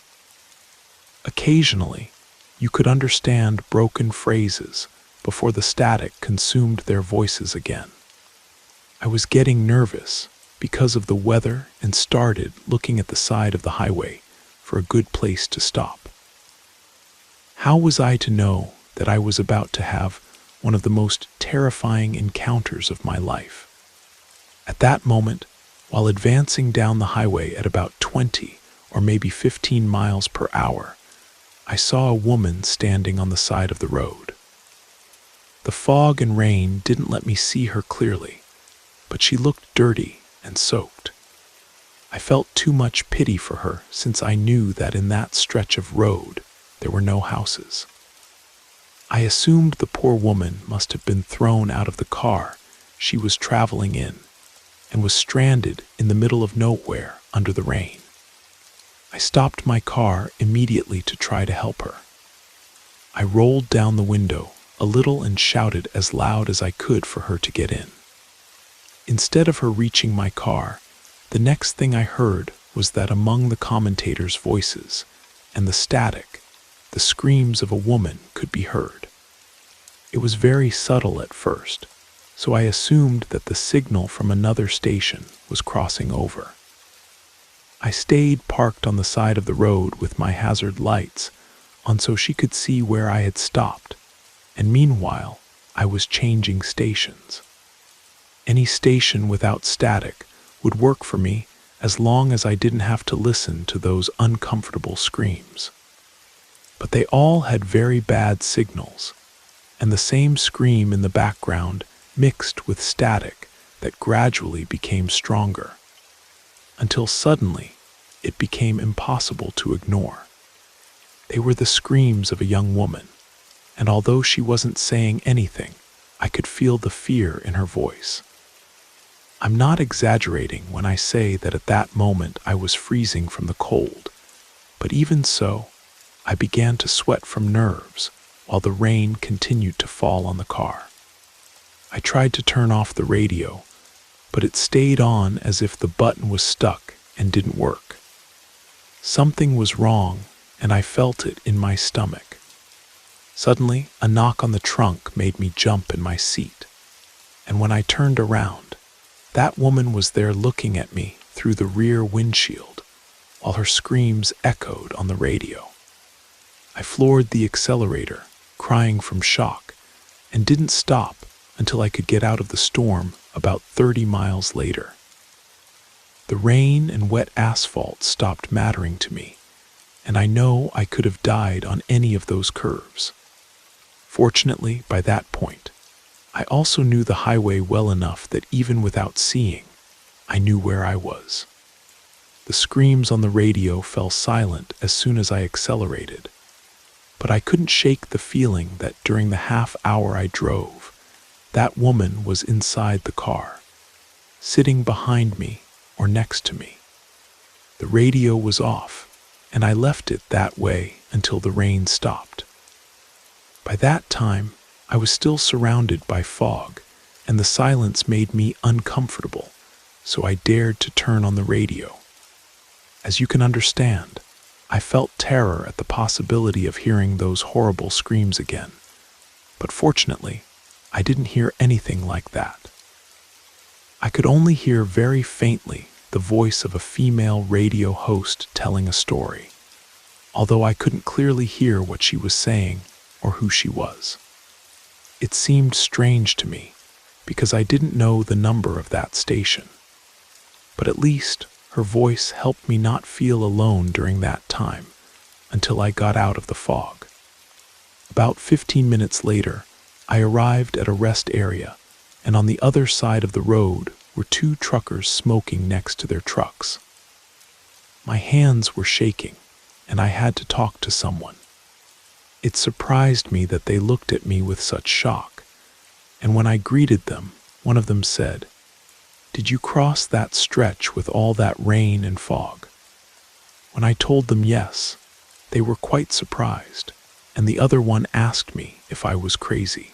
Occasionally, you could understand broken phrases before the static consumed their voices again. I was getting nervous because of the weather and started looking at the side of the highway for a good place to stop. How was I to know that I was about to have one of the most terrifying encounters of my life? At that moment, while advancing down the highway at about 20 or maybe 15 miles per hour, I saw a woman standing on the side of the road. The fog and rain didn't let me see her clearly, but she looked dirty and soaked. I felt too much pity for her since I knew that in that stretch of road there were no houses. I assumed the poor woman must have been thrown out of the car she was traveling in and was stranded in the middle of nowhere under the rain. I stopped my car immediately to try to help her. I rolled down the window a little and shouted as loud as I could for her to get in. Instead of her reaching my car, the next thing I heard was that among the commentators' voices and the static, the screams of a woman could be heard. It was very subtle at first, so I assumed that the signal from another station was crossing over. I stayed parked on the side of the road with my hazard lights on so she could see where I had stopped, and meanwhile I was changing stations. Any station without static would work for me as long as I didn't have to listen to those uncomfortable screams. But they all had very bad signals, and the same scream in the background mixed with static that gradually became stronger, until suddenly it became impossible to ignore. They were the screams of a young woman, and although she wasn't saying anything, I could feel the fear in her voice. I'm not exaggerating when I say that at that moment I was freezing from the cold, but even so, I began to sweat from nerves while the rain continued to fall on the car. I tried to turn off the radio, but it stayed on as if the button was stuck and didn't work. Something was wrong, and I felt it in my stomach. Suddenly, a knock on the trunk made me jump in my seat, and when I turned around, that woman was there looking at me through the rear windshield, while her screams echoed on the radio. I floored the accelerator, crying from shock, and didn't stop until I could get out of the storm about 30 miles later. The rain and wet asphalt stopped mattering to me, and I know I could have died on any of those curves. Fortunately, by that point, I also knew the highway well enough that even without seeing, I knew where I was. The screams on the radio fell silent as soon as I accelerated, but I couldn't shake the feeling that during the half hour I drove, that woman was inside the car, sitting behind me or next to me. The radio was off, and I left it that way until the rain stopped. By that time, I was still surrounded by fog, and the silence made me uncomfortable, so I dared to turn on the radio. As you can understand, I felt terror at the possibility of hearing those horrible screams again. But fortunately, I didn't hear anything like that. I could only hear very faintly the voice of a female radio host telling a story, although I couldn't clearly hear what she was saying or who she was. It seemed strange to me because I didn't know the number of that station. But at least her voice helped me not feel alone during that time until I got out of the fog. About 15 minutes later, I arrived at a rest area, and on the other side of the road were two truckers smoking next to their trucks. My hands were shaking, and I had to talk to someone. It surprised me that they looked at me with such shock, and when I greeted them, one of them said, "Did you cross that stretch with all that rain and fog?" When I told them yes, they were quite surprised, and the other one asked me if I was crazy.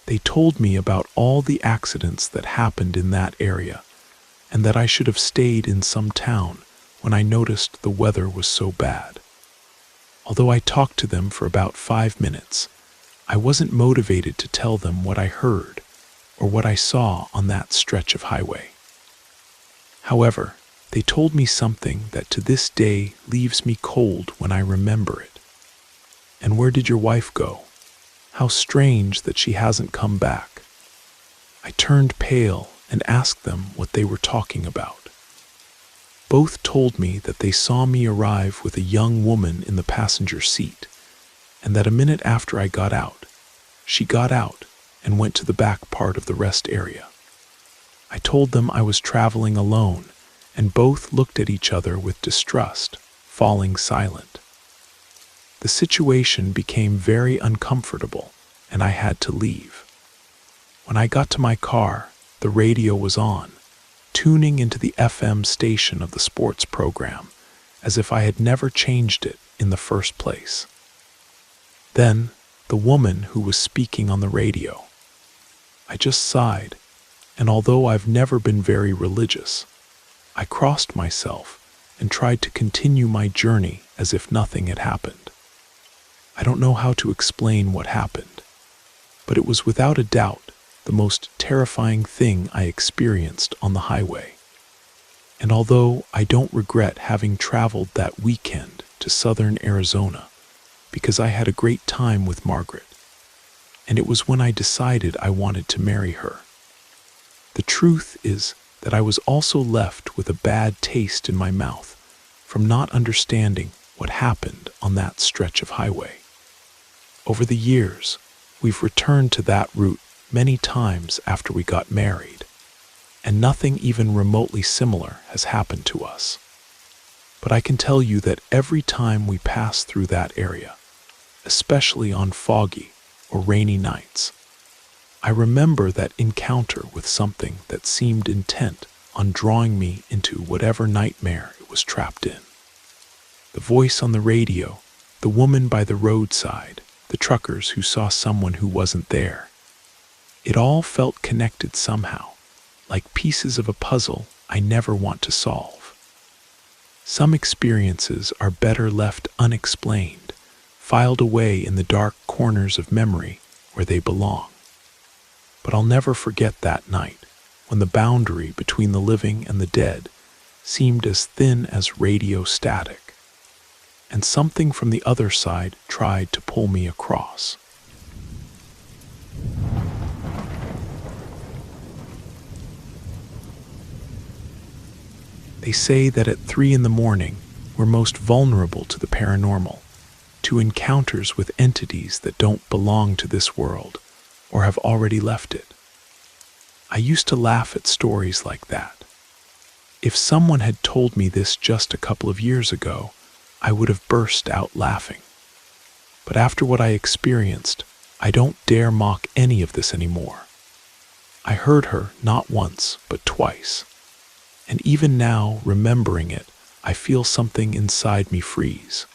They told me about all the accidents that happened in that area, and that I should have stayed in some town when I noticed the weather was so bad. Although I talked to them for about 5 minutes, I wasn't motivated to tell them what I heard or what I saw on that stretch of highway. However, they told me something that to this day leaves me cold when I remember it. "And where did your wife go? How strange that she hasn't come back." I turned pale and asked them what they were talking about. Both told me that they saw me arrive with a young woman in the passenger seat, and that a minute after I got out, she got out and went to the back part of the rest area. I told them I was traveling alone, and both looked at each other with distrust, falling silent. The situation became very uncomfortable, and I had to leave. When I got to my car, the radio was on, tuning into the FM station of the sports program, as if I had never changed it in the first place. Then, the woman who was speaking on the radio. I just sighed, and although I've never been very religious, I crossed myself and tried to continue my journey as if nothing had happened. I don't know how to explain what happened, but it was without a doubt the most terrifying thing I experienced on the highway. And although I don't regret having traveled that weekend to southern Arizona, because I had a great time with Margaret, and it was when I decided I wanted to marry her. The truth is that I was also left with a bad taste in my mouth from not understanding what happened on that stretch of highway. Over the years, we've returned to that route many times after we got married, and nothing even remotely similar has happened to us. But I can tell you that every time we pass through that area, especially on foggy or rainy nights, I remember that encounter with something that seemed intent on drawing me into whatever nightmare it was trapped in. The voice on the radio, the woman by the roadside, the truckers who saw someone who wasn't there. It all felt connected somehow, like pieces of a puzzle I never want to solve. Some experiences are better left unexplained, filed away in the dark corners of memory where they belong. But I'll never forget that night when the boundary between the living and the dead seemed as thin as radio static, and something from the other side tried to pull me across. They say that at 3 in the morning, we're most vulnerable to the paranormal, to encounters with entities that don't belong to this world or have already left it. I used to laugh at stories like that. If someone had told me this just a couple of years ago, I would have burst out laughing. But after what I experienced, I don't dare mock any of this anymore. I heard her not once, but twice. And even now, remembering it, I feel something inside me freeze.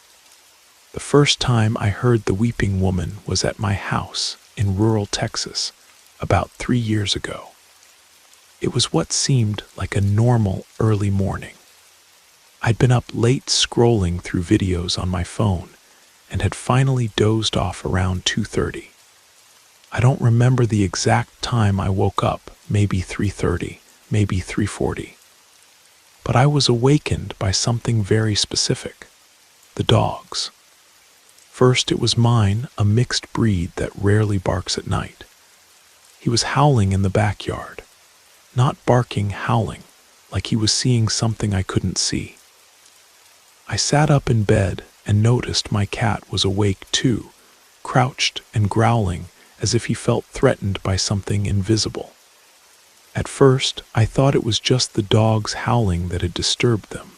The first time I heard the weeping woman was at my house in rural Texas about 3 years ago. It was what seemed like a normal early morning. I'd been up late scrolling through videos on my phone and had finally dozed off around 2:30. I don't remember the exact time I woke up, maybe 3:30, maybe 3:40. But I was awakened by something very specific: the dogs. First, it was mine, a mixed breed that rarely barks at night. He was howling in the backyard. Not barking, howling, like he was seeing something I couldn't see. I sat up in bed and noticed my cat was awake too, crouched and growling as if he felt threatened by something invisible. At first, I thought it was just the dogs howling that had disturbed them,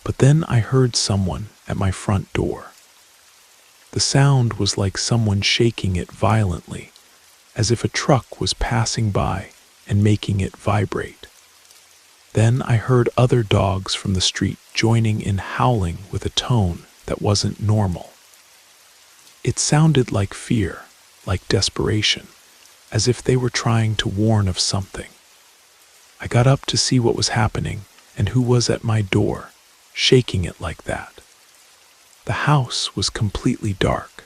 but then I heard someone at my front door. The sound was like someone shaking it violently, as if a truck was passing by and making it vibrate. Then I heard other dogs from the street joining in howling with a tone that wasn't normal. It sounded like fear, like desperation, as if they were trying to warn of something. I got up to see what was happening and who was at my door, shaking it like that. The house was completely dark.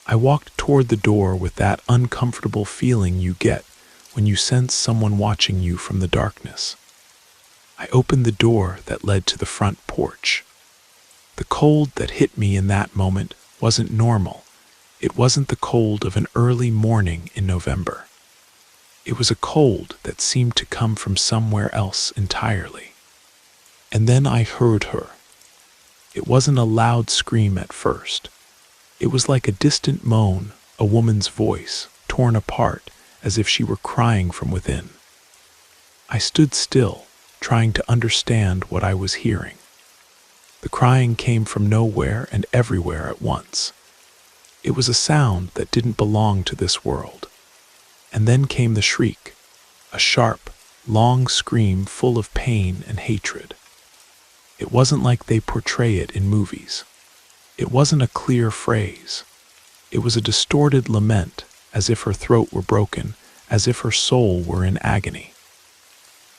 I walked toward the door with that uncomfortable feeling you get when you sense someone watching you from the darkness. I opened the door that led to the front porch. The cold that hit me in that moment wasn't normal. It wasn't the cold of an early morning in November. It was a cold that seemed to come from somewhere else entirely. And then I heard her. It wasn't a loud scream at first. It was like a distant moan, a woman's voice, torn apart, as if she were crying from within. I stood still, trying to understand what I was hearing. The crying came from nowhere and everywhere at once. It was a sound that didn't belong to this world. And then came the shriek, a sharp, long scream full of pain and hatred. It wasn't like they portray it in movies. It wasn't a clear phrase. It was a distorted lament, as if her throat were broken, as if her soul were in agony.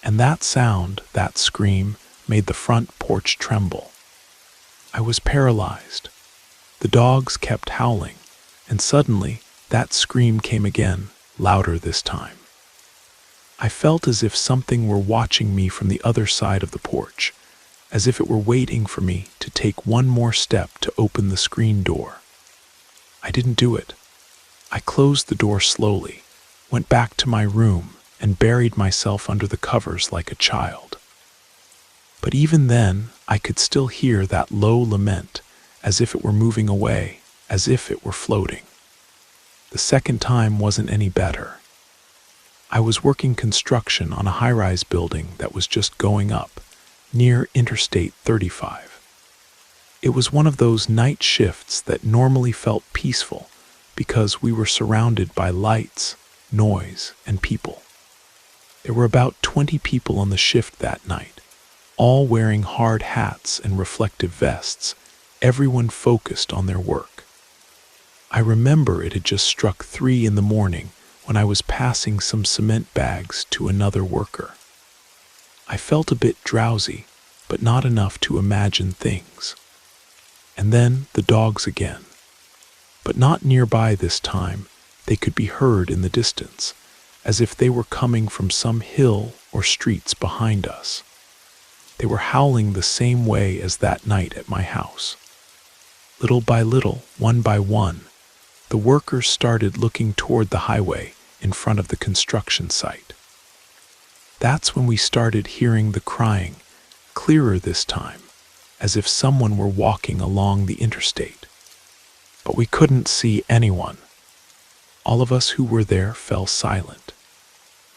And that sound, that scream, made the front porch tremble. I was paralyzed. The dogs kept howling, and suddenly that scream came again, louder this time. I felt as if something were watching me from the other side of the porch, as if it were waiting for me to take one more step to open the screen door. I didn't do it. I closed the door slowly, went back to my room, and buried myself under the covers like a child. But even then, I could still hear that low lament, as if it were moving away, as if it were floating. The second time wasn't any better. I was working construction on a high-rise building that was just going up, near Interstate 35. It was one of those night shifts that normally felt peaceful because we were surrounded by lights, noise, and people. There were about 20 people on the shift that night, all wearing hard hats and reflective vests, everyone focused on their work. I remember it had just struck 3 in the morning when I was passing some cement bags to another worker. I felt a bit drowsy, but not enough to imagine things. And then the dogs again. But not nearby this time. They could be heard in the distance, as if they were coming from some hill or streets behind us. They were howling the same way as that night at my house. Little by little, one by one, the workers started looking toward the highway in front of the construction site. That's when we started hearing the crying, clearer this time, as if someone were walking along the interstate. But we couldn't see anyone. All of us who were there fell silent.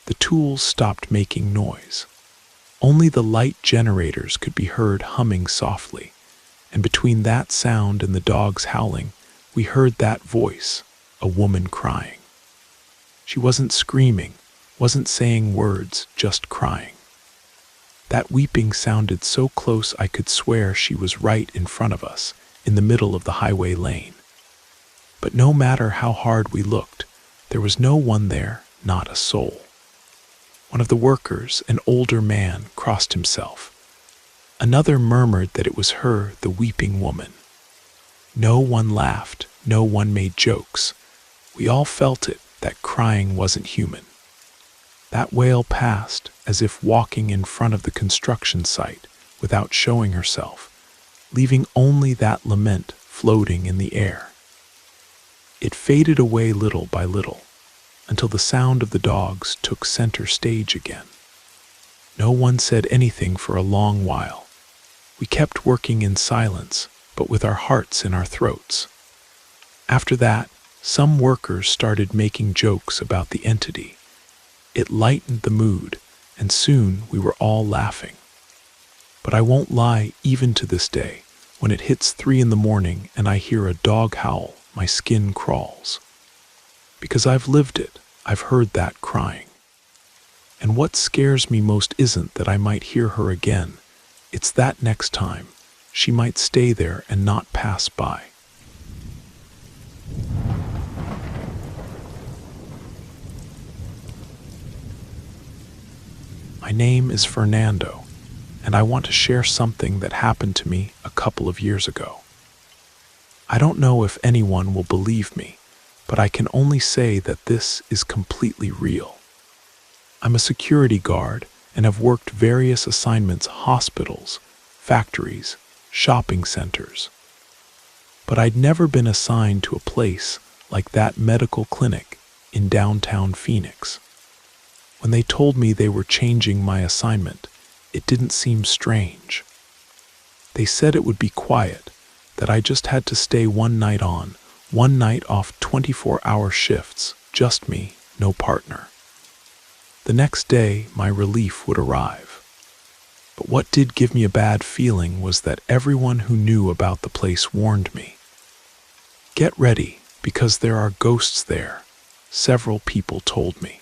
The tools stopped making noise. Only the light generators could be heard humming softly, and between that sound and the dogs howling, we heard that voice, a woman crying. She wasn't screaming, wasn't saying words, just crying. That weeping sounded so close I could swear she was right in front of us, in the middle of the highway lane. But no matter how hard we looked, There was no one there, not a soul. One of the workers, an older man, crossed himself. Another murmured that it was her, the weeping woman. No one laughed, no one made jokes. We all felt it, that crying wasn't human. That wail passed, as if walking in front of the construction site, without showing herself, leaving only that lament floating in the air. It faded away little by little, until the sound of the dogs took center stage again. No one said anything for a long while. We kept working in silence, but with our hearts in our throats. After that, some workers started making jokes about the entity. It lightened the mood, and soon we were all laughing. But I won't lie, even to this day, when it hits 3 in the morning and I hear a dog howl, my skin crawls. Because I've lived it, I've heard that crying. And what scares me most isn't that I might hear her again. It's that next time, she might stay there and not pass by. My name is Fernando, and I want to share something that happened to me a couple of years ago. I don't know if anyone will believe me, but I can only say that this is completely real. I'm a security guard and have worked various assignments: hospitals, factories, shopping centers. But I'd never been assigned to a place like that medical clinic in downtown Phoenix. When they told me they were changing my assignment, it didn't seem strange. They said it would be quiet, that I just had to stay one night on, one night off, 24-hour shifts, just me, no partner. The next day, my relief would arrive. But what did give me a bad feeling was that everyone who knew about the place warned me. Get ready, because there are ghosts there, several people told me.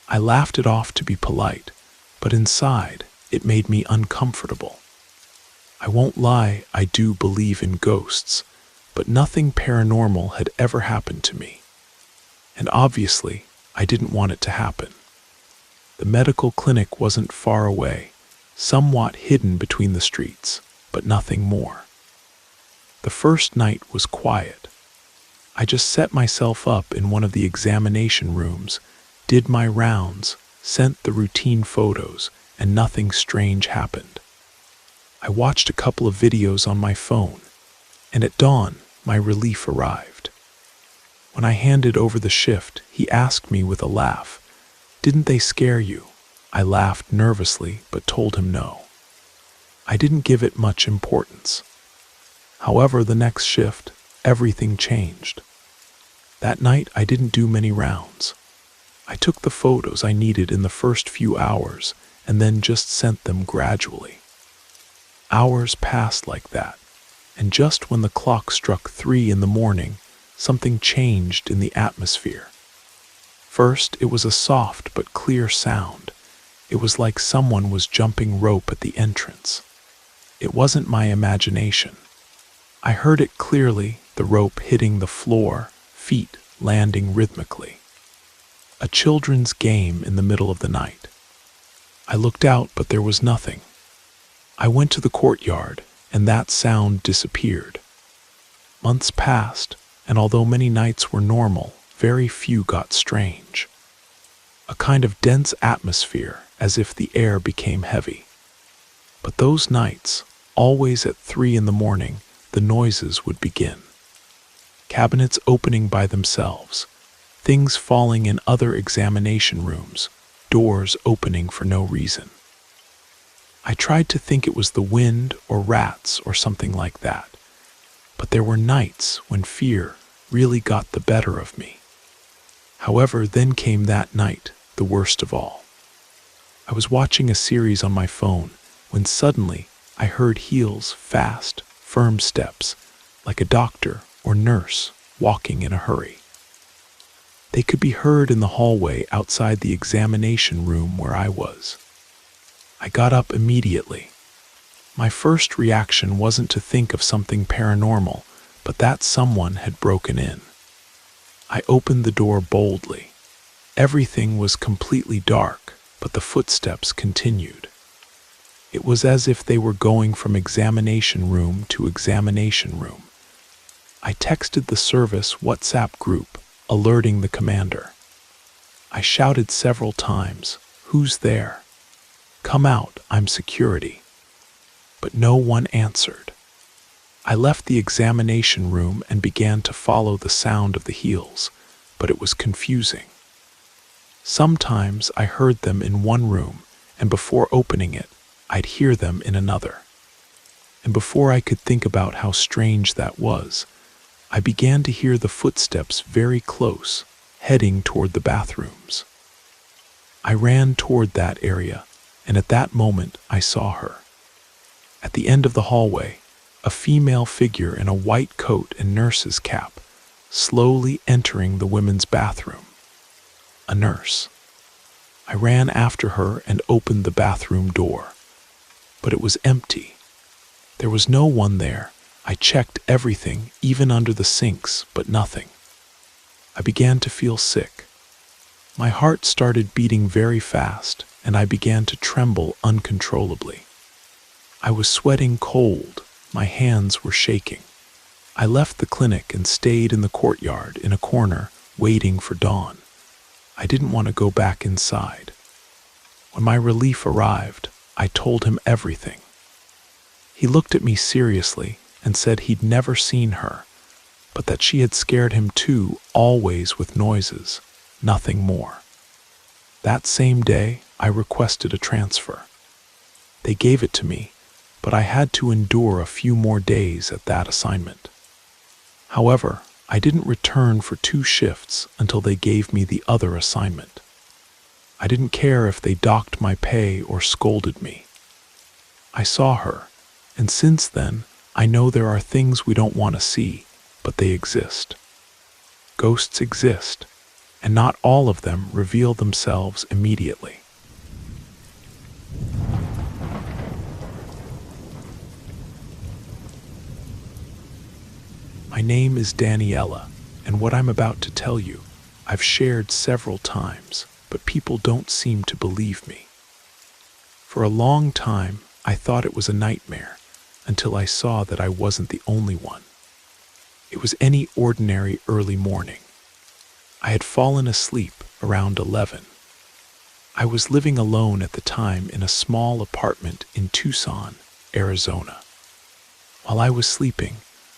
I laughed it off to be polite, but inside, it made me uncomfortable. I won't lie, I do believe in ghosts, but nothing paranormal had ever happened to me. And obviously, I didn't want it to happen. The medical clinic wasn't far away, somewhat hidden between the streets, but nothing more. The first night was quiet. I just set myself up in one of the examination rooms, did my rounds, sent the routine photos, and nothing strange happened. I watched a couple of videos on my phone, and at dawn, my relief arrived. When I handed over the shift, he asked me with a laugh, "Didn't they scare you?" I laughed nervously, but told him no. I didn't give it much importance. However, the next shift, everything changed. That night, I didn't do many rounds. I took the photos I needed in the first few hours and then just sent them gradually. Hours passed like that, and just when the clock struck 3 in the morning, something changed in the atmosphere. First, it was a soft but clear sound. It was like someone was jumping rope at the entrance. It wasn't my imagination. I heard it clearly, the rope hitting the floor, feet landing rhythmically. A children's game in the middle of the night. I looked out, but there was nothing. I went to the courtyard, and that sound disappeared. Months passed, and although many nights were normal, very few got strange. A kind of dense atmosphere, as if the air became heavy. But those nights, always at 3 in the morning, the noises would begin. Cabinets opening by themselves, things falling in other examination rooms, doors opening for no reason. I tried to think it was the wind or rats or something like that, but there were nights when fear really got the better of me. However, then came that night, the worst of all. I was watching a series on my phone when suddenly I heard heels, fast, firm steps, like a doctor or nurse walking in a hurry. They could be heard in the hallway outside the examination room where I was. I got up immediately. My first reaction wasn't to think of something paranormal, but that someone had broken in. I opened the door boldly. Everything was completely dark, but the footsteps continued. It was as if they were going from examination room to examination room. I texted the service WhatsApp group, alerting the commander. I shouted several times, "Who's there? Come out, I'm security." But no one answered. I left the examination room and began to follow the sound of the heels, but it was confusing. Sometimes I heard them in one room, and before opening it, I'd hear them in another. And before I could think about how strange that was, I began to hear the footsteps very close, heading toward the bathrooms. I ran toward that area, and at that moment I saw her. At the end of the hallway, a female figure in a white coat and nurse's cap, slowly entering the women's bathroom. A nurse. I ran after her and opened the bathroom door. But it was empty. There was no one there. I checked everything, even under the sinks, but nothing. I began to feel sick. My heart started beating very fast, and I began to tremble uncontrollably. I was sweating cold. My hands were shaking. I left the clinic and stayed in the courtyard in a corner, waiting for dawn. I didn't want to go back inside. When my relief arrived, I told him everything. He looked at me seriously and said he'd never seen her, but that she had scared him too, always with noises, nothing more. That same day, I requested a transfer. They gave it to me, but I had to endure a few more days at that assignment. However, I didn't return for 2 shifts until they gave me the other assignment. I didn't care if they docked my pay or scolded me. I saw her, and since then, I know there are things we don't want to see, but they exist. Ghosts exist, and not all of them reveal themselves immediately. My name is Daniela, and what I'm about to tell you, I've shared several times, but people don't seem to believe me. For a long time, I thought it was a nightmare, until I saw that I wasn't the only one. It was any ordinary early morning. I had fallen asleep around 11. I was living alone at the time in a small apartment in Tucson, Arizona. While I was sleeping,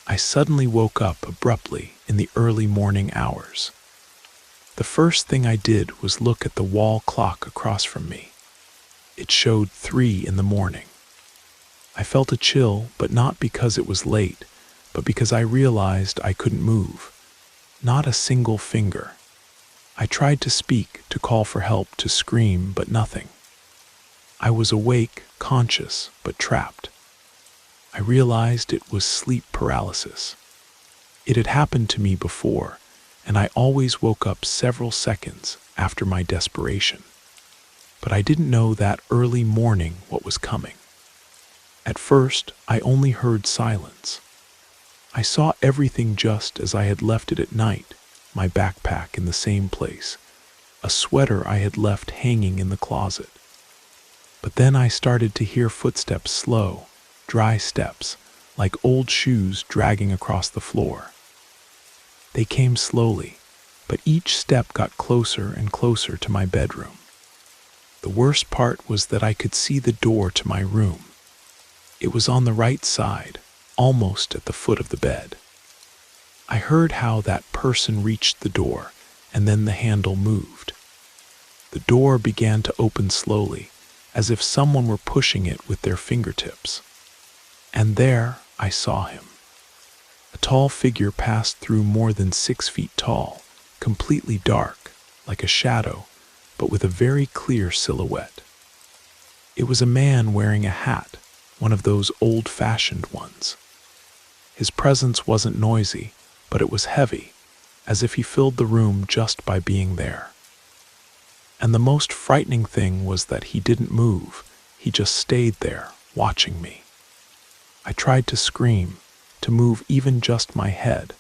I suddenly woke up abruptly in the early morning hours. The first thing I did was look at the wall clock across from me. It showed 3 in the morning. I felt a chill, but not because it was late, but because I realized I couldn't move. Not a single finger. I tried to speak, to call for help, to scream, but nothing. I was awake, conscious, but trapped. I realized it was sleep paralysis. It had happened to me before, and I always woke up several seconds after my desperation. But I didn't know that early morning what was coming. At first, I only heard silence. I saw everything just as I had left it at night, my backpack in the same place, a sweater I had left hanging in the closet. But then I started to hear footsteps, slow, dry steps, like old shoes dragging across the floor. They came slowly, but each step got closer and closer to my bedroom. The worst part was that I could see the door to my room. It was on the right side, almost at the foot of the bed. I heard how that person reached the door, and then the handle moved. The door began to open slowly, as if someone were pushing it with their fingertips. And there I saw him. A tall figure passed through, more than 6 feet tall, completely dark, like a shadow, but with a very clear silhouette. It was a man wearing a hat, one of those old-fashioned ones. His presence wasn't noisy, but it was heavy, as if he filled the room just by being there. And the most frightening thing was that he didn't move, he just stayed there, watching me. I tried to scream, to move even just my head,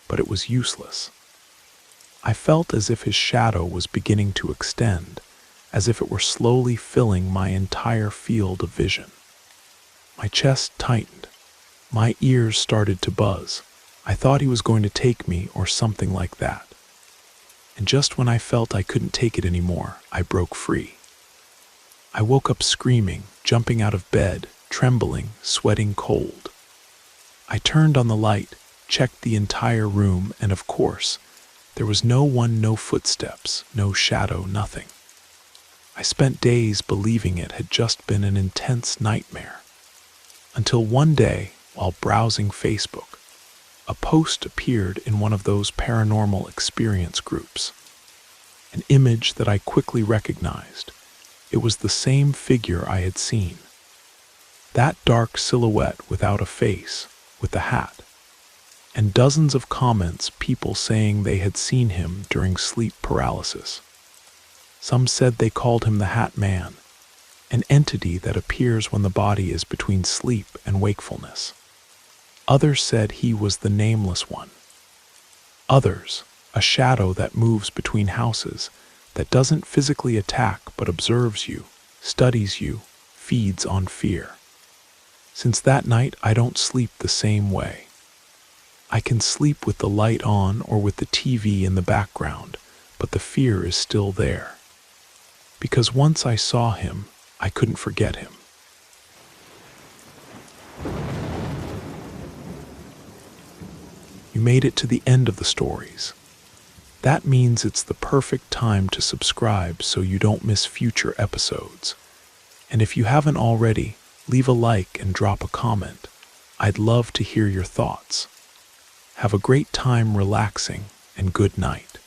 but it was useless. I felt as if his shadow was beginning to extend, as if it were slowly filling my entire field of vision. My chest tightened. My ears started to buzz. I thought he was going to take me or something like that. And just when I felt I couldn't take it anymore, I broke free. I woke up screaming, jumping out of bed, trembling, sweating cold. I turned on the light, checked the entire room, and of course, there was no one, no footsteps, no shadow, nothing. I spent days believing it had just been an intense nightmare. Until one day, while browsing Facebook, a post appeared in one of those paranormal experience groups. An image that I quickly recognized. It was the same figure I had seen. That dark silhouette without a face, with the hat. And dozens of comments, people saying they had seen him during sleep paralysis. Some said they called him the Hat Man, an entity that appears when the body is between sleep and wakefulness. Others said he was the Nameless One. Others, a shadow that moves between houses, that doesn't physically attack but observes you, studies you, feeds on fear. Since that night, I don't sleep the same way. I can sleep with the light on or with the TV in the background, but the fear is still there. Because once I saw him, I couldn't forget him. You made it to the end of the stories. That means it's the perfect time to subscribe so you don't miss future episodes. And if you haven't already, leave a like and drop a comment. I'd love to hear your thoughts. Have a great time relaxing, and good night.